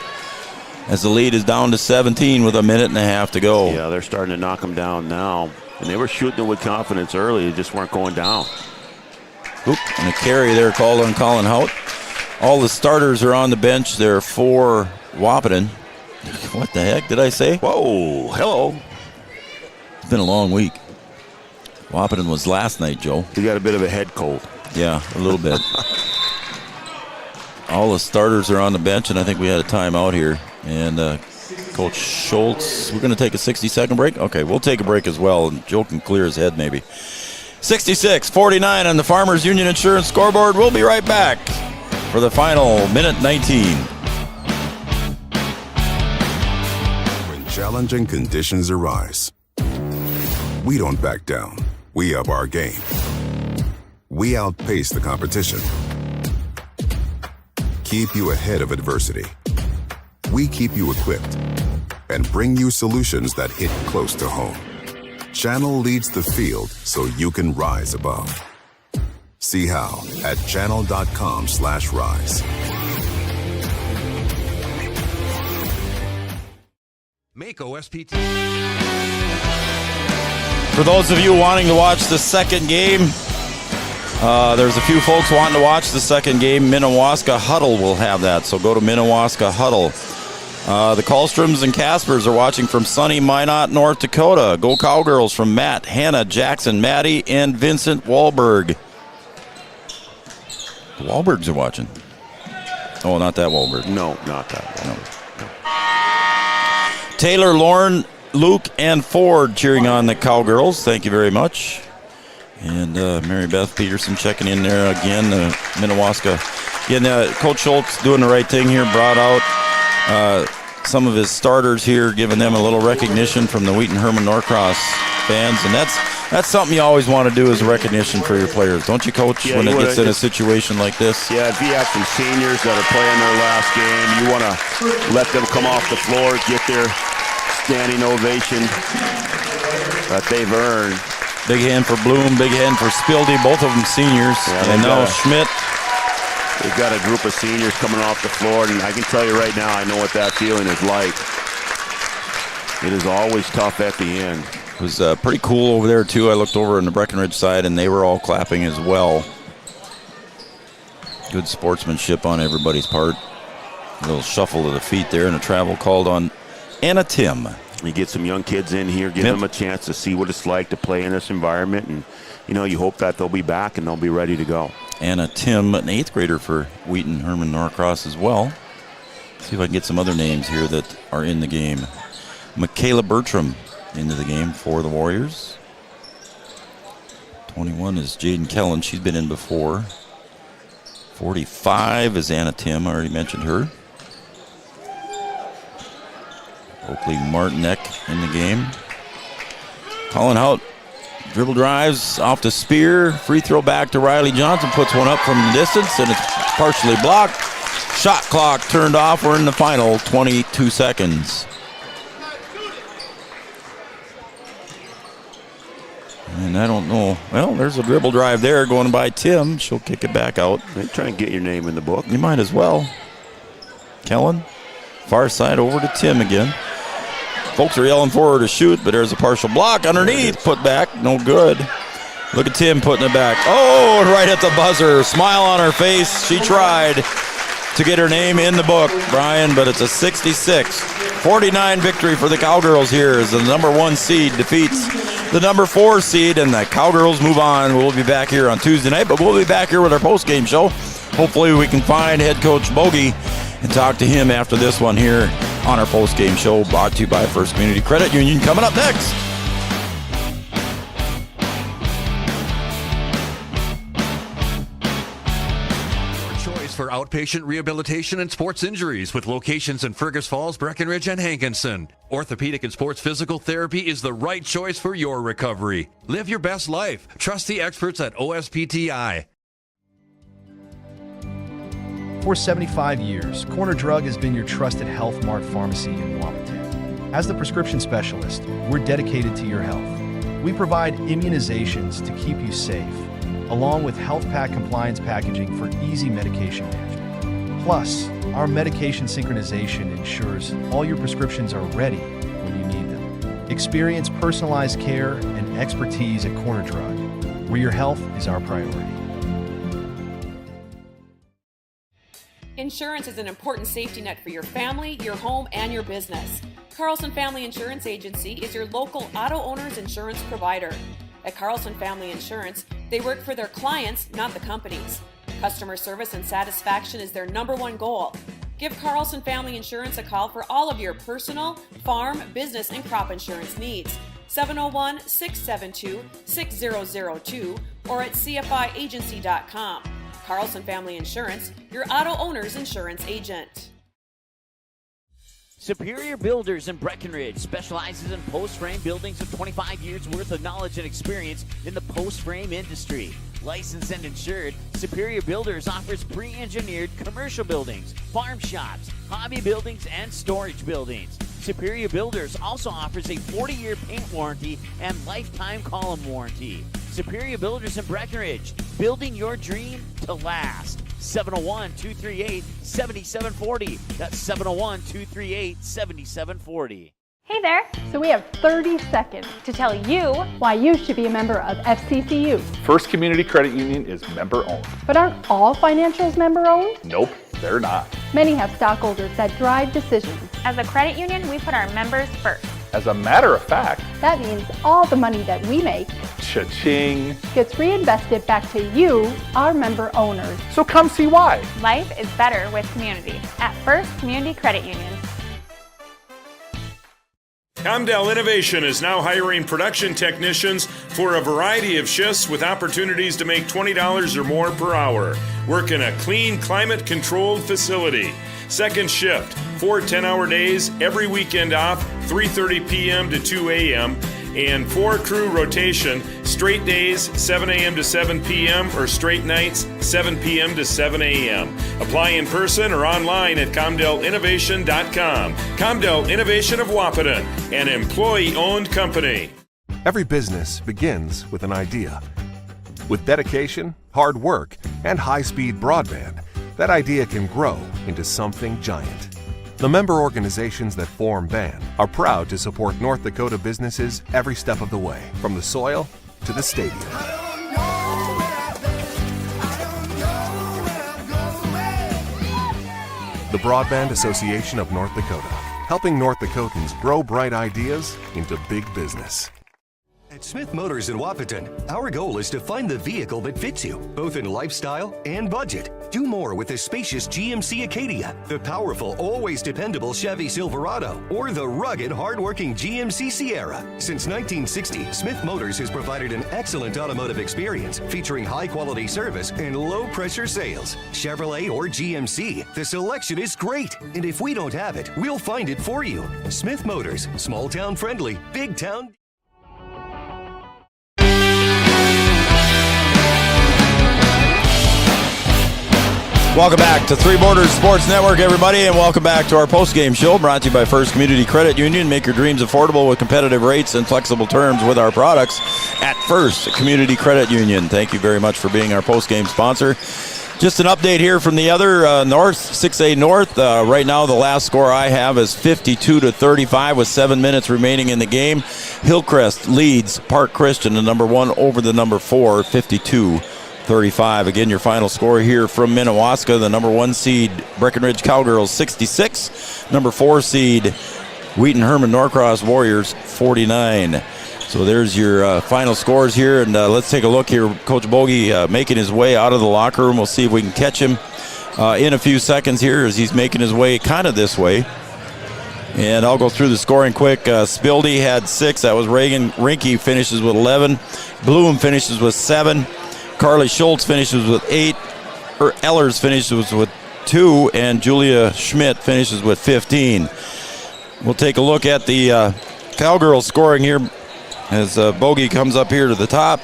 as the lead is down to 17 with a minute and a half to go. Yeah, they're starting to knock them down now. And they were shooting it with confidence early. They just weren't going down. Oop, and a carry there called on Colin Hout. All the starters are on the bench. There are 4 Wahpeton. What the heck did I say? Whoa, hello. It's been a long week. Wahpeton was last night, Joe. You got a bit of a head cold. Yeah, a little bit. All the starters are on the bench, and I think we had a timeout here. And Coach Schultz, we're going to take a 60-second break? Okay, we'll take a break as well, and Joe can clear his head maybe. 66-49 on the Farmers Union Insurance scoreboard. We'll be right back for the final minute 19. When challenging conditions arise, we don't back down. We up our game. We outpace the competition. Keep you ahead of adversity. We keep you equipped and bring you solutions that hit close to home. Channel leads the field so you can rise above. See how at channel.com/rise. Mako SPT. For those of you wanting to watch the second game, there's a few folks wanting to watch the second game. Minnewaska Huddle will have that, so go to Minnewaska Huddle. The Kallstroms and Caspers are watching from sunny Minot, North Dakota. Go Cowgirls from Matt, Hannah, Jackson, Maddie, and Vincent Wahlberg. The Wahlbergs are watching. Oh, not that Wahlberg. No, not that one. No. Taylor, Lauren, Luke, and Ford cheering on the Cowgirls. Thank you very much. And Mary Beth Peterson checking in there again. Minnewaska. Again, Coach Schultz doing the right thing here. Brought out some of his starters here, giving them a little recognition from the Wheaton Herman-Norcross fans. And that's something you always want to do, is a recognition for your players. Don't you, Coach, when it gets in a situation like this? Yeah, if you have some seniors that are playing their last game, you want to let them come off the floor, get their standing ovation that they've earned. Big hand for Bloom, big hand for Spildy, both of them seniors. Yeah, and now Schmidt. They've got a group of seniors coming off the floor, and I can tell you right now, I know what that feeling is like. It is always tough at the end. It was pretty cool over there, too. I looked over on the Breckenridge side, and they were all clapping as well. Good sportsmanship on everybody's part. A little shuffle of the feet there, and a travel called on Anna Tim. You get some young kids in here, give them a chance to see what it's like to play in this environment, and you hope that they'll be back and they'll be ready to go. Anna Tim, an 8th grader for Wheaton Herman-Norcross as well. See if I can get some other names here that are in the game. Michaela Bertram into the game for the Warriors. 21 is Jaden Kellen. She's been in before. 45 is Anna Tim. I already mentioned her. Oakley Martinek in the game. Colin Hout, dribble drives off the spear. Free throw back to Riley Johnson. Puts one up from the distance, and it's partially blocked. Shot clock turned off. We're in the final 22 seconds. And I don't know. Well, there's a dribble drive there going by Tim. She'll kick it back out. They try and get your name in the book. You might as well. Kellen, far side over to Tim again. Folks are yelling for her to shoot, but there's a partial block underneath. Put back, no good. Look at Tim putting it back. Oh, right at the buzzer. Smile on her face. She tried to get her name in the book, Brian, but it's a 66-49 victory for the Cowgirls here as the number 1 seed defeats the number 4 seed, and the Cowgirls move on. We'll be back here on Tuesday night, but we'll be back here with our post-game show. Hopefully we can find head coach Bogey and talk to him after this one here on our post-game show, brought to you by First Community Credit Union. Coming up next. For outpatient rehabilitation and sports injuries with locations in Fergus Falls, Breckenridge, and Hankinson. Orthopedic and sports physical therapy is the right choice for your recovery. Live your best life. Trust the experts at OSPTI. For 75 years, Corner Drug has been your trusted Health Mart pharmacy in Wapaton. As the prescription specialist, we're dedicated to your health. We provide immunizations to keep you safe, along with health pack compliance packaging for easy medication management. Plus, our medication synchronization ensures all your prescriptions are ready when you need them. Experience personalized care and expertise at Corner Drug, where your health is our priority. Insurance is an important safety net for your family, your home, and your business. Carlson Family Insurance Agency is your local auto owner's insurance provider. At Carlson Family Insurance, they work for their clients, not the companies. Customer service and satisfaction is their number 1 goal. Give Carlson Family Insurance a call for all of your personal, farm, business, and crop insurance needs. 701-672-6002 or at cfiagency.com. Carlson Family Insurance, your auto owner's insurance agent. Superior Builders in Breckenridge specializes in post-frame buildings with 25 years worth of knowledge and experience in the post-frame industry. Licensed and insured, Superior Builders offers pre-engineered commercial buildings, farm shops, hobby buildings, and storage buildings. Superior Builders also offers a 40-year paint warranty and lifetime column warranty. Superior Builders in Breckenridge, building your dream to last. 701-238-7740. That's 701-238-7740. Hey there! So we have 30 seconds to tell you why you should be a member of FCCU. First Community Credit Union is member-owned. But aren't all financials member-owned? Nope, they're not. Many have stockholders that drive decisions. As a credit union, we put our members first. As a matter of fact, that means all the money that we make, cha-ching, gets reinvested back to you, our member owners. So come see why. Life is better with community at First Community Credit Union. Comdell Innovation is now hiring production technicians for a variety of shifts with opportunities to make $20 or more per hour. Work in a clean, climate-controlled facility. Second shift, 4 10-hour days, every weekend off, 3:30 p.m. to 2 a.m., and 4-crew rotation, straight days, 7 a.m. to 7 p.m., or straight nights, 7 p.m. to 7 a.m. Apply in person or online at ComdellInnovation.com. Comdell Innovation of Wapaton, an employee-owned company. Every business begins with an idea. With dedication, hard work, and high-speed broadband, that idea can grow into something giant. The member organizations that form BAND are proud to support North Dakota businesses every step of the way, from the soil to the stadium. The Broadband Association of North Dakota. helping North Dakotans grow bright ideas into big business. At Smith Motors in Wahpeton, our goal is to find the vehicle that fits you, both in lifestyle and budget. Do more with the spacious GMC Acadia, the powerful, always dependable Chevy Silverado, or the rugged, hardworking GMC Sierra. Since 1960, Smith Motors has provided an excellent automotive experience featuring high-quality service and low-pressure sales. Chevrolet or GMC, the selection is great. And if we don't have it, we'll find it for you. Smith Motors, small-town friendly, big-town... Welcome back to Three Borders Sports Network, everybody, and welcome back to our post-game show brought to you by First Community Credit Union. Make your dreams affordable with competitive rates and flexible terms with our products at First Community Credit Union. Thank you very much for being our post-game sponsor. Just an update here from the other North, 6A North. Right now, the last score I have is 52-35 with 7 minutes remaining in the game. Hillcrest leads Park Christian, the number 1 over the number 4, 52-35. Again, your final score here from Minnewaska, the number 1 seed Breckenridge Cowgirls 66, number 4 seed Wheaton Herman-Norcross Warriors 49. So there's your final scores here, and let's take a look here. Coach Bogey making his way out of the locker room. We'll see if we can catch him in a few seconds here as he's making his way kind of this way. And I'll go through the scoring quick. Spildy had 6. That was Reagan. Rinke finishes with 11. Bloom finishes with 7. Carly Schultz finishes with 8. Ellers finishes with 2. And Julia Schmidt finishes with 15. We'll take a look at the Cowgirls scoring here as Bogey comes up here to the top.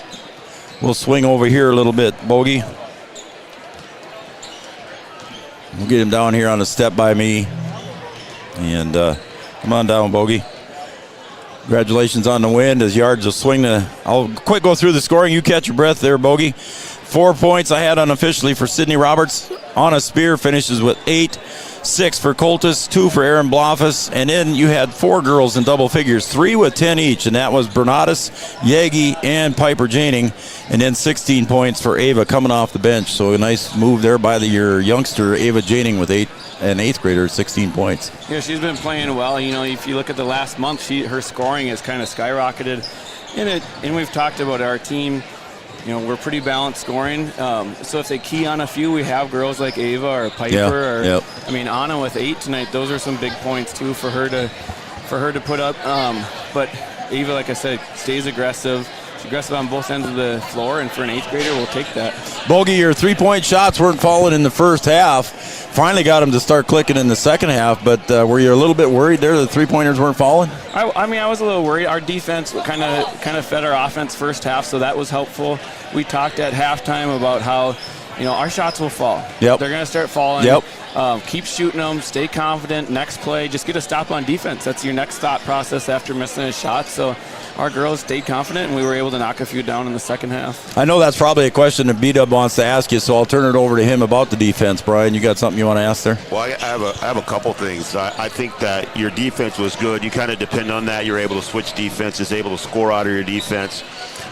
We'll swing over here a little bit, Bogey. We'll get him down here on a step by me. And come on down, Bogey. Congratulations on the win as Yards will swing the... I'll quick go through the scoring. You catch your breath there, Bogey. 4 points I had unofficially for Sydney Roberts. Anna Spear finishes with 8. 6 for Coltis, 2 for Aaron Blofus, and then you had 4 girls in double figures, 3 with 10 each, and that was Bernatus, Yagi, and Piper Janing, and then 16 points for Ava coming off the bench. So a nice move there by your youngster, Ava Janing, with an 8th grader, 16 points. Yeah, she's been playing well. You know, if you look at the last month, her scoring has kind of skyrocketed. And we've talked about our team. You know, we're pretty balanced scoring. So if they key on a few, we have girls like Ava or Piper. I mean, Anna with 8 tonight. Those are some big points too for her to put up. But Ava, like I said, stays aggressive. She's aggressive on both ends of the floor, and for an 8th grader, we'll take that. Bogey, your 3-point shots weren't falling in the first half. Finally got them to start clicking in the second half, but were you a little bit worried there the 3-pointers weren't falling? I mean, I was a little worried. Our defense kind of fed our offense first half, so that was helpful. We talked at halftime about how, you know, our shots will fall. They're going to start falling. Keep shooting them. Stay confident. Next play, just get a stop on defense. That's your next thought process after missing a shot. So our girls stayed confident, and we were able to knock a few down in the second half. I know that's probably a question that B-Dub wants to ask you, so I'll turn it over to him about the defense. Brian, you got something you want to ask there? Well, I have a couple things. I think that your defense was good. You kind of depend on that. You're able to switch defenses, able to score out of your defense.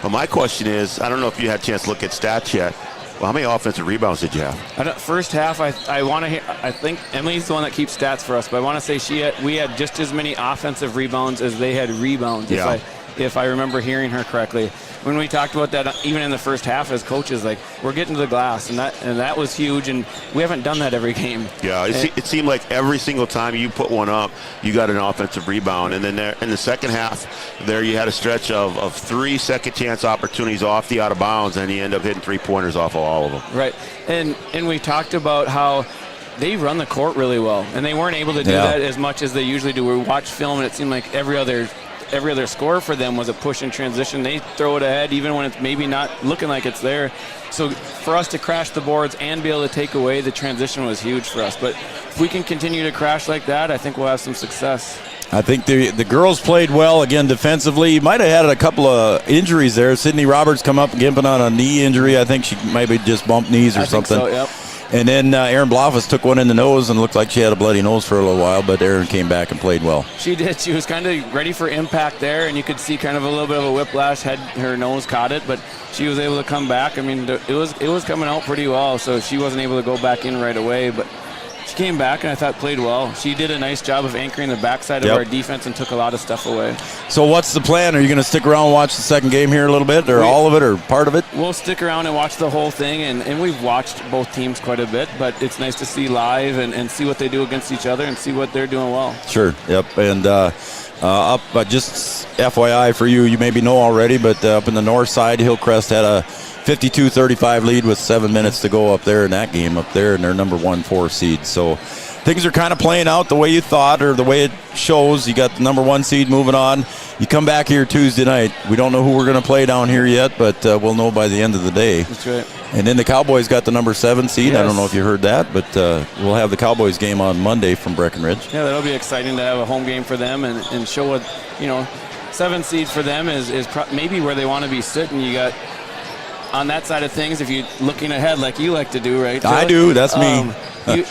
But my question is, I don't know if you had a chance to look at stats yet. Well, how many offensive rebounds did you have? First half, I think Emily's the one that keeps stats for us, but I want to say we had just as many offensive rebounds as they had rebounds. Yeah. If I remember hearing her correctly. When we talked about that, even in the first half as coaches, like, we're getting to the glass, and that was huge, and we haven't done that every game. Yeah, it seemed like every single time you put one up, you got an offensive rebound. And then there, in the second half, there you had a stretch of 3 second-chance opportunities off the out-of-bounds, and you end up hitting 3-pointers off of all of them. Right, and we talked about how they run the court really well, and they weren't able to do that as much as they usually do. We watched film, and it seemed like every other score for them was a push and transition. They throw it ahead even when it's maybe not looking like it's there. So for us to crash the boards and be able to take away the transition was huge for us. But if we can continue to crash like that, I think we'll have some success. I think the girls played well, again, defensively. You might have had a couple of injuries there. Sydney Roberts come up gimping on a knee injury. I think she maybe just bumped knees or something. I think so, yep. And then Erin Blofus took one in the nose and looked like she had a bloody nose for a little while, but Erin came back and played well. She did. She was kind of ready for impact there, and you could see kind of a little bit of a whiplash. Her nose caught it, but she was able to come back. I mean, it was coming out pretty well, so she wasn't able to go back in right away, but she came back and I thought played well. She did a nice job of anchoring the backside of our defense and took a lot of stuff away. So what's the plan? Are you going to stick around and watch the second game here a little bit, or all of it, or part of it? We'll stick around and watch the whole thing, and we've watched both teams quite a bit, but it's nice to see live and see what they do against each other and see what they're doing well. Sure, yep. And just FYI for you, you maybe know already, but up in the north side, Hillcrest had a 52-35 lead with 7 minutes to go up there in that game up there, and they're number 1-4 seed. So things are kind of playing out the way you thought, or the way it shows. You got the number 1 seed moving on. You come back here Tuesday night. We don't know who we're going to play down here yet, but we'll know by the end of the day. That's right. And then the Cowboys got the number 7 seed. Yes. I don't know if you heard that, but we'll have the Cowboys game on Monday from Breckenridge. Yeah, that'll be exciting to have a home game for them and show what, 7 seed for them is maybe where they want to be sitting. You got on that side of things, if you're looking ahead like you like to do, right? I do. That's me.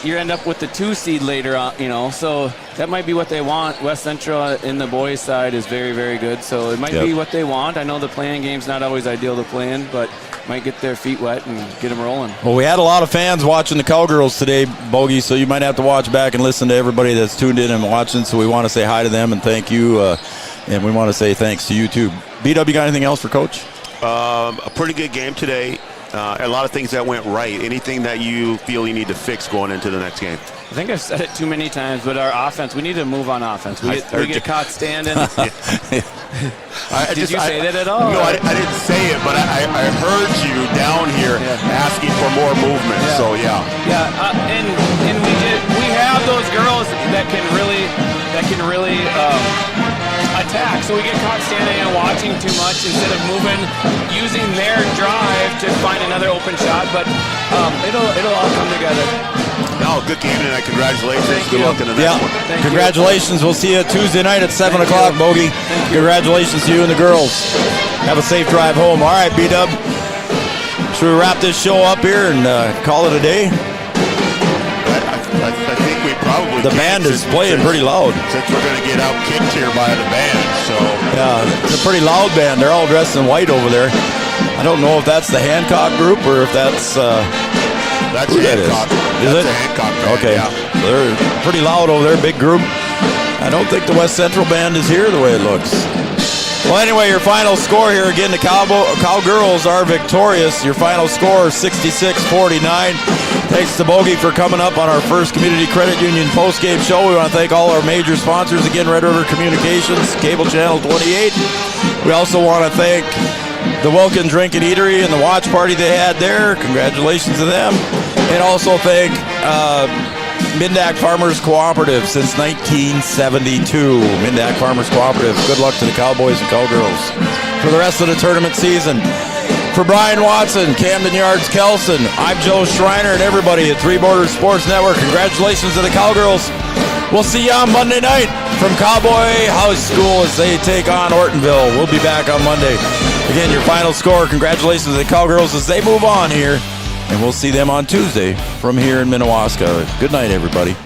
You end up with the 2 seed later on, so that might be what they want. West Central in the boys' side is very, very good, so it might be what they want. I know the playing game's not always ideal to play in, but might get their feet wet and get them rolling. Well, we had a lot of fans watching the Cowgirls today, Bogey, so you might have to watch back and listen to everybody that's tuned in and watching, so we want to say hi to them and thank you, and we want to say thanks to you too. B-Dub, you got anything else for Coach? A pretty good game today. A lot of things that went right. Anything that you feel you need to fix going into the next game? I think I've said it too many times, but our offense, we need to move on offense. We get caught standing. Did you say that at all? No, I didn't say it, but I heard you down here asking for more movement. Yeah. So, yeah. Yeah, and we have those girls that can really attack. So we get caught standing and watching too much instead of moving, using their drive to find another open shot. But it'll all come together. No, good game tonight. Congratulations. Good luck in the next one. Congratulations. We'll see you Tuesday night at 7 o'clock, Bogey. Congratulations to you and the girls. Have a safe drive home. All right, B-Dub. Should we wrap this show up here and call it a day? I think we probably the band is playing pretty loud. Since we're going to get out kicked here by the band, so. Yeah, it's a pretty loud band. They're all dressed in white over there. I don't know if that's the Hancock group or if that's who Hancock. Is it? The Hancock band, okay. Yeah. They're pretty loud over there, big group. I don't think the West Central band is here the way it looks. Well, anyway, your final score here, again, the Cowgirls are victorious. Your final score, 66-49. Thanks to Bogey for coming up on our first Community Credit Union postgame show. We want to thank all our major sponsors. Again, Red River Communications, Cable Channel 28. We also want to thank the Wilkin Drink and Eatery and the watch party they had there. Congratulations to them. And also thank Mindak Farmers Cooperative since 1972. Mindak Farmers Cooperative. Good luck to the Cowboys and Cowgirls for the rest of the tournament season. For Brian Watson, Camden Yards, Kelson, I'm Joe Schreiner and everybody at Three Borders Sports Network. Congratulations to the Cowgirls. We'll see you on Monday night from Cowboy House School as they take on Ortonville. We'll be back on Monday. Again, your final score. Congratulations to the Cowgirls as they move on here. And we'll see them on Tuesday from here in Minnewaska. Good night, everybody.